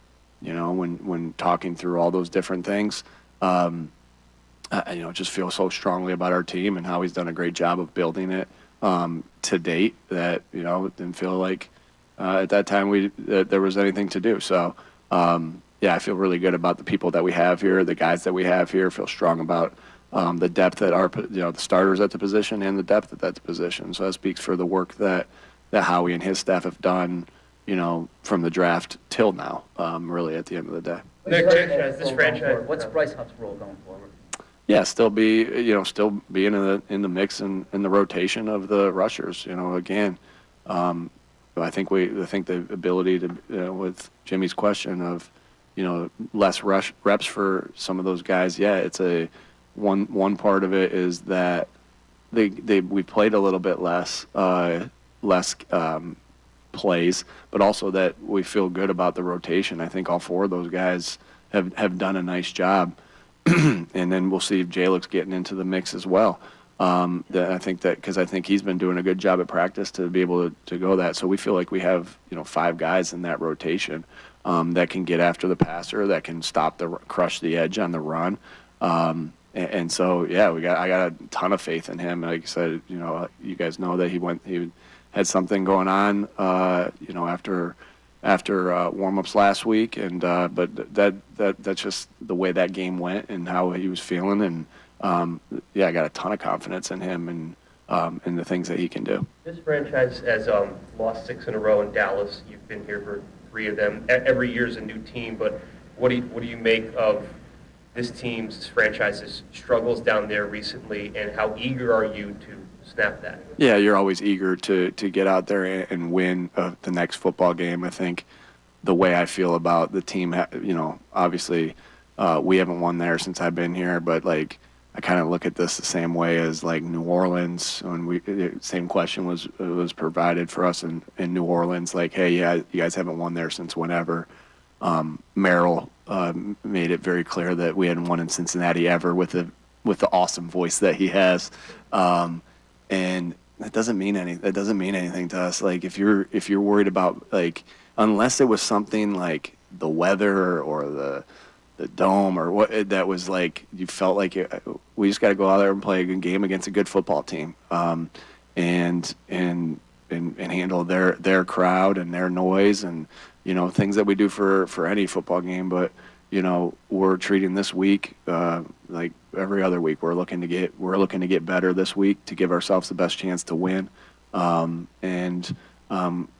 talking through all those different things, just feel so strongly about our team and how he's done a great job of building it to date that didn't feel like at that time that there was anything to do. So. I feel really good about the people that we have here, the guys that we have here. Feel strong about the depth at the starters at the position and the depth at that position. So that speaks for the work that Howie and his staff have done, from the draft till now, really at the end of the day. This franchise. What's Bryce Huff's role going forward? Yeah, still be in the mix and in the rotation of the rushers. Again, I think the ability to with Jimmy's question of. Less reps for some of those guys. Yeah, it's one part of it is that we played a little bit less plays, but also that we feel good about the rotation. I think all four of those guys have done a nice job, and then we'll see if Jalek's getting into the mix as well. I think he's been doing a good job at practice to be able to go that. So we feel like we have five guys in that rotation. That can get after the passer, that can crush the edge on the run, and so I got a ton of faith in him. Like I said, you guys know that he had something going on, after warm-ups last week, and but that's just the way that game went and how he was feeling, and I got a ton of confidence in him and the things that he can do. This franchise has lost 6 in a row in Dallas. You've been here for 3 of them. Every year is a new team, but what do you make of this franchise's struggles down there recently, and how eager are you to snap that? Yeah, you're always eager to get out there and win the next football game. I think the way I feel about the team, obviously we haven't won there since I've been here, but like I kind of look at this the same way as like New Orleans when the same question was provided for us in New Orleans. Like, hey, yeah, you guys haven't won there since whenever. Merrill made it very clear that we hadn't won in Cincinnati ever with the awesome voice that he has, and that doesn't mean anything. That doesn't mean anything to us. Like if you're worried about like unless it was something like the weather or dome or what that was like. You felt like we just got to go out there and play a good game against a good football team, and handle their crowd and their noise and things that we do for any football game. But we're treating this week like every other week. We're looking to get better this week to give ourselves the best chance to win, and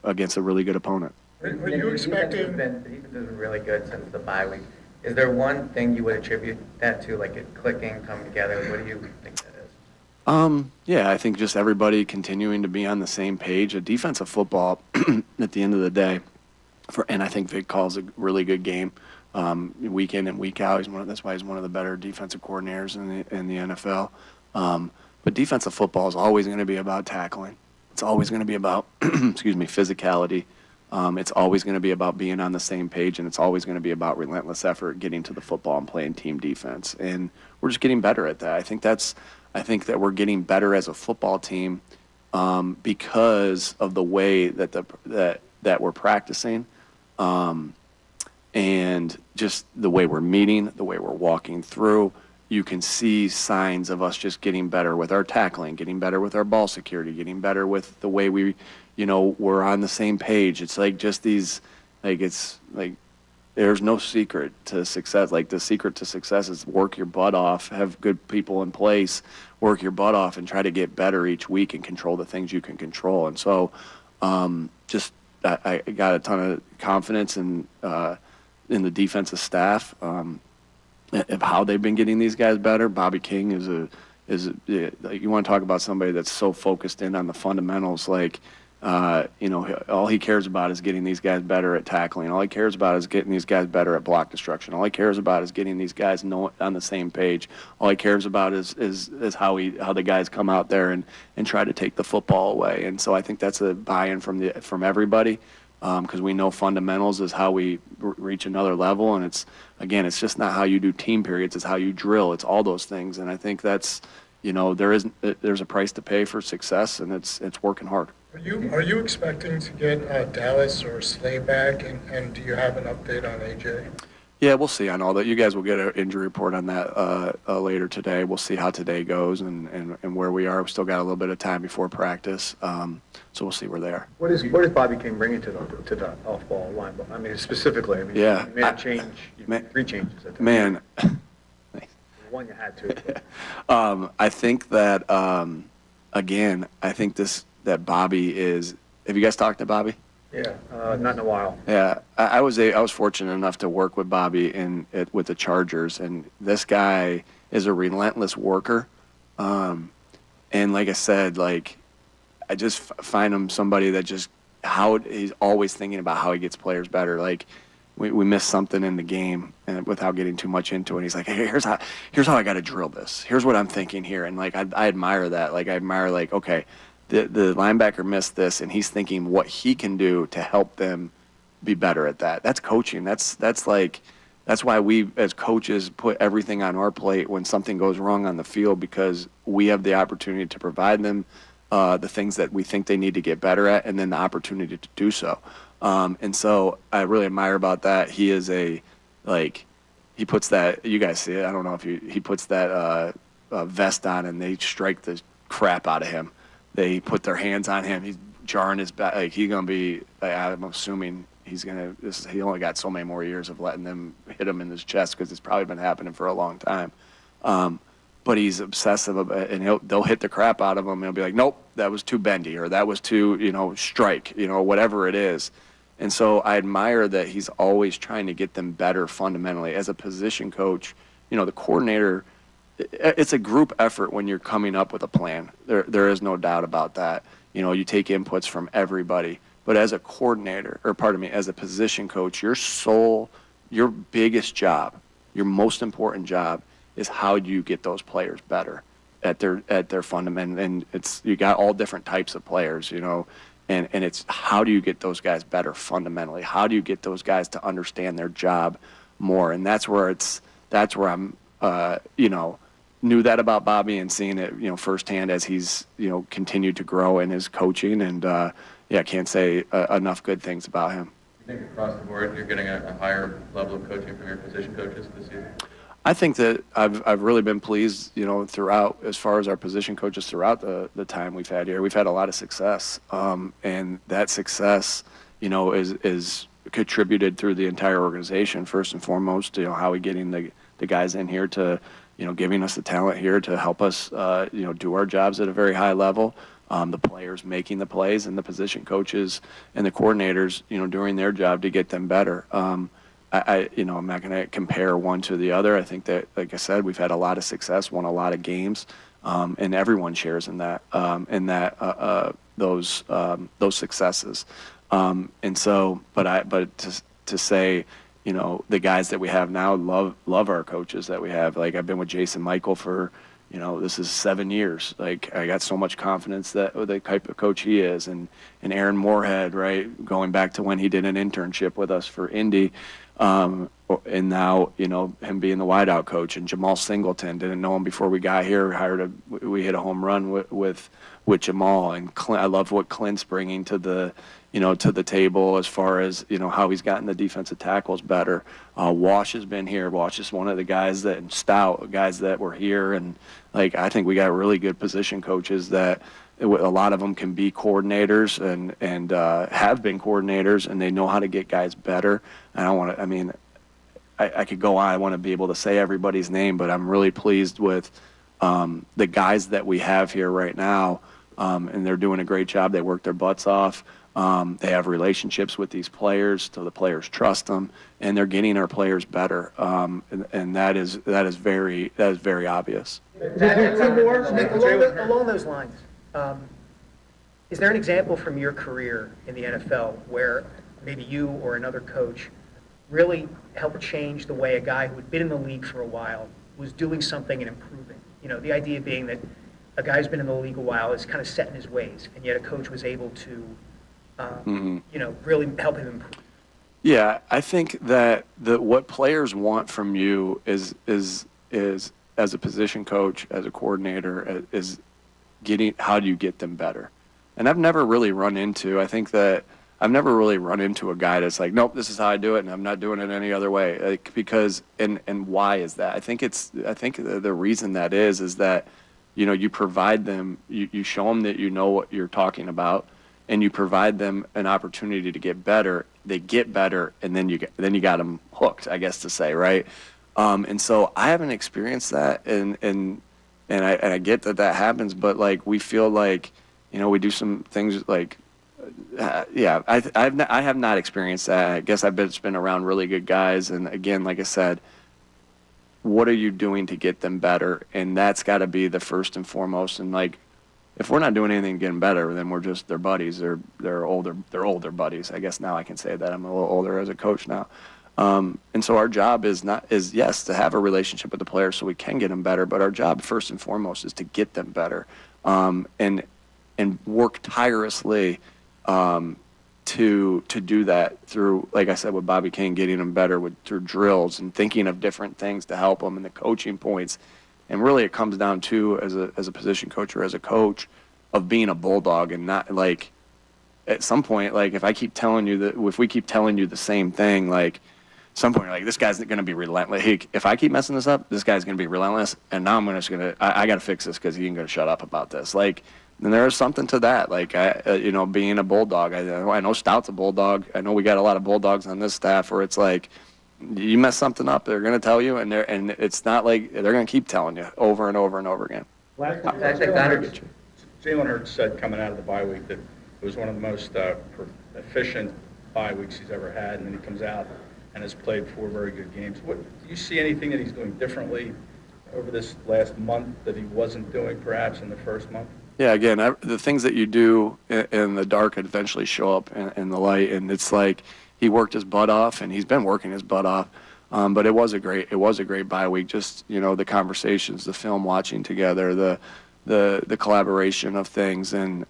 against a really good opponent. Were you expecting? The defense has been really good since the bye week. Is there one thing you would attribute that to, like it clicking, coming together? What do you think that is? Yeah, I think just everybody continuing to be on the same page. A defensive football, at the end of the day, and I think Vic calls a really good game, week in and week out. That's why he's one of the better defensive coordinators in the NFL. But defensive football is always going to be about tackling. It's always going to be about, physicality. It's always going to be about being on the same page, and it's always going to be about relentless effort, getting to the football and playing team defense. And we're just getting better at that. I think that we're getting better as a football team because of the way that we're practicing, and just the way we're meeting, the way we're walking through. You can see signs of us just getting better with our tackling, getting better with our ball security, getting better with the way we're on the same page. It's like just these, it's like there's no secret to success. Like the secret to success is work your butt off, have good people in place, work your butt off, and try to get better each week and control the things you can control. And so I got a ton of confidence in the defensive staff, of how they've been getting these guys better. Bobby King is you want to talk about somebody that's so focused in on the fundamentals, all he cares about is getting these guys better at tackling. All he cares about is getting these guys better at block destruction. All he cares about is getting these guys on the same page. All he cares about is how the guys come out there and try to take the football away. And so I think that's a buy-in from everybody, because we know fundamentals is how we reach another level. And it's just not how you do team periods. It's how you drill. It's all those things. And I think that's, there's a price to pay for success, and it's working hard. Are you expecting to get Dallas or Slay back, and do you have an update on AJ? Yeah, we'll see on all that. You guys will get an injury report on that later today. We'll see how today goes and where we are. We still got a little bit of time before practice, so we'll see where they are. What is Bobby King bringing to the off-ball line? I mean, specifically. Yeah, you made a change. You made 3 changes. At that man. One you had to. I think that I think that Bobby is. Have you guys talked to Bobby? Yeah, not in a while. Yeah, I was fortunate enough to work with Bobby with the Chargers, and this guy is a relentless worker. And like I said, I just find him somebody that he's always thinking about how he gets players better. Like we missed something in the game, and without getting too much into it, he's like, hey, here's how I got to drill this. Here's what I'm thinking here, and I admire that. I admire okay. The linebacker missed this, and he's thinking what he can do to help them be better at that. That's coaching. That's why we as coaches put everything on our plate when something goes wrong on the field, because we have the opportunity to provide them the things that we think they need to get better at, and then the opportunity to do so. And so I really admire about that. He is he puts that, you guys see it, I don't know if he puts that vest on, and they strike the crap out of him. They put their hands on him. He's jarring his back. He's going to be, I'm assuming he only got so many more years of letting them hit him in his chest, because it's probably been happening for a long time. But he's obsessive about, and they'll hit the crap out of him, and he'll be like, nope, that was too bendy, or that was too, strike, whatever it is. And so I admire that he's always trying to get them better fundamentally. As a position coach, the coordinator, it's a group effort when you're coming up with a plan. There is no doubt about that. You take inputs from everybody. But as a coordinator, as a position coach, your biggest job, your most important job is how do you get those players better at their fundament. And you got all different types of players, and it's how do you get those guys better fundamentally? How do you get those guys to understand their job more? And that's where I'm, knew that about Bobby, and seeing it, firsthand as he's, continued to grow in his coaching. And I can't say enough good things about him. think across the board you're getting a higher level of coaching from your position coaches this season? I think that I've really been pleased, throughout, as far as our position coaches throughout the time we've had here. We've had a lot of success, and that success, is contributed through the entire organization. First and foremost, how we getting the guys in here to, giving us the talent here to help us, do our jobs at a very high level. The players making the plays, and the position coaches and the coordinators, doing their job to get them better. I'm not going to compare one to the other. I think that, like I said, we've had a lot of success, won a lot of games, and everyone shares in that, those successes. But to say, the guys that we have now love our coaches that we have. Like, I've been with Jason Michael for, this is 7 years. Like, I got so much confidence that the type of coach he is, and Aaron Moorhead, right, going back to when he did an internship with us for Indy. And now, him being the wideout coach, and Jamal Singleton, didn't know him before we got here. We hit a home run with Jamal, and I love what Clint's bringing to the table as far as, how he's gotten the defensive tackles better. Wash has been here. Wash is one of the guys and Stout, guys that were here. And I think we got really good position coaches that a lot of them can be coordinators and have been coordinators, and they know how to get guys better. And I could go on. I want to be able to say everybody's name, but I'm really pleased with the guys that we have here right now, and they're doing a great job. They work their butts off. They have relationships with these players, so the players trust them, and they're getting our players better. And that is very obvious. Along those lines, is there an example from your career in the NFL where maybe you or another coach really helped change the way a guy who had been in the league for a while was doing something and improving? The idea being that a guy who's been in the league a while is kind of set in his ways, and yet a coach was able to, really help him improve. Yeah, I think that what players want from you is as a position coach, as a coordinator, is how do you get them better? And I've never really run into a guy that's like, nope, this is how I do it, and I'm not doing it any other way. Because why is that? I think the reason that is that, you provide them, you show them that you know what you're talking about, and you provide them an opportunity to get better. They get better, and then you got them hooked, I guess to say, right? And so I haven't experienced that, and I get that happens, but we feel like, we do some things I have not experienced that. I guess I've been around really good guys, and again, like I said, what are you doing to get them better? And that's got to be the first and foremost. And if we're not doing anything to get them better, then we're just their buddies. They're older buddies. I guess now I can say that I'm a little older as a coach now. And so our job is yes, to have a relationship with the players so we can get them better, but our job first and foremost is to get them better, and work tirelessly to do that through, like I said, with Bobby King, getting them better through drills and thinking of different things to help them, and the coaching points. And really it comes down to, as a position coach or as a coach, of being a bulldog, and not at some point, if we keep telling you the same thing, at some point you're like, this guy's going to be relentless. Hey, if I keep messing this up, this guy's going to be relentless, and now I got to fix this because he ain't going to shut up about this. And there is something to that, being a bulldog. I know Stout's a bulldog. I know we got a lot of bulldogs on this staff where it's you mess something up, they're going to tell you, and it's not like they're going to keep telling you over and over and over again. Jalen Hurts said coming out of the bye week that it was one of the most efficient bye weeks he's ever had, and then he comes out and has played 4 very good games. Do you see anything that he's doing differently over this last month that he wasn't doing perhaps in the first month? Yeah, again, the things that you do in the dark eventually show up in the light, and it's he worked his butt off, and he's been working his butt off. But it was a great bye week. Just the conversations, the film watching together, the collaboration of things, and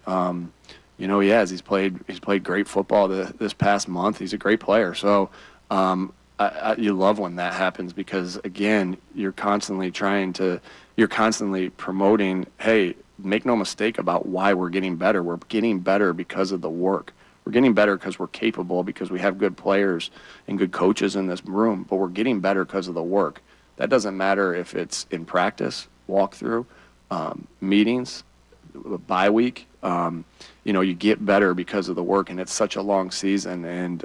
he has. He's played great football this past month. He's a great player. So you love when that happens, because again, you're constantly promoting. Hey, make no mistake about why we're getting better. We're getting better because of the work. We're getting better because we're capable, because we have good players and good coaches in this room, but we're getting better because of the work. That doesn't matter if it's in practice, walkthrough, meetings, bye week. You get better because of the work, and it's such a long season, and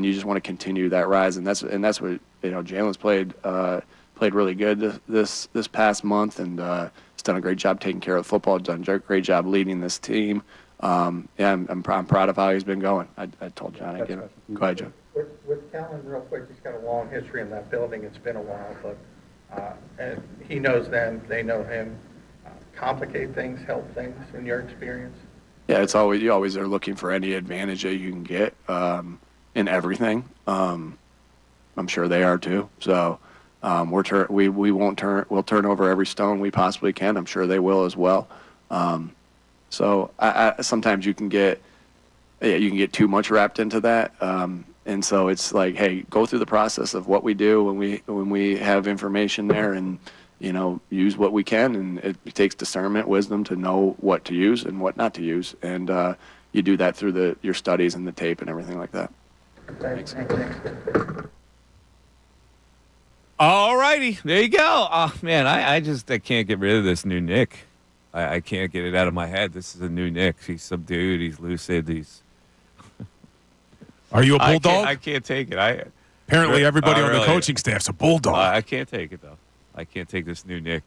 you just want to continue that rise, and that's what Jalen's played really good this past month, and he's done a great job taking care of the football. Done a great job leading this team. I'm proud of how he's been going. I told John I'd get him. Go ahead, John. With Kellen, real quick, he's got a long history in that building. It's been a while, but and he knows them, they know him. Complicate things, help things, in your experience? Yeah, you always are looking for any advantage that you can get in everything. I'm sure they are too. So we'll turn over every stone we possibly can. I'm sure they will as well. So sometimes you can get too much wrapped into that. And so it's like, hey, go through the process of what we do when we have information there, and use what we can. And it takes discernment, wisdom to know what to use and what not to use. And you do that through your studies and the tape and everything like that. Thanks. All righty, there you go. Oh man, I can't get rid of this new Nick. I can't get it out of my head. This is a new Nick. He's subdued. He's lucid. Are you a bulldog? I can't take it. Apparently, everybody on the coaching staff's a bulldog. I can't take it though. I can't take this new Nick.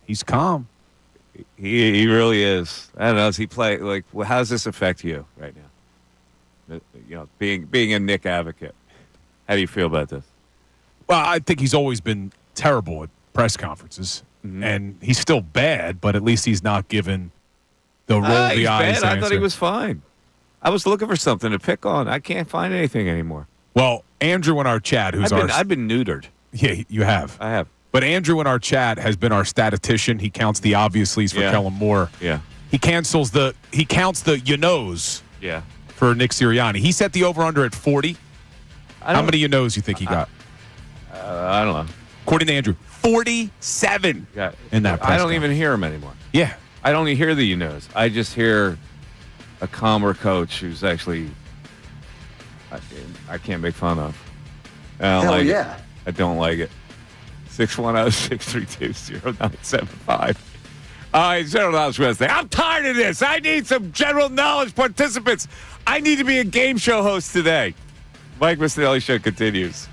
He's calm. He really is. I don't know. Does he play how does this affect you right now? Being a Nick advocate. How do you feel about this? Well, I think he's always been terrible at press conferences, and he's still bad, but at least he's not given the roll of the eyes. Bad. I thought he was fine. I was looking for something to pick on. I can't find anything anymore. Well, Andrew in our chat, I've been neutered. Yeah, you have. I have. But Andrew in our chat has been our statistician. He counts the obviouslies for Kellen Moore. Yeah. He counts the Yeah. for Nick Sirianni. He set the over-under at 40. How many you think he got? I don't know. According to Andrew, 47 in that press I don't even hear him anymore. Yeah. I don't even hear the I just hear a calmer coach who's actually I can't make fun of. I don't like it. I don't like it. 610-632-0975. All right, General Knowledge Wednesday. I'm tired of this. I need some general knowledge participants. I need to be a game show host today. Mike Missanelli Show continues.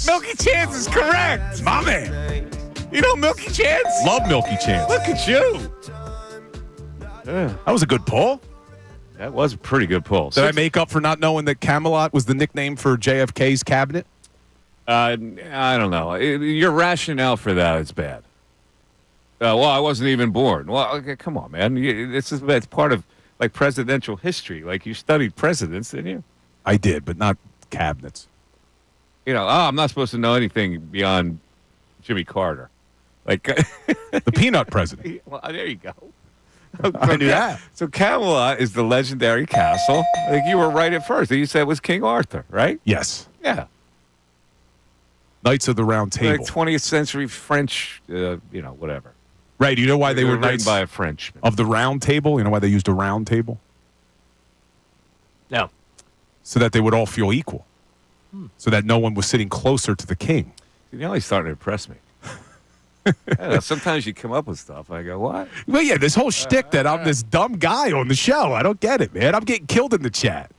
Milky Chance is correct. My man. You know Milky Chance? Love Milky Chance. Look at you. That was a good pull. That was a pretty good pull. Did I make up for not knowing that Camelot was the nickname for JFK's cabinet? I don't know. Your rationale for that is bad. Well, I wasn't even born. Well, okay, come on, man. It's part of like presidential history. Like you studied presidents, didn't you? I did, but not cabinets. You know, I'm not supposed to know anything beyond Jimmy Carter. Like the peanut president. Well, there you go. I knew that. So Camelot is the legendary castle. I think you were right at first. You said it was King Arthur, right? Yes. Yeah. Knights of the Round Table. Like 20th century French, whatever. Right. You know why they were written knights by a Frenchman. of the Round Table? You know why they used a round table? No. So that they would all feel equal. So that no one was sitting closer to the king. You're really starting to impress me. Sometimes you come up with stuff. I go, what? Well, yeah, this whole shtick that I'm this dumb guy on the show. I don't get it, man. I'm getting killed in the chat.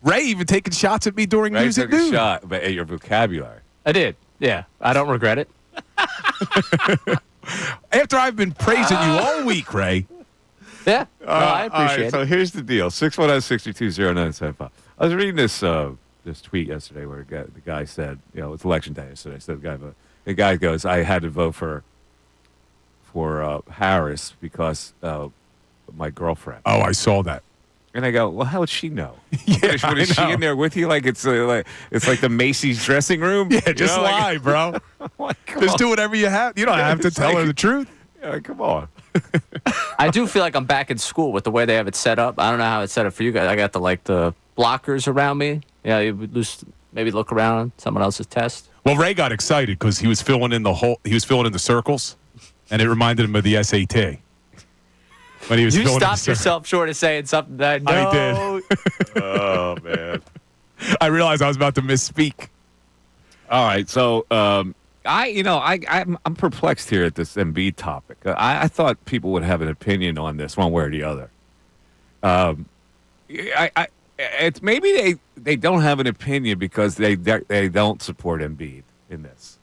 Ray even taking shots at me during Ray News at took a Noon. shot at your vocabulary. I did. Yeah. I don't regret it. After I've been praising you all week, Ray. Yeah. No, I All appreciate right, it. so here's the deal. 610-622-0975. I was reading this tweet yesterday where the guy said, it's election day yesterday. So the guy goes, I had to vote for Harris because my girlfriend. Oh, I saw that. And I go, well, how would she know? Yeah, Is she in there with you? Like it's like the Macy's dressing room? Yeah, just lie, bro. Just do whatever you have. You don't have to tell her the truth. Yeah, come on. I do feel like I'm back in school with the way they have it set up. I don't know how it's set up for you guys. I got the blockers around me. Yeah, you would maybe look around someone else's test. Well, Ray got excited because he was filling in the circles, and it reminded him of the SAT. When he was You filling in the stopped yourself short of saying something that I know. I did. Oh, man. I realized I was about to misspeak. All right, so I'm perplexed here at this Embiid topic. I thought people would have an opinion on this one way or the other. It's maybe they don't have an opinion because they don't support Embiid in this.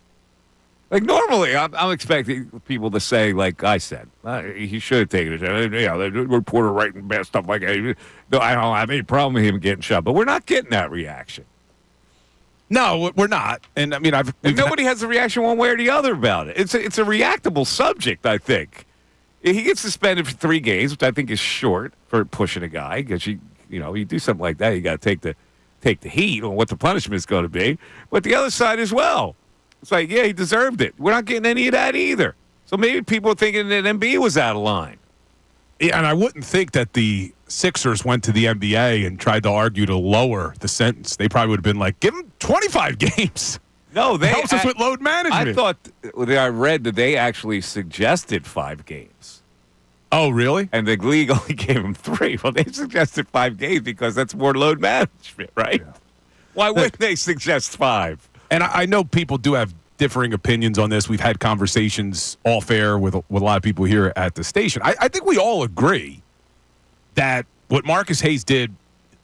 Like normally, I'm expecting people to say, like I said, he should have taken it. The reporter writing bad stuff like that. No, I don't have any problem with him getting shot, but we're not getting that reaction. No, we're not. And I mean, nobody has a reaction one way or the other about it. It's a reactable subject, I think. He gets suspended for 3 games, which I think is short for pushing a guy because you do something like that, you got to take the heat on what the punishment is going to be. But the other side as well. It's like, yeah, he deserved it. We're not getting any of that either. So maybe people are thinking that Embiid was out of line. Yeah, and I wouldn't think that the Sixers went to the NBA and tried to argue to lower the sentence. They probably would have been like, give him 25 games. No, they helps us with load management. I thought I read that they actually suggested 5 games. Oh, really? And the league only gave him 3. Well, they suggested 5 games because that's more load management, right? Yeah. Why wouldn't they suggest 5? And I know people do have differing opinions on this. We've had conversations off air with a lot of people here at the station. I think we all agree that what Marcus Hayes did,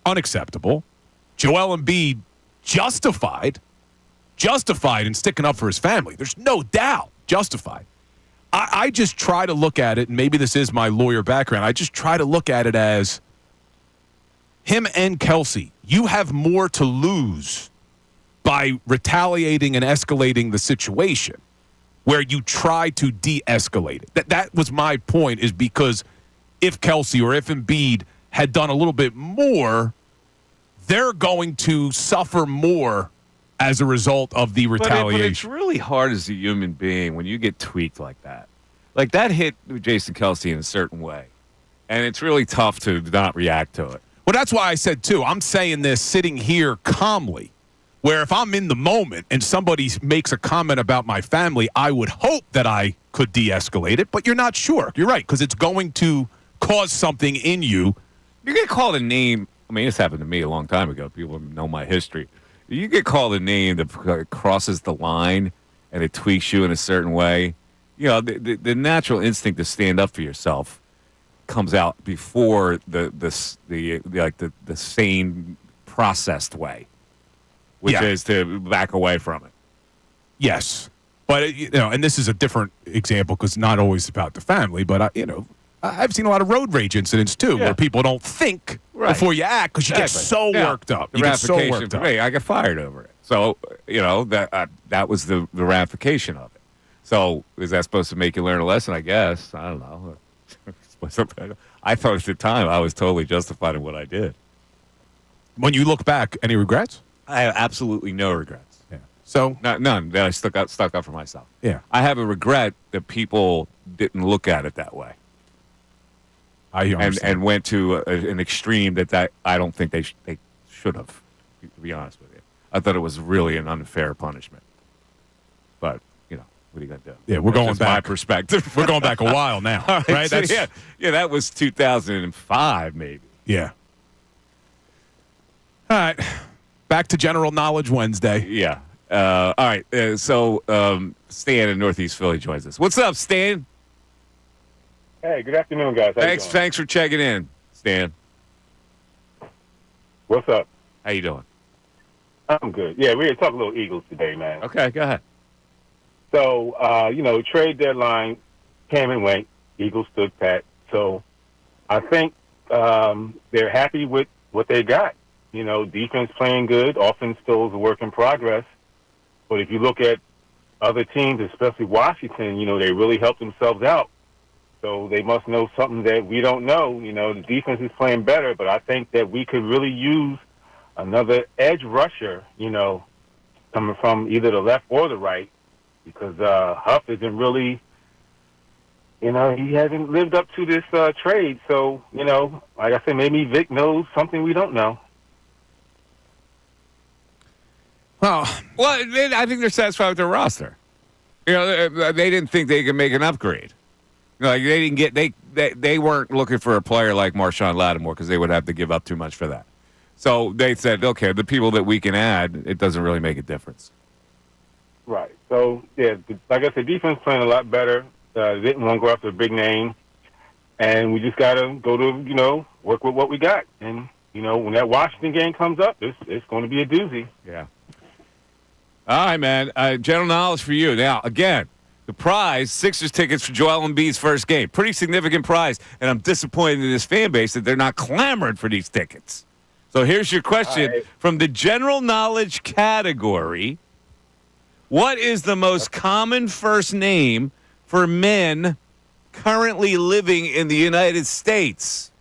unacceptable. Joel Embiid justified in sticking up for his family. There's no doubt justified. I just try to look at it, and maybe this is my lawyer background, I just try to look at it as him and Kelsey, you have more to lose by retaliating and escalating the situation where you try to de-escalate it. That was my point, is because if Kelsey or if Embiid had done a little bit more, they're going to suffer more as a result of the retaliation. But it's really hard as a human being when you get tweaked like that. Like that hit Jason Kelsey in a certain way. And it's really tough to not react to it. Well, that's why I said, too, I'm saying this sitting here calmly, where if I'm in the moment and somebody makes a comment about my family, I would hope that I could de-escalate it, but you're not sure. You're right, because it's going to cause something in you. You get called a name. I mean, this happened to me a long time ago. People know my history. You get called a name that crosses the line and it tweaks you in a certain way. You know, the natural instinct to stand up for yourself comes out before the sane, processed way, which is to back away from it. Yes. But, and this is a different example because not always about the family, but, I've seen a lot of road rage incidents, too, where people don't think before you act because you get so worked up. The You get so ramification worked for up. me, I got fired over it. So, that was the ramification of it. So, is that supposed to make you learn a lesson? I guess. I don't know. I thought at the time I was totally justified in what I did. When you look back, any regrets? I have absolutely no regrets. Yeah. So none that I stuck up for myself. Yeah. I have a regret that people didn't look at it that way. I understand. And went to an extreme that I don't think they should have. To be honest with you, I thought it was really an unfair punishment. But what are you gonna do? Yeah, we're going That's back. my perspective. We're going back a while now, All right? So that was 2005, maybe. Yeah. All right. Back to General Knowledge Wednesday. Yeah. All right. So Stan in Northeast Philly joins us. What's up, Stan? Hey, good afternoon, guys. How you doing? Thanks for checking in, Stan. What's up? How you doing? I'm good. Yeah, we're going to talk a little Eagles today, man. Okay, go ahead. So, trade deadline came and went. Eagles stood pat. So, I think they're happy with what they got. Defense playing good. Offense still is a work in progress. But if you look at other teams, especially Washington, they really helped themselves out. So they must know something that we don't know. The defense is playing better, but I think that we could really use another edge rusher, coming from either the left or the right, because Huff isn't really, he hasn't lived up to this trade. So, like I said, maybe Vic knows something we don't know. Well, I think they're satisfied with their roster. They didn't think they could make an upgrade. Like they didn't get they weren't looking for a player like Marshawn Lattimore because they would have to give up too much for that. So they said, okay, the people that we can add, it doesn't really make a difference. Right. So yeah, like I said, defense playing a lot better. They didn't want to go after a big name, and we just gotta go to work with what we got. And when that Washington game comes up, it's going to be a doozy. Yeah. All right, man. General knowledge for you. Now, again, the prize, Sixers tickets for Joel Embiid's first game. Pretty significant prize, and I'm disappointed in this fan base that they're not clamoring for these tickets. So here's your question from the general knowledge category. What is the most common first name for men currently living in the United States?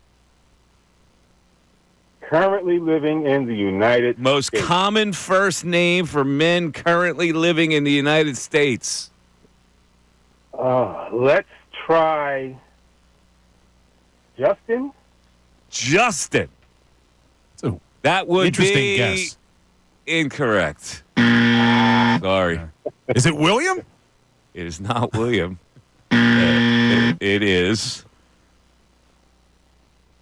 Currently living in the United Most States. common first name for men currently living in the United States. Let's try Justin. Justin. So that would interesting be guess. Incorrect. Sorry. Is it William? It is not William. It is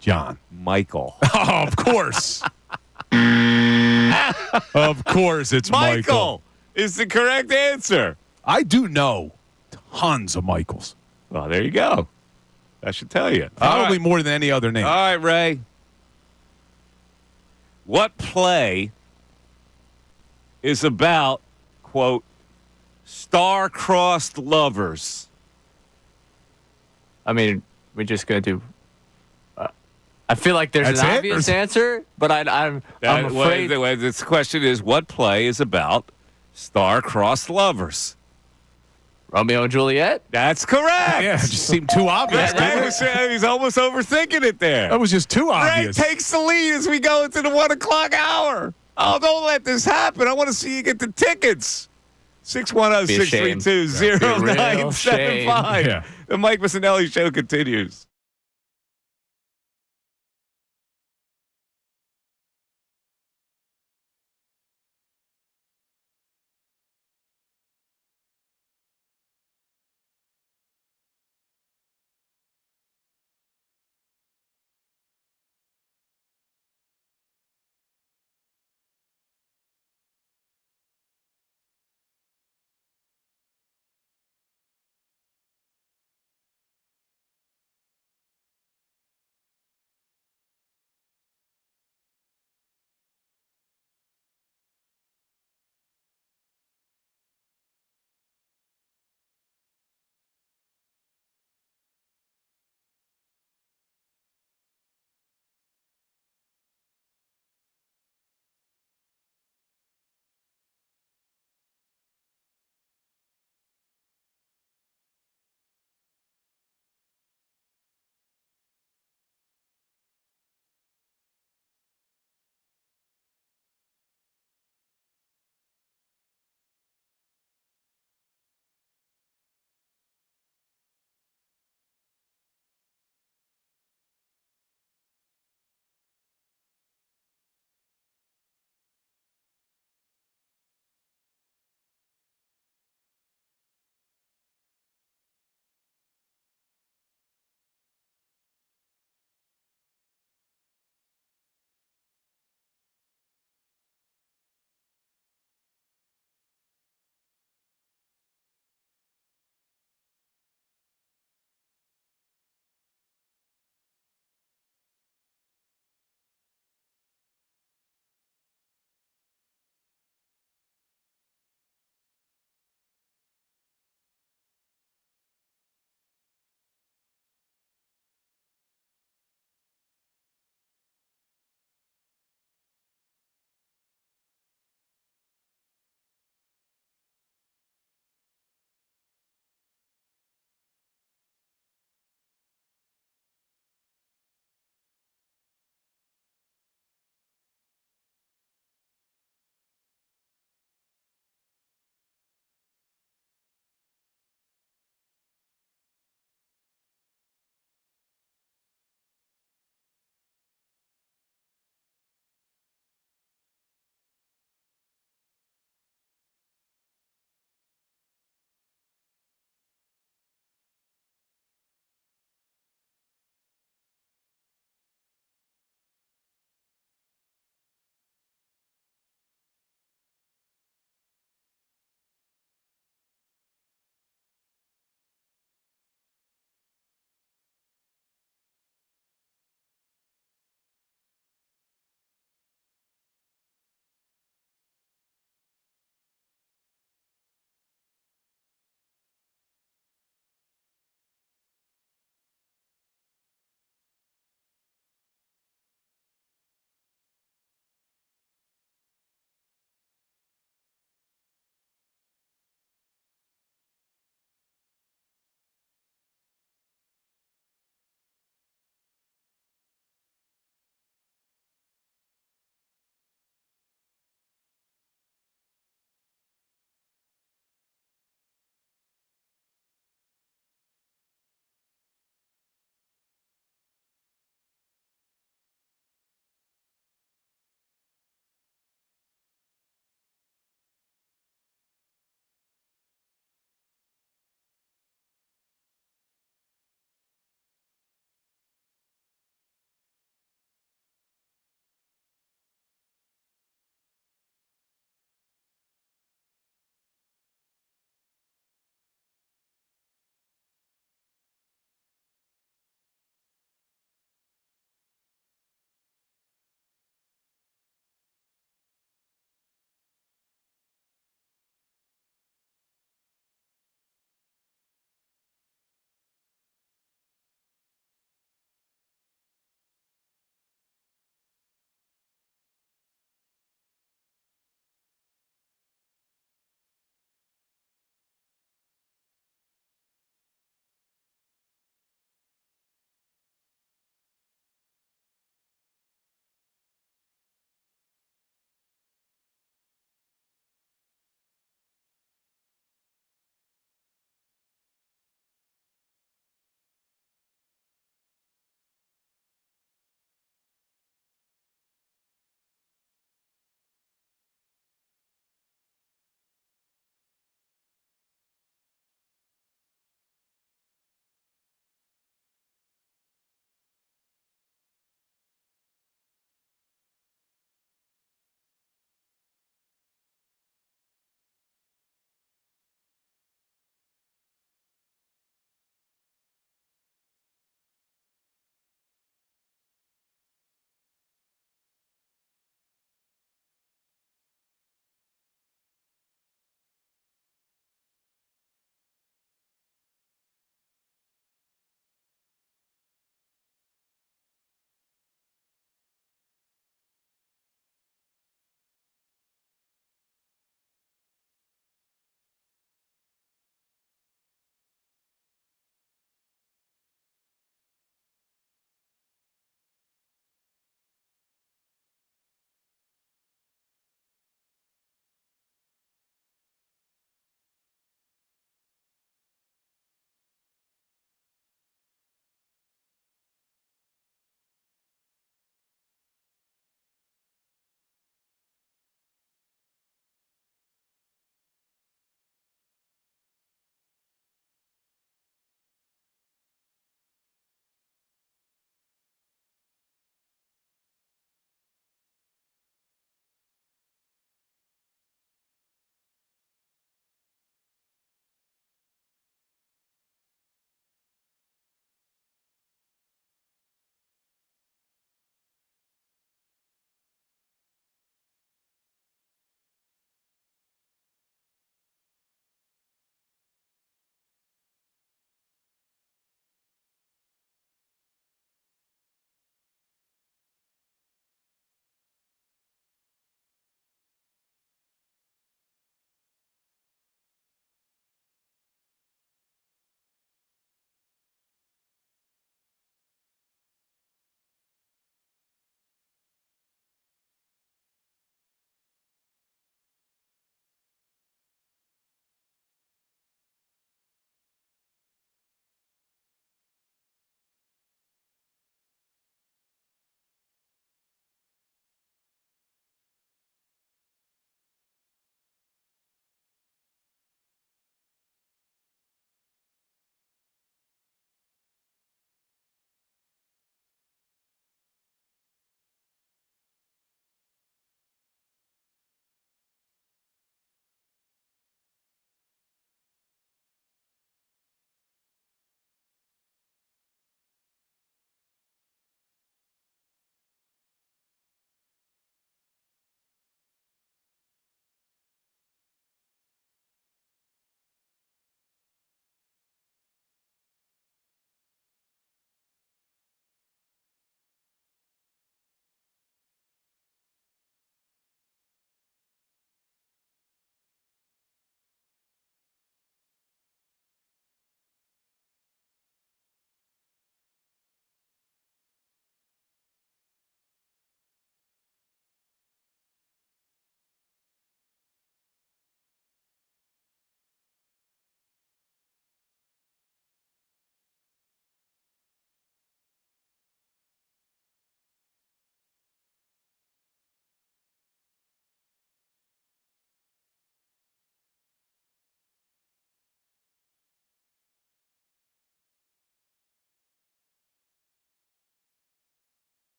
John. Michael. Oh, of course. Of course, it's Michael. Is the correct answer. I do know tons of Michaels. Well, there you go. That should tell you. Probably more than any other name. All right, Ray. What play is about, quote, star-crossed lovers? I mean, we're just going to do... I feel like there's an obvious answer, but I'm afraid... This question is, what play is about star-crossed lovers? Romeo and Juliet? That's correct. Yeah, it just seemed too obvious. He's almost overthinking it there. That was just too obvious. Ray takes the lead as we go into the 1 o'clock hour. Oh, don't let this happen. I want to see you get the tickets. 610-632-0975. Yeah. The Mike Missanelli Show continues.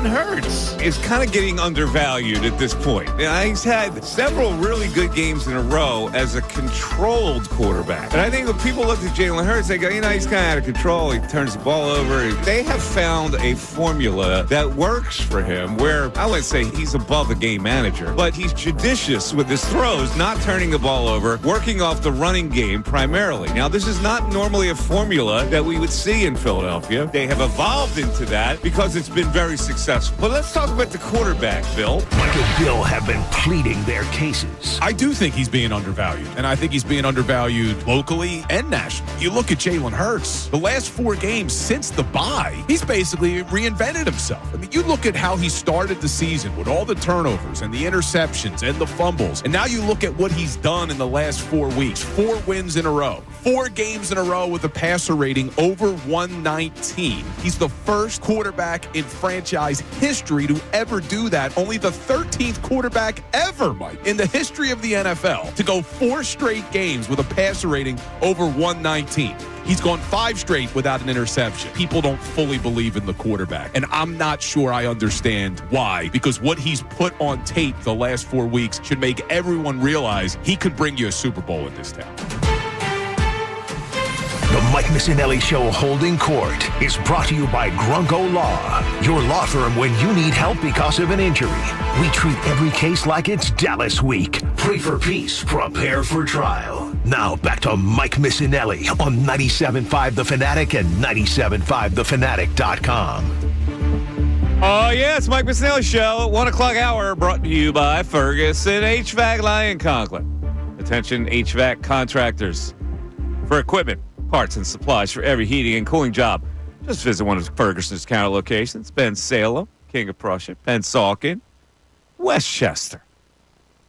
Jalen Hurts is kind of getting undervalued at this point. He's had several really good games in a row as a controlled quarterback. And I think when people look at Jalen Hurts, they go, he's kind of out of control. He turns the ball over. They have found a formula that works for him where I wouldn't say he's above a game manager, but he's judicious with his throws, not turning the ball over, working off the running game primarily. Now, this is not normally a formula that we would see in Philadelphia. They have evolved into that because it's been very successful. But let's talk about the quarterback, Bill. Mike and Bill have been pleading their cases. I do think he's being undervalued, and I think he's being undervalued locally and nationally. You look at Jalen Hurts, the last 4 games since the bye, he's basically reinvented himself. I mean, you look at how he started the season with all the turnovers and the interceptions and the fumbles, and now you look at what he's done in the last 4 weeks. 4 wins in a row. 4 games in a row with a passer rating over 119. He's the first quarterback in franchise history to ever do that. Only the 13th quarterback ever, Mike, in the history of the NFL to go 4 straight games with a passer rating over 119. He's gone 5 straight without an interception. People don't fully believe in the quarterback, and I'm not sure I understand why, because what he's put on tape the last 4 weeks should make everyone realize he could bring you a Super Bowl in this town. The Mike Missanelli Show Holding Court is brought to you by Grunko Law, your law firm when you need help because of an injury. We treat every case like it's Dallas Week. Pray for peace, prepare for trial. Now back to Mike Missanelli on 97.5 The Fanatic and 97.5thefanatic.com. Oh, yeah, it's Mike Missanelli Show, 1 o'clock hour, brought to you by Ferguson HVAC Lion Conklin. Attention HVAC contractors. For equipment, parts, and supplies for every heating and cooling job, just visit one of Ferguson's counter locations. Ben Salem, King of Prussia, Ben Salkin, Westchester.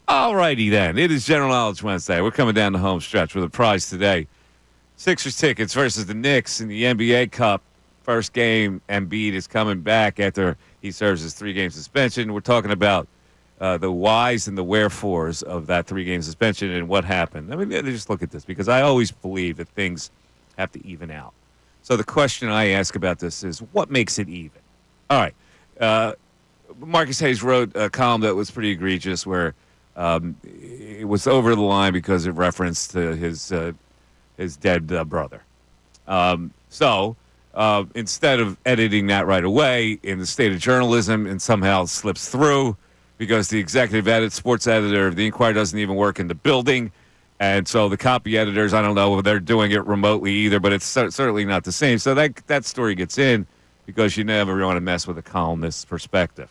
All righty then. It is General Knowledge Wednesday. We're coming down the home stretch with a prize today. Sixers tickets versus the Knicks in the NBA Cup. First game, Embiid is coming back after he serves his 3-game suspension. We're talking about the whys and the wherefores of that 3-game suspension and what happened. I mean, just look at this, because I always believe that things have to even out. So the question I ask about this is, what makes it even? All right. Marcus Hayes wrote a column that was pretty egregious where it was over the line because it referenced his dead brother. So instead of editing that right away in the state of journalism and somehow slips through because the executive sports editor of the Inquirer doesn't even work in the building, and so the copy editors, I don't know if they're doing it remotely either, but it's certainly not the same. So that story gets in because you never want to mess with a columnist's perspective.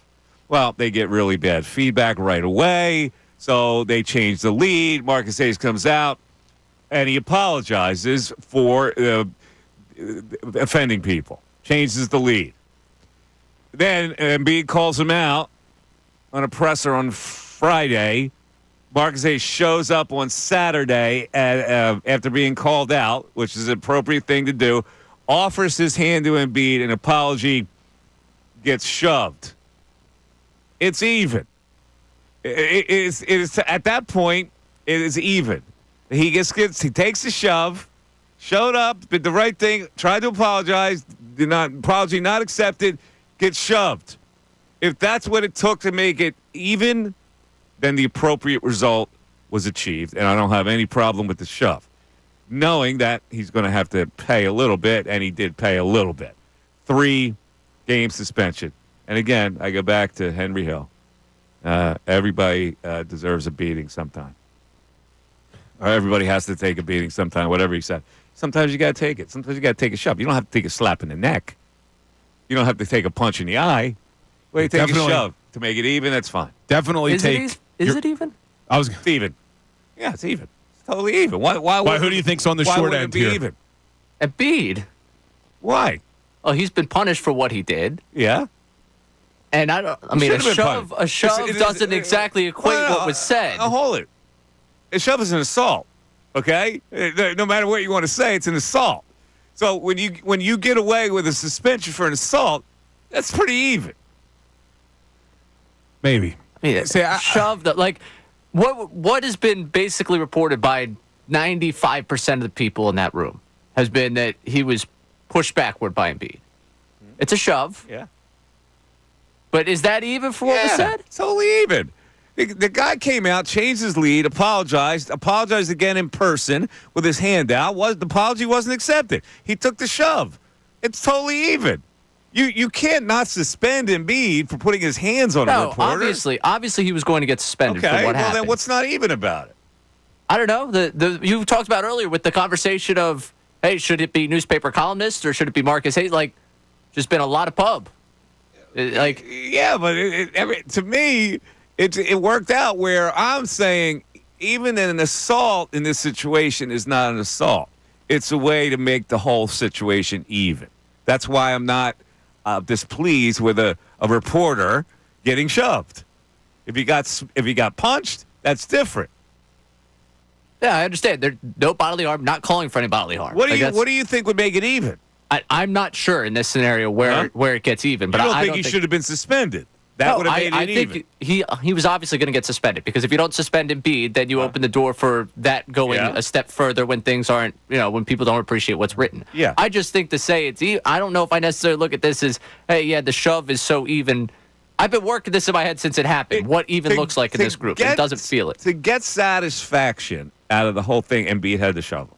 Well, they get really bad feedback right away, so they change the lead. Marcus Hayes comes out, and he apologizes for offending people, changes the lead. Then Embiid calls him out on a presser on Friday. Marcus Hayes shows up on Saturday after being called out, which is an appropriate thing to do, offers his hand to Embiid, an apology gets shoved. It's even. It is at that point, it is even. He takes the shove, showed up, did the right thing, tried to apologize, apology not accepted, gets shoved. If that's what it took to make it even, then the appropriate result was achieved, and I don't have any problem with the shove, knowing that he's going to have to pay a little bit, and he did pay a little bit. 3-game suspension. And again, I go back to Henry Hill. Everybody deserves a beating sometime. Or everybody has to take a beating sometime, whatever he said. Sometimes you got to take it. Sometimes you got to take a shove. You don't have to take a slap in the neck. You don't have to take a punch in the eye. Well, you take a shove to make it even. That's fine. Definitely Is it even? It's even. Yeah, it's even. It's totally even. Why who do you think's on the short end here? Even? Embiid. Why? Oh, he's been punished for what he did. Yeah. And a shove doesn't exactly equate what was said. Hold it. A shove is an assault, okay? No matter what you want to say, it's an assault. So when you get away with a suspension for an assault, that's pretty even. Maybe. I mean, shoved. Like, what has been basically reported by 95% of the people in that room has been that he was pushed backward by Embiid. It's a shove. Yeah. But is that even for what was said? It's totally even. The guy came out, changed his lead, apologized again in person with his hand out. The apology wasn't accepted. He took the shove. It's totally even. You can't not suspend Embiid for putting his hands on a reporter. Obviously he was going to get suspended for what happened. Then what's not even about it? I don't know. You talked about earlier with the conversation of, hey, should it be newspaper columnists or should it be Marcus Hayes? Like, just been a lot of pub. Yeah, but to me, it worked out where I'm saying even an assault in this situation is not an assault. It's a way to make the whole situation even. That's why I'm not displeased with a reporter getting shoved. If he got punched, that's different. Yeah, I understand. There's no bodily harm. Not calling for any bodily harm. What do you think would make it even? I'm not sure in this scenario where it gets even. But I don't I think he should have been suspended. That would have made it even. I think he was obviously going to get suspended because if you don't suspend Embiid, then you open the door for that going a step further when things aren't, when people don't appreciate what's written. Yeah. I just think to say it's even, I don't know if I necessarily look at this as, hey, yeah, the shove is so even. I've been working this in my head since it happened. What even looks like in this group? It doesn't feel it. To get satisfaction out of the whole thing, Embiid had to shovel.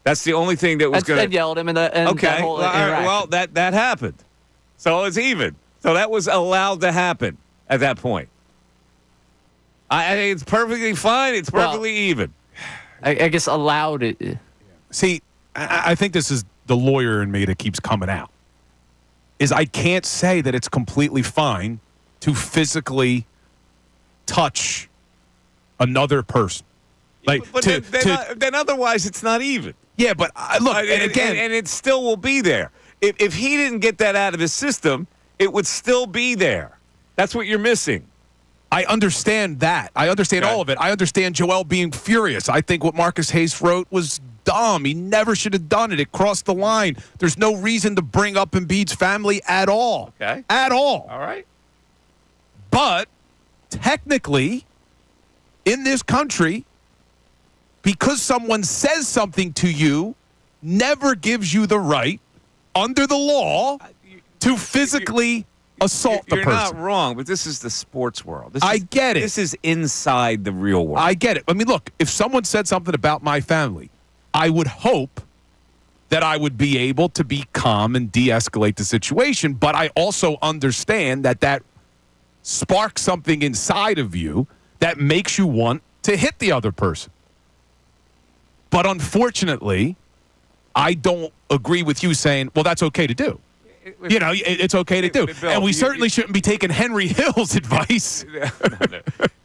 That's the only thing that was going to... And yelled at him that whole interaction. Well, that happened. So it's even. So that was allowed to happen at that point. I think it's perfectly fine. It's perfectly even. I guess allowed it. See, I think this is the lawyer in me that keeps coming out. Is I can't say that it's completely fine to physically touch another person. Then otherwise it's not even. Yeah, but look, and again, and it still will be there. If he didn't get that out of his system, it would still be there. That's what you're missing. I understand that. I understand all of it. I understand Joel being furious. I think what Marcus Hayes wrote was dumb. He never should have done it. It crossed the line. There's no reason to bring up Embiid's family at all. Okay. At all. All right. But technically, in this country, because someone says something to you, never gives you the right, under the law, to physically assault the person. You're not wrong, but this is the sports world. I get it. This is inside the real world. I get it. I mean, look, if someone said something about my family, I would hope that I would be able to be calm and de-escalate the situation, but I also understand that sparks something inside of you that makes you want to hit the other person. But unfortunately, I don't agree with you saying, well, that's okay to do. It's okay to do. Bill, and we certainly shouldn't be taking Henry Hill's advice.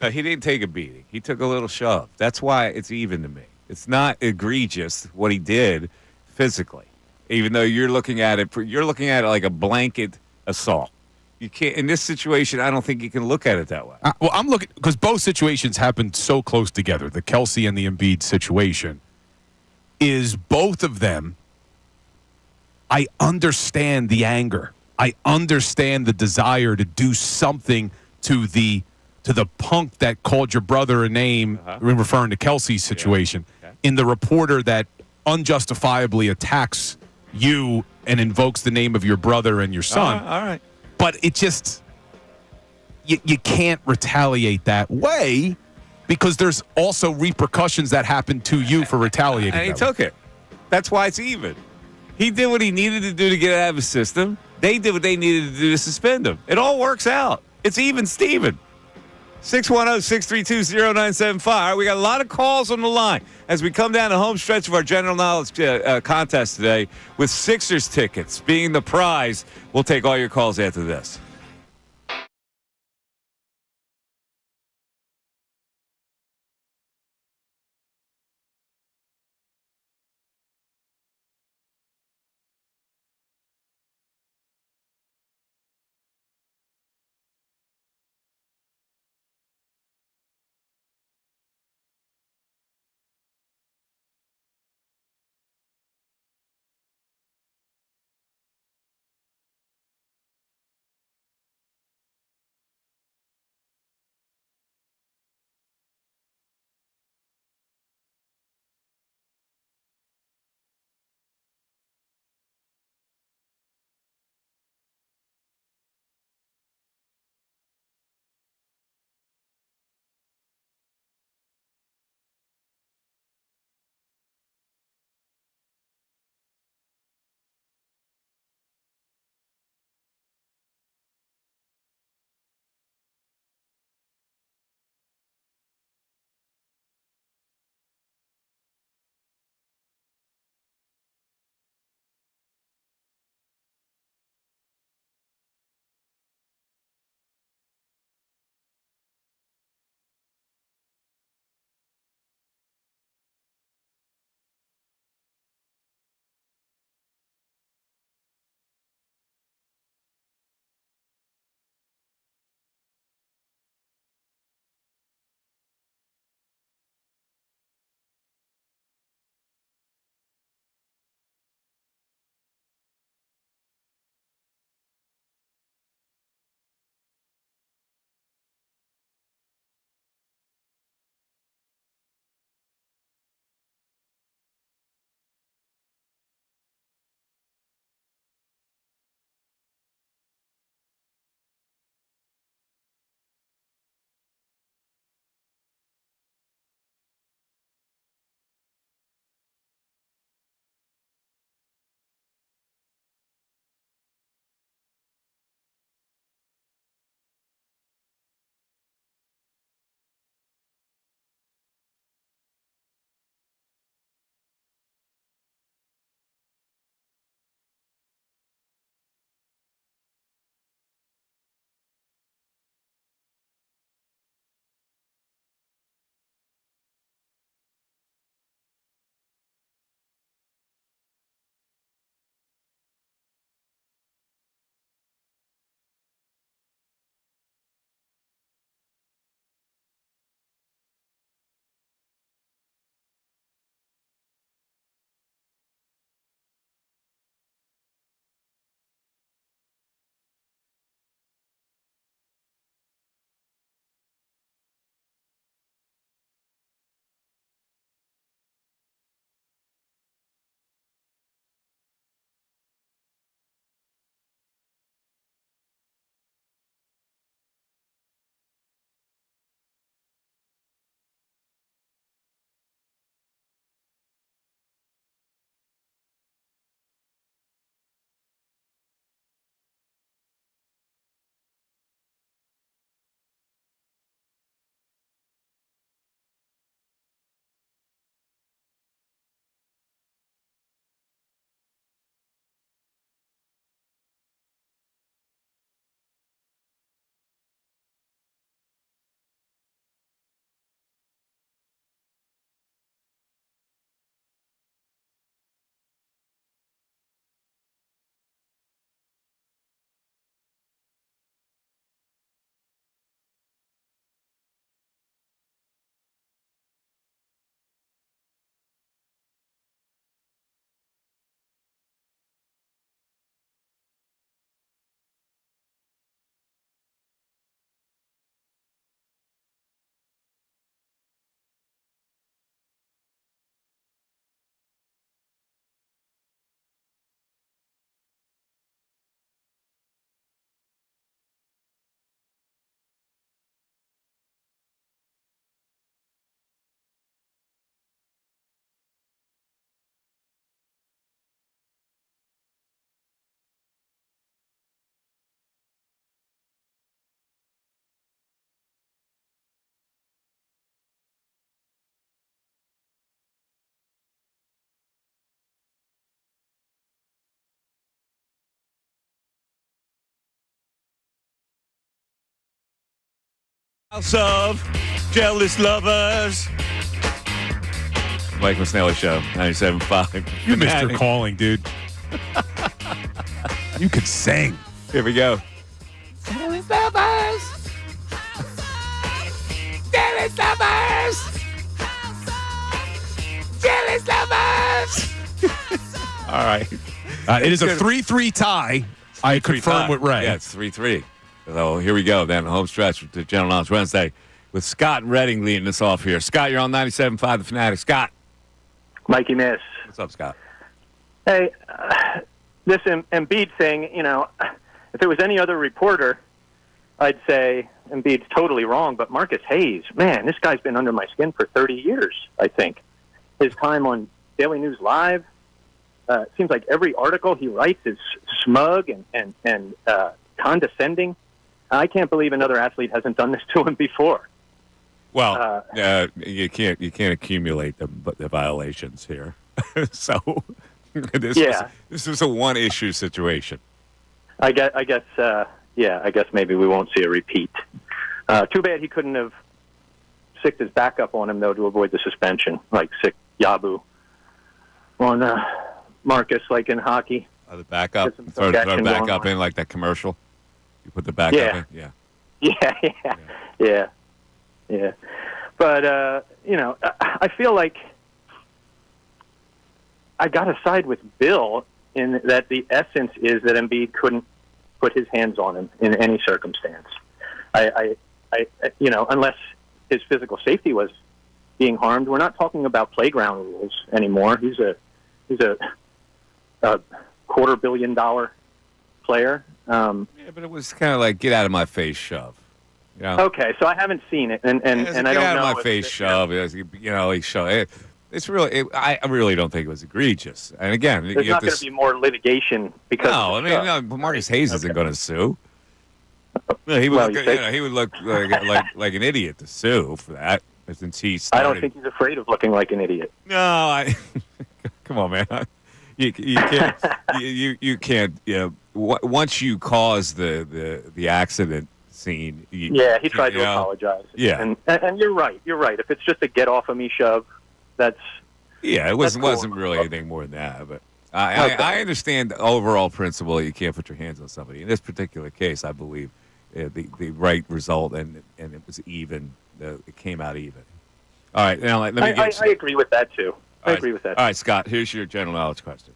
No, he didn't take a beating. He took a little shove. That's why it's even to me. It's not egregious what he did physically, even though you're looking at it like a blanket assault. You can't in this situation. I don't think you can look at it that way. Well, I'm looking because both situations happened so close together. The Kelsey and the Embiid situation is both of them. I understand the anger. I understand the desire to do something to the punk that called your brother a name, referring to Kelsey's situation, in the reporter that unjustifiably attacks you and invokes the name of your brother and your son. All right. But it just, you can't retaliate that way because there's also repercussions that happen to you for retaliating. And he took it. That's why it's even. He did what he needed to do to get it out of his system. They did what they needed to do to suspend him. It all works out. It's even, Steven. 610-632-0975. All right, we got a lot of calls on the line as we come down the home stretch of our general knowledge contest today with Sixers tickets being the prize. We'll take all your calls after this. House of jealous lovers. Mike Missanelli Show, 97.5. You missed your calling, dude. You could sing. Here we go. Jealous lovers. Jealous lovers. Jealous lovers. All right. It is a 3-3 tie. I confirm with Ray. Yeah, it's 3-3. So here we go, then. Home stretch to General Knowledge Wednesday with Scott and Redding leading us off here. Scott, you're on 97.5 The Fanatic. Scott. Mikey Miss. What's up, Scott? Hey, this Embiid thing, if it was any other reporter, I'd say Embiid's totally wrong. But Marcus Hayes, man, this guy's been under my skin for 30 years, I think. His time on Daily News Live, it seems like every article he writes is smug and condescending. I can't believe another athlete hasn't done this to him before. Well, you can't accumulate the violations here. So this was a one-issue situation. I guess maybe we won't see a repeat. Too bad he couldn't have sicked his backup on him, though, to avoid the suspension, like sick Yabu on Marcus, like in hockey. The backup, throw backup in like that commercial. You put the backup in? Yeah. Yeah. But, I feel like I got to side with Bill in that the essence is that Embiid couldn't put his hands on him in any circumstance. I unless his physical safety was being harmed, we're not talking about playground rules anymore. He's a $250 million player. Yeah, but it was kind of like get out of my face shove. You know? Okay, so I haven't seen it, and I don't know. Get out of my face shove. He shoved. It's really. I really don't think it was egregious. And again, there's not going to be more litigation because. No, Marcus Hayes isn't going to sue. He would look like an idiot to sue for that. Since he started. I don't think he's afraid of looking like an idiot. No, come on, man. You can't. you can't. Once you cause the accident scene. He tried to apologize. Yeah, and you're right. You're right. If it's just a get off of me shove, that's. Yeah, it wasn't really anything more than that. But I understand the overall principle. You can't put your hands on somebody. In this particular case, I believe the right result, and it was even. It came out even. All right, now let me. I agree with that too. I agree with that. All right, Scott. Here's your general knowledge question.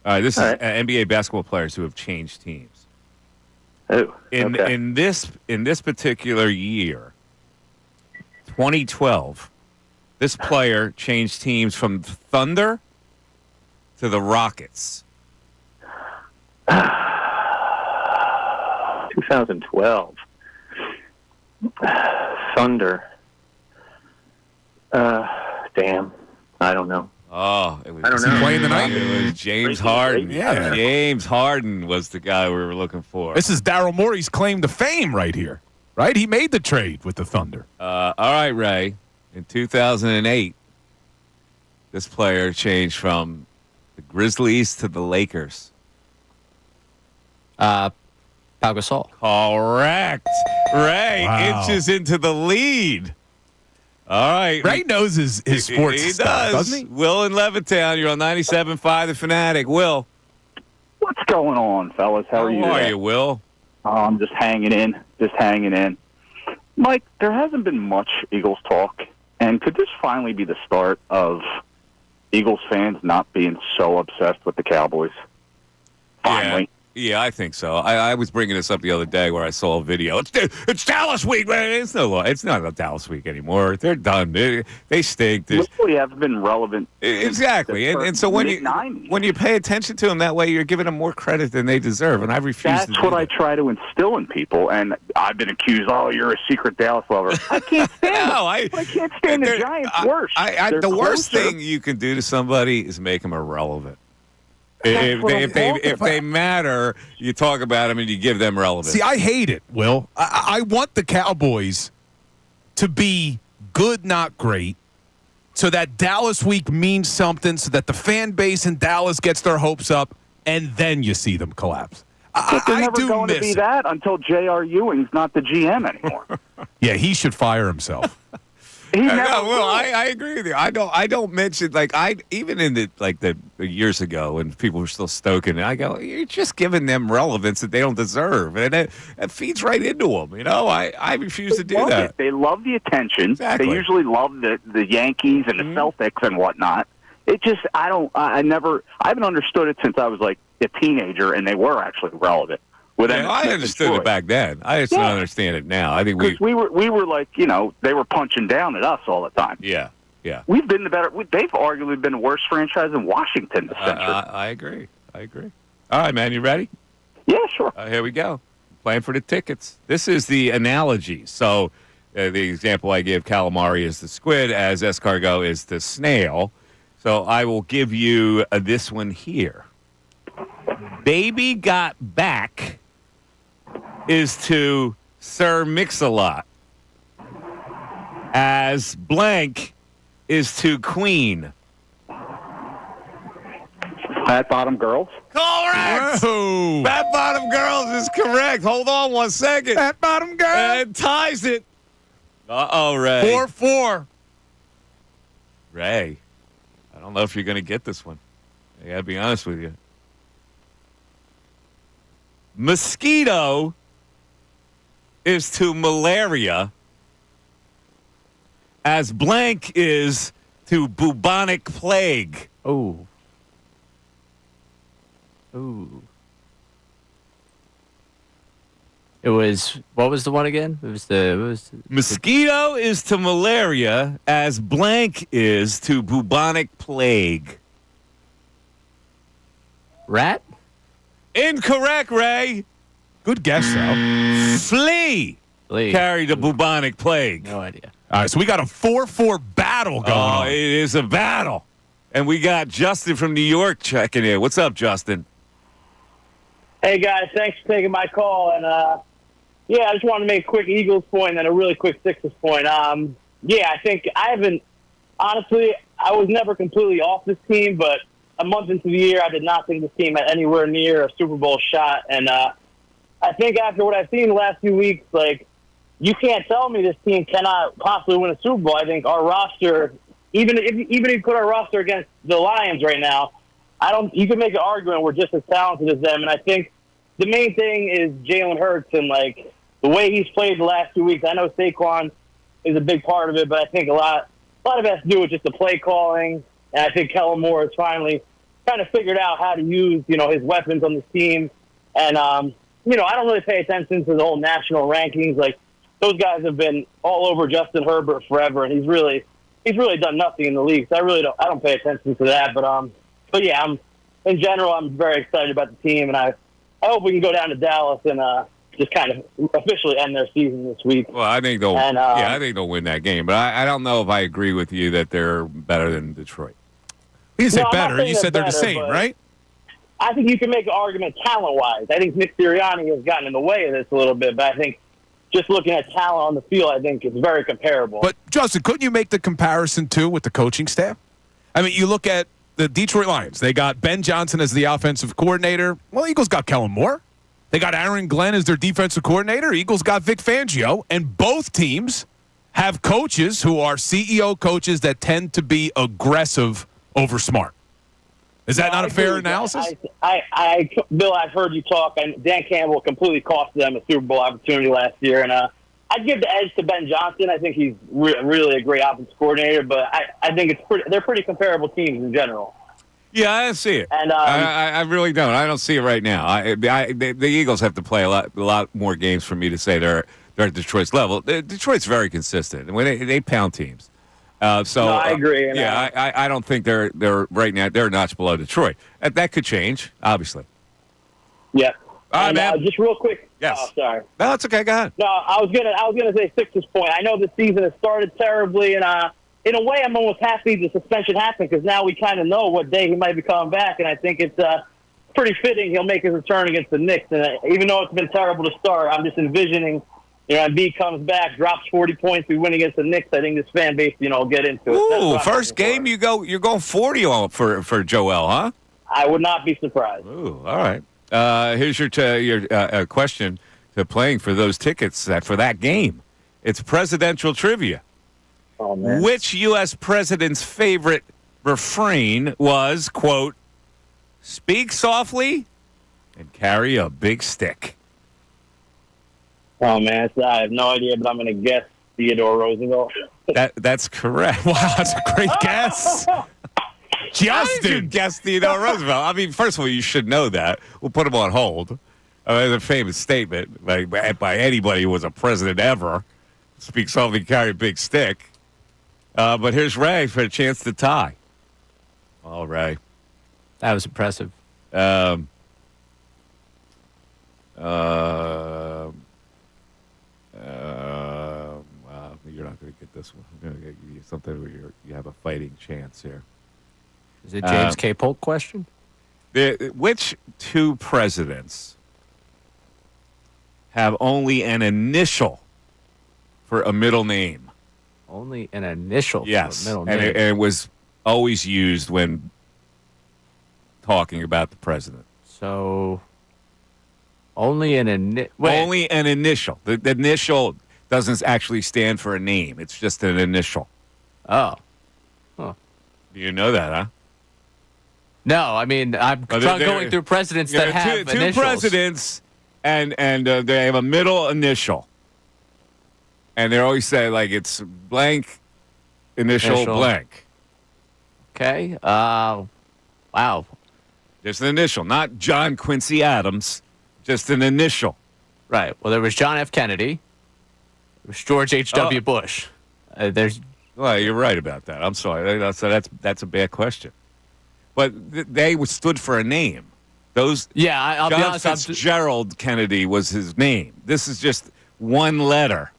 All right, this is NBA basketball players who have changed teams. Oh, in this particular year, 2012, this player changed teams from the Thunder to the Rockets. 2012. Thunder. Damn. I don't know. Oh, it was, I don't know. Playing tonight? It was James Harden. Yeah. James Harden was the guy we were looking for. This is Daryl Morey's claim to fame right here, right? He made the trade with the Thunder. All right, Ray. In 2008, this player changed from the Grizzlies to the Lakers. Pau Gasol. Correct. Ray Wow. inches into the lead. All right. Ray knows his sports he stuff, does. doesn't he? Will in Levittown. You're on 97.5 The Fanatic. Will. What's going on, fellas? How are you? How are you, Will? I'm just hanging in. Mike, there hasn't been much Eagles talk, and could this finally be the start of Eagles fans not being so obsessed with the Cowboys? Finally. Yeah, I think so. I was bringing this up the other day where I saw a video. It's Dallas week, man. It's not a Dallas week anymore. They're done. They stink. They really haven't been relevant. Exactly. And so when you pay attention to them that way, you're giving them more credit than they deserve. And I refuse to do That's what I try to instill in people. And I've been accused, you're a secret Dallas lover. I can't stand it. I can't stand the Giants worse. The worst thing you can do to somebody is make them irrelevant. If they matter, you talk about them and you give them relevance. See, I hate it, Will. I want the Cowboys to be good, not great, so that Dallas week means something, so that the fan base in Dallas gets their hopes up, and then you see them collapse. But they're I never do going to miss be it. that until J.R. Ewing's not the GM anymore. Yeah, he should fire himself. He never No, well, will. I agree with you. I don't mention even in the years ago when people were still stoking it. I go, you're just giving them relevance that they don't deserve, and that feeds right into them. You know, I refuse to do love that. it. They love the attention. Exactly. They usually love the Yankees and the Celtics and whatnot. It just I haven't understood it since I was like a teenager, and they were actually relevant. With Yeah, I understood it back then. I just don't understand it now. I think because we were like, they were punching down at us all the time. Yeah. We've been the better. They've arguably been the worst franchise in Washington this century. I agree. All right, man, you ready? Yeah, sure. Here we go. Playing for the tickets. This is the analogy. So the example I give, calamari is the squid, as escargot is the snail. So I will give you this one here. Baby got back is to Sir Mix-a-Lot, as blank is to Queen. Fat Bottom Girls. Correct! Whoa. Fat Bottom Girls is correct. Hold on 1 second. Fat Bottom Girls. And ties it. Uh-oh, Ray. 4-4. Ray, I don't know if you're going to get this one. I got to be honest with you. Mosquito is to malaria as blank is to bubonic plague. Ooh. It was, what was the one again? It was Mosquito is to malaria as blank is to bubonic plague. Rat? Incorrect, Ray. Good guess, though. Flea carried the bubonic plague. No idea. All right, so we got a 4-4 battle going on. It is a battle. And we got Justin from New York checking in. What's up, Justin? Hey, guys. Thanks for taking my call. And, I just wanted to make a quick Eagles point and a really quick Sixers point. I think honestly, I was never completely off this team, but a month into the year, I did not think this team had anywhere near a Super Bowl shot. And I think after what I've seen the last few weeks, you can't tell me this team cannot possibly win a Super Bowl. I think our roster, even if you put our roster against the Lions right now, you can make an argument we're just as talented as them. And I think the main thing is Jalen Hurts and the way he's played the last 2 weeks. I know Saquon is a big part of it, but I think a lot of it has to do with just the play calling. And I think Kellen Moore has finally kind of figured out how to use, his weapons on this team. And, I don't really pay attention to the whole national rankings. Those guys have been all over Justin Herbert forever, and he's really done nothing in the league. So I don't pay attention to that. But yeah, in general, I'm very excited about the team, and I hope we can go down to Dallas and just kind of officially end their season this week. Well, I think they'll. I think they'll win that game. But I don't know if I agree with you that they're better than Detroit. You didn't say better. You said they're the same, right? I think you can make an argument talent-wise. I think Nick Sirianni has gotten in the way of this a little bit, but I think just looking at talent on the field, I think it's very comparable. But, Justin, couldn't you make the comparison, too, with the coaching staff? I mean, you look at the Detroit Lions. They got Ben Johnson as the offensive coordinator. Well, Eagles got Kellen Moore. They got Aaron Glenn as their defensive coordinator. Eagles got Vic Fangio. And both teams have coaches who are CEO coaches that tend to be aggressive over smart. Is that not a fair analysis? Bill, I've heard you talk, and Dan Campbell completely cost them a Super Bowl opportunity last year. And I'd give the edge to Ben Johnson. I think he's really a great offensive coordinator, but I think they're pretty comparable teams in general. Yeah, I don't see it. And I really don't. I don't see it right now. The Eagles have to play a lot more games for me to say they're at Detroit's level. Detroit's very consistent, and when they pound teams. No, I agree. I don't think they're right now. They're a notch below Detroit. That could change, obviously. Yeah. All right, man. Just real quick. Yes. Oh, sorry. No, that's okay. Go ahead. No, I was gonna say Sixers point. I know the season has started terribly, and in a way, I'm almost happy the suspension happened because now we kind of know what day he might be coming back, and I think it's pretty fitting he'll make his return against the Knicks. And even though it's been terrible to start, I'm just envisioning. Embiid comes back, drops 40 points, we win against the Knicks. I think this fan base, will get into it. Ooh, first game you're going 40 on for Joel, huh? I would not be surprised. Ooh, all right. Here's your question to playing for those tickets for that game. It's presidential trivia. Oh, man. Which U.S. president's favorite refrain was, quote, speak softly and carry a big stick? Oh, man. I have no idea, but I'm going to guess Theodore Roosevelt. That's correct. Wow, that's a great guess. How did you Justin. guess Theodore Roosevelt? I mean, first of all, you should know that. We'll put him on hold. It's a famous statement by anybody who was a president ever. Speak softly, carry a big stick. But here's Ray for a chance to tie. All right. That was impressive. Well, you're not going to get this one. I'm going to give you something where you have a fighting chance here. Is it James K. Polk question? Which two presidents have only an initial for a middle name? Only an initial Yes, for a middle and name. it was always used when talking about the president. So, only an Only an initial. The initial doesn't actually stand for a name. It's just an initial. Oh. Huh. You know that, huh? No, I mean, I'm going through presidents that have two initials. presidents, and they have a middle initial. And they always say, like, it's blank, initial. Blank. Okay. Wow. Just an initial, not John Quincy Adams, just an initial. Right. Well, there was John F. Kennedy. There was George H.W. Bush. There's. Well, you're right about that. I'm sorry. That's a bad question. But they stood for a name. Those. Yeah, I'll be John honest. Fitzgerald Kennedy was his name. This is just one letter.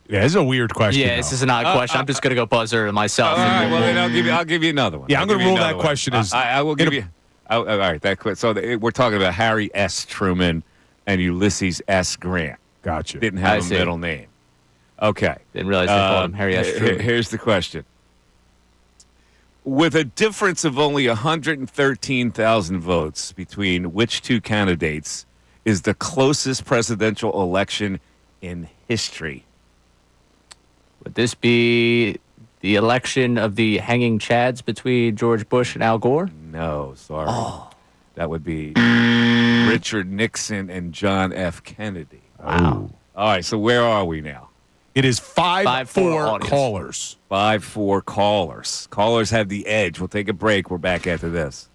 Yeah, this is a weird question. Yeah, this is an odd question. I'm just going to go buzzer myself. All right, well, then I'll give you another one. Yeah, I'm going to rule that question as. I will give you. All right, that quick. So we're talking about Harry S. Truman and Ulysses S. Grant. Gotcha. Didn't have a middle name. Okay. Didn't realize they called him Harry S. Truman. Here's the question. With a difference of only 113,000 votes between which two candidates is the closest presidential election in history? Would this be the election of the hanging chads between George Bush and Al Gore? No, sorry. That would be Richard Nixon and John F. Kennedy. Wow. All right, so where are we now? It is 5-4 audience. callers. 5-4 callers. Callers have the edge. We'll take a break. We're back after this.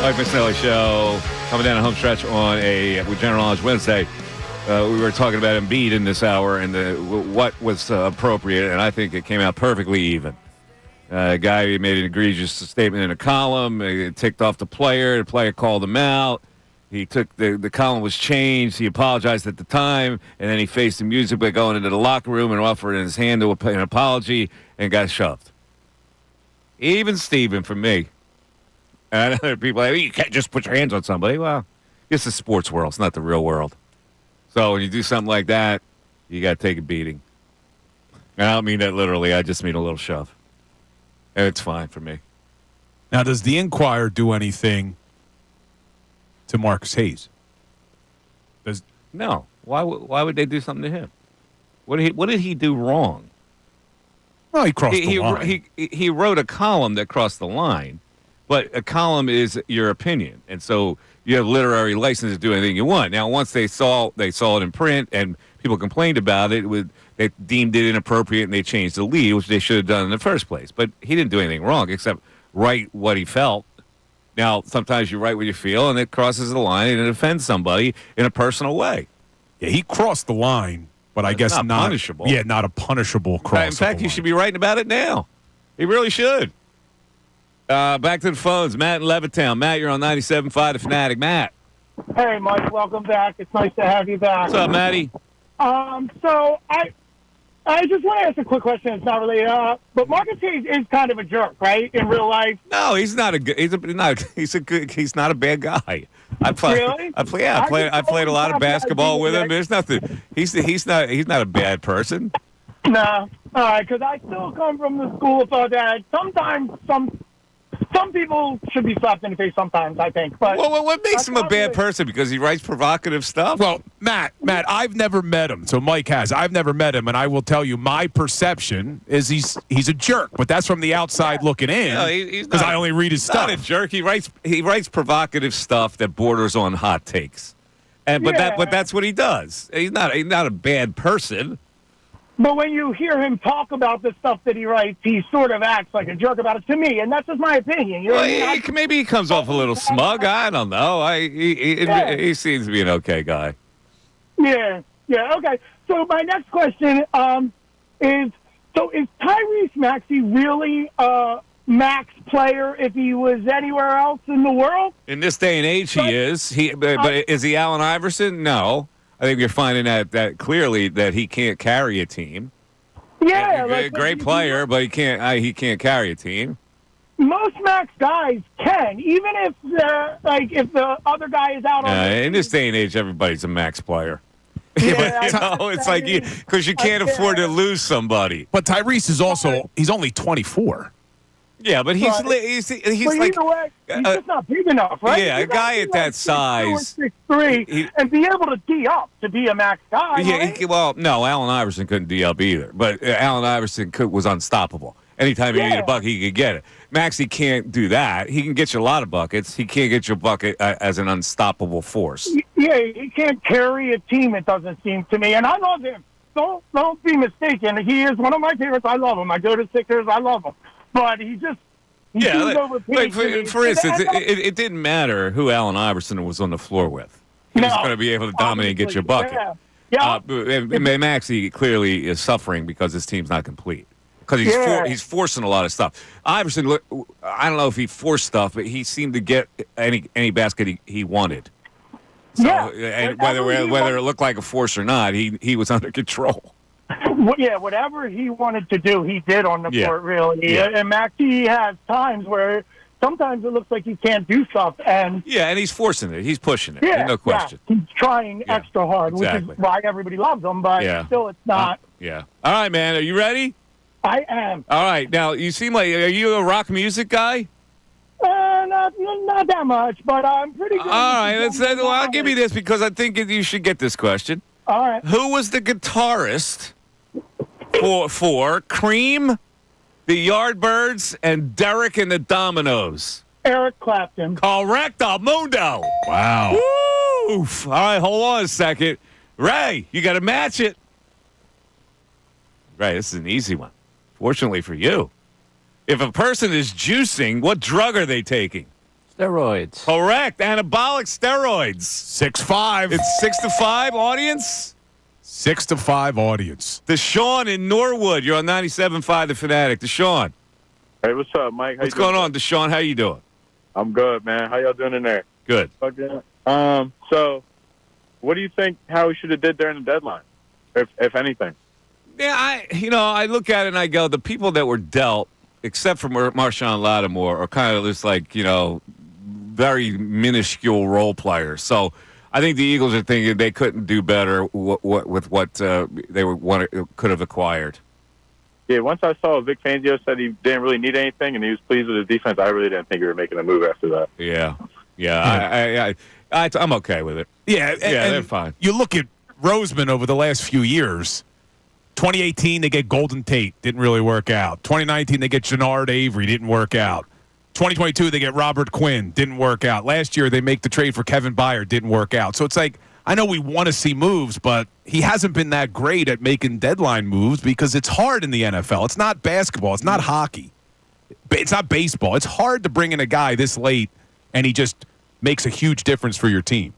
Mike Missanelli Show, coming down a home stretch on with General Knowledge Wednesday. We were talking about Embiid in this hour and what was appropriate, and I think it came out perfectly even. A guy made an egregious statement in a column. It ticked off the player called him out. He took the column was changed. He apologized at the time, and then he faced the music by going into the locker room and offered his hand to an apology and got shoved. Even Steven from me. And other people are like, you can't just put your hands on somebody. Well, it's the sports world. It's not the real world. So when you do something like that, you got to take a beating. And I don't mean that literally. I just mean a little shove. And it's fine for me. Now, does the Inquirer do anything to Marcus Hayes? No. Why would they do something to him? What did he do wrong? Well, he crossed the line. He wrote a column that crossed the line. But a column is your opinion, and so you have literary license to do anything you want. Now, once they saw it in print, and people complained about it, they deemed it inappropriate, and they changed the lead, which they should have done in the first place. But he didn't do anything wrong except write what he felt. Now, sometimes you write what you feel, and it crosses the line, and it offends somebody in a personal way. Yeah, he crossed the line, but I guess not punishable. Yeah, not a punishable cross. In fact, he should be writing about it now. He really should. Back to the phones. Matt in Levittown. Matt, you're on 97.5 The Fanatic. Matt. Hey, Mike. Welcome back. It's nice to have you back. What's up, Matty? So I just want to ask a quick question. It's not really, but Marcus Hayes is kind of a jerk, right? In real life. No, he's not he's not a bad guy. I played a lot of basketball with him. There's nothing. He's not a bad person. No. All right, because I still come from the school of thought that sometimes some people should be slapped in the face sometimes, I think. But well, what makes him a bad person? Because he writes provocative stuff? Well, Matt, I've never met him. So Mike has. I've never met him, and I will tell you my perception is he's a jerk. But that's from the outside looking in, because I only read his stuff. Not a jerk. He writes provocative stuff that borders on hot takes, but that's what he does. He's not a bad person. But when you hear him talk about the stuff that he writes, he sort of acts like a jerk about it to me, and that's just my opinion. You know what I mean? Maybe he comes off a little smug. I don't know. He seems to be an okay guy. Yeah, okay. So my next question is Tyrese Maxey really a max player if he was anywhere else in the world? In this day and age, he is. But is he Allen Iverson? No. I think you're finding that clearly that he can't carry a team. Yeah, great player, but he can't carry a team. Most max guys can, even if if the other guy is out on. In this day and age, everybody's a max player. Yeah, it's like because you can't afford to lose somebody. But Tyrese is he's only 24. Yeah, but he's like either way, he's just not big enough, right? Yeah, a guy at that size, 6'3", and be able to D up to be a max guy. Yeah, right? No, Allen Iverson couldn't D up either, but Allen Iverson was unstoppable. Anytime he needed a bucket, he could get it. Maxey can't do that. He can get you a lot of buckets. He can't get you a bucket as an unstoppable force. Yeah, he can't carry a team. It doesn't seem to me, and I love him. Don't be mistaken. He is one of my favorites. I love him. I go to Sixers. I love him. But he for instance, it didn't matter who Allen Iverson was on the floor with. He was going to be able to dominate and get you a bucket. Maxey clearly is suffering because his team's not complete. Because he's forcing a lot of stuff. Iverson, I don't know if he forced stuff, but he seemed to get any basket he wanted. So, and whether it looked like a force or not, he was under control. Yeah, whatever he wanted to do, he did on the court, really. Yeah. And Maxey has times where sometimes it looks like he can't do stuff. And he's forcing it. He's pushing it. No question. Yeah. He's trying extra hard, which is why everybody loves him, but still it's not. All right, man. Are you ready? I am. All right. Now, you seem like, are you a rock music guy? Not that much, but I'm pretty good. All right. I'll give you this because I think you should get this question. All right. Who was the guitarist for Cream, the Yardbirds, and Derek and the Dominoes? Eric Clapton. Correctamundo. Wow. Woo! All right, hold on a second. Ray, you got to match it. Ray, this is an easy one. Fortunately for you. If a person is juicing, what drug are they taking? Steroids. Correct. Anabolic steroids. 6-5. It's 6-5 audience. 6-5 audience. Deshaun in Norwood. You're on 97.5 The Fanatic. Deshaun. Hey, what's up, Mike? How What's you doing? going on, Deshaun? How you doing? I'm good, man. How y'all doing in there? Good. Okay. So, what do you think how we should have did during the deadline, if anything? Yeah, I look at it and I go, the people that were dealt, except for Marshawn Lattimore, are kind of just like, very minuscule role players. So I think the Eagles are thinking they couldn't do better with what they could have acquired. Yeah, once I saw Vic Fangio said he didn't really need anything and he was pleased with his defense, I really didn't think we were making a move after that. Yeah. I'm okay with it. Yeah, and they're fine. You look at Roseman over the last few years. 2018, they get Golden Tate. Didn't really work out. 2019, they get Jannard Avery. Didn't work out. 2022, they get Robert Quinn. Didn't work out. Last year, they make the trade for Kevin Byard. Didn't work out. So it's like, I know we want to see moves, but he hasn't been that great at making deadline moves because it's hard in the NFL. It's not basketball. It's not hockey. It's not baseball. It's hard to bring in a guy this late, and he just makes a huge difference for your team.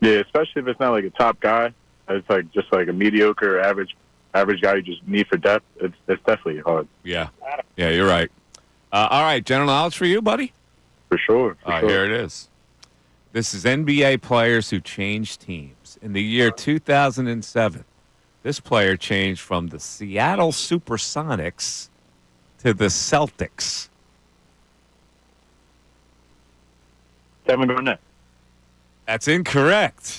Yeah, especially if it's not like a top guy. It's like just like a mediocre, average guy you just need for depth. It's definitely hard. Yeah, you're right. All right, general knowledge for you, buddy? For sure. Here it is. This is NBA players who changed teams. In the year 2007, this player changed from the Seattle Supersonics to the Celtics. Kevin Garnett. That's incorrect.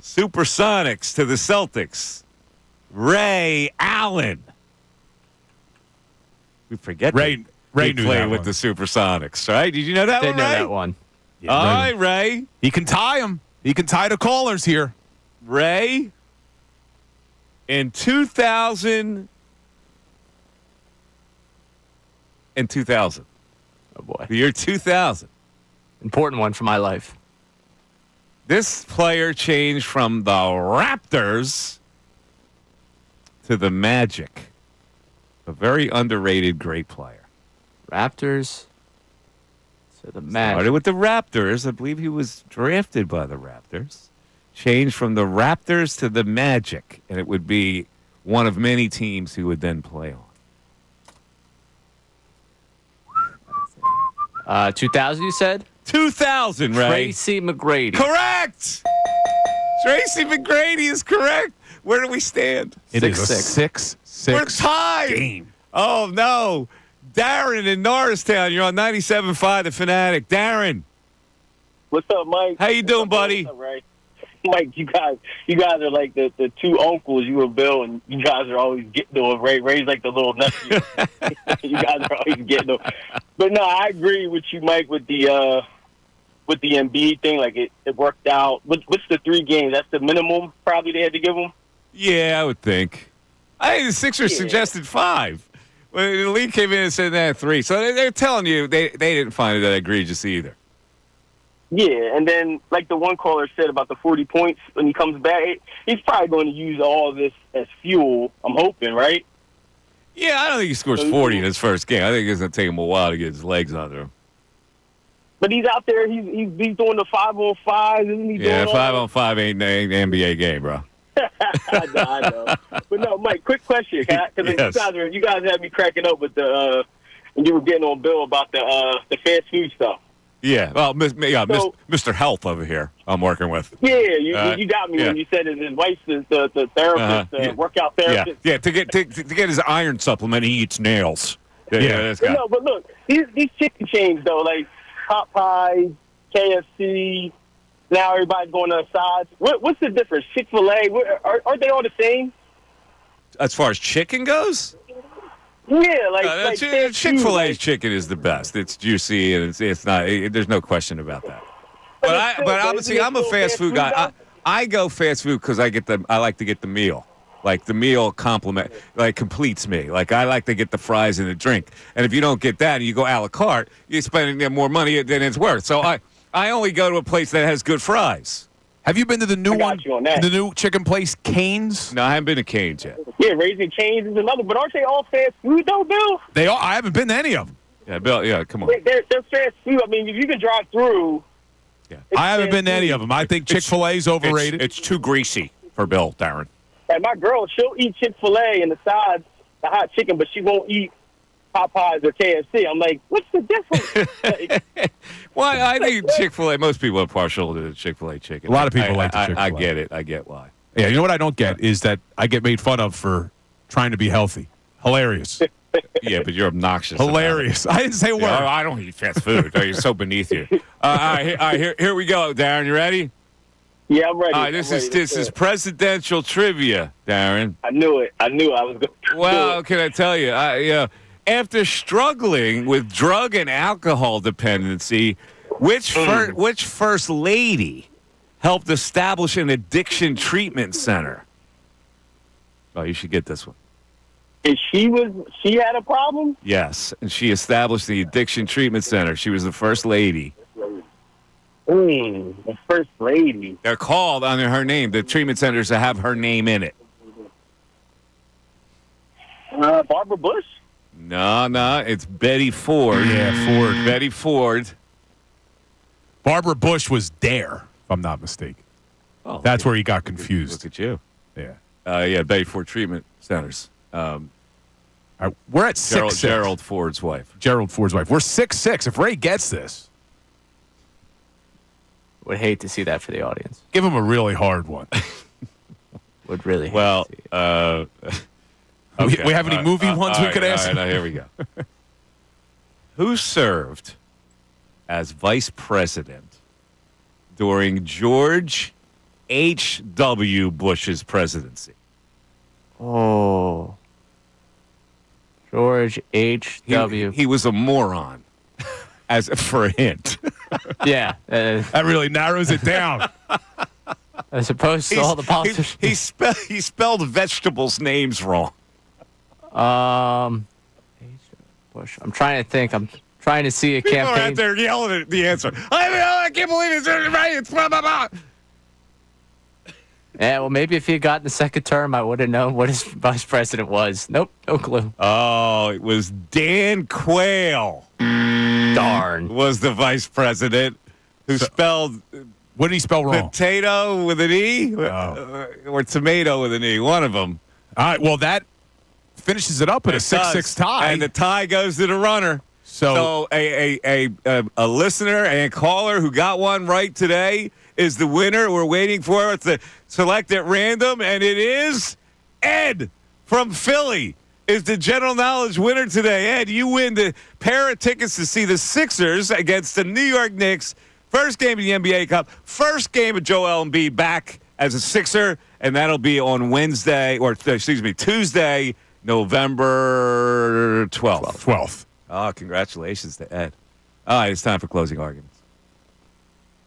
Supersonics to the Celtics. Ray Allen. We forget Ray knew played that with one. the Supersonics, right? Did you know that Didn't one, know Ray? that one. All right, Ray. He can tie them. He can tie the callers here. Ray, in 2000. Oh, boy. The year 2000. Important one for my life. This player changed from the Raptors to the Magic. A very underrated great player. Raptors to the Magic. Started with the Raptors. I believe he was drafted by the Raptors. Changed from the Raptors to the Magic. And it would be one of many teams he would then play on. 2000, you said? 2000, Ray. Tracy McGrady. Correct! Tracy McGrady is correct. Where do we stand? It is a 6-6 We're tied. game. Oh, no. Darren in Norristown. You're on 97.5 The Fanatic. Darren. What's up, Mike? How you doing, buddy? What's up, Ray? Mike, you guys are like the two uncles, you and Bill, and you guys are always getting to him. Ray's like the little nephew. You guys are always getting to him. But no, I agree with you, Mike, with the Embiid thing. Like it worked out. What's the 3 games? That's the minimum probably they had to give him. Yeah, I would think. I think the Sixers suggested 5. When the league came in and said they had 3. So they're telling you they didn't find it that egregious either. Yeah, and then like the one caller said about the 40 points when he comes back, he's probably going to use all of this as fuel. I'm hoping, right? Yeah, I don't think he scores 40 in his first game. I think it's going to take him a while to get his legs under him. But he's out there. He's doing the 5-on-5, isn't he? Yeah, doing 5-on-5 ain't an NBA game, bro. I know. But no, Mike, quick question. Because Yes. you guys had me cracking up with the when you were getting on Bill about the fast food stuff. Yeah, well, Mr. Health over here I'm working with. Yeah, you got me when you said his wife's the therapist, workout therapist. Yeah, to get his iron supplement, he eats nails. This guy. No, but look, these chicken chains though, like Popeyes, KFC. Now everybody's going to the sides. What's the difference? Chick-fil-A, aren't they all the same? As far as chicken goes? Yeah, like Chick-fil-A's chicken is the best. It's juicy and it's not. There's no question about that. But obviously, I'm a fast food guy. I go fast food because I like to get the meal. Like the meal completes me. Like I like to get the fries and the drink. And if you don't get that and you go a la carte, you're spending more money than it's worth. So I only go to a place that has good fries. Have you been to the new one? The new chicken place, Cane's? No, I haven't been to Cane's yet. Yeah, Raising Cane's is another. But aren't they all fast food though, Bill? They are. I haven't been to any of them. Yeah, Bill. Yeah, come on. They're fast food. I mean, if you can drive through. Yeah. I haven't been to any of them. I think Chick-fil-A's overrated. It's too greasy for Bill, Darren. Like my girl, she'll eat Chick-fil-A and the sides, the hot chicken, but she won't eat Popeyes or KFC. I'm like, what's the difference? Well, I think Chick-fil-A, most people are partial to the Chick-fil-A chicken. A lot of people like the I Chick-fil-A. get it. I get why. Yeah, you know what I don't get is that I get made fun of for trying to be healthy. Hilarious. Yeah, but you're obnoxious. Hilarious. I didn't say a word. Yeah, I don't eat fast food. You're so beneath you. All right, here we go, Darren. You ready? Yeah, I'm ready. All right, this is presidential trivia, Darren. I knew it. I knew I was going to Well, can I tell you? After struggling with drug and alcohol dependency, which first lady helped establish an addiction treatment center? Oh, you should get this one. She had a problem? Yes, and she established the addiction treatment center. She was the first lady. The first lady. They're called under her name. The treatment centers that have her name in it. Barbara Bush? No, it's Betty Ford. Yeah, Ford. Betty Ford. Barbara Bush was Dare, if I'm not mistaken. Oh, That's where he got confused. Look at you. Yeah. Betty Ford Treatment Centers. We're at 6-6. Gerald Ford's wife. Gerald Ford's wife. We're 6-6. If Ray gets this, Would hate to see that for the audience. give him a really hard one. Would really hate Well, to see it. We have any movie ones we could ask? All right, here we go. Who served as vice president during George H.W. Bush's presidency? Oh. George H.W. He was a moron, as for a hint. Yeah. That really narrows it down. As opposed to all the politicians. He spelled vegetables' names wrong. Bush. I'm trying to think. I'm trying to see a People are campaign. out there yelling at the answer. I can't believe it's right. It's blah, blah, blah. Yeah, well, maybe if he had gotten the second term, I would have known what his vice president was. Nope, no clue. Oh, it was Dan Quayle. Darn. Was the vice president who spelled. What did he spell wrong? Potato with an E? Or tomato with an E. One of them. All right, well, that finishes it up at a 6-6 tie. And the tie goes to the runner. So a listener and caller who got one right today is the winner. We're waiting for it to select at random, and it is Ed from Philly is the general knowledge winner today. Ed, you win the pair of tickets to see the Sixers against the New York Knicks. First game of the NBA Cup. First game of Joel Embiid back as a Sixer, and that'll be on Tuesday, November 12th. Oh, congratulations to Ed. All right, it's time for closing arguments.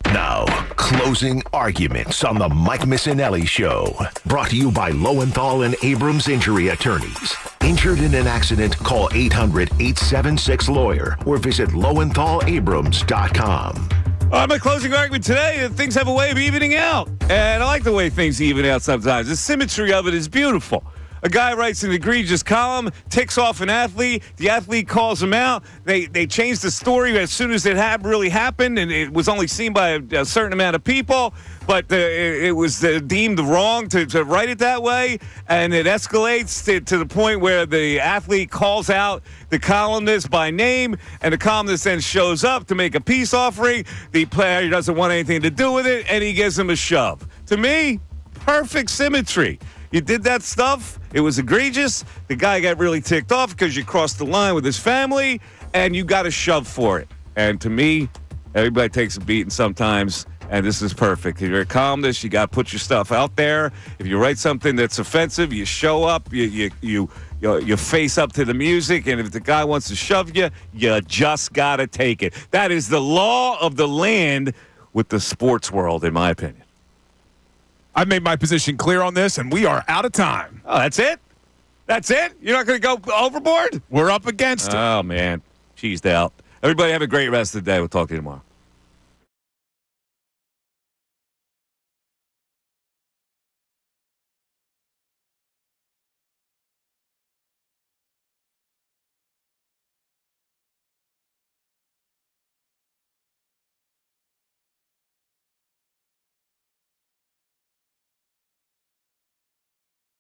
Now, closing arguments on the Mike Missanelli Show. Brought to you by Lowenthal and Abrams Injury Attorneys. Injured in an accident, call 800-876-LAWYER or visit LowenthalAbrams.com. My closing argument today, things have a way of evening out. And I like the way things even out sometimes. The symmetry of it is beautiful. A guy writes an egregious column, ticks off an athlete. The athlete calls him out. They change the story as soon as it really happened, and it was only seen by a certain amount of people. But it was deemed wrong to write it that way, and it escalates to the point where the athlete calls out the columnist by name, and the columnist then shows up to make a peace offering. The player doesn't want anything to do with it, and he gives him a shove. To me, perfect symmetry. You did that stuff. It was egregious. The guy got really ticked off because you crossed the line with his family, and you got a shove for it. And to me, everybody takes a beating sometimes, and this is perfect. If you're a columnist, you got to put your stuff out there. If you write something that's offensive, you show up, you face up to the music, and if the guy wants to shove you, you just got to take it. That is the law of the land with the sports world, in my opinion. I've made my position clear on this, and we are out of time. Oh, that's it? That's it? You're not going to go overboard? We're up against it. Oh, man. Cheesed out. Everybody have a great rest of the day. We'll talk to you tomorrow.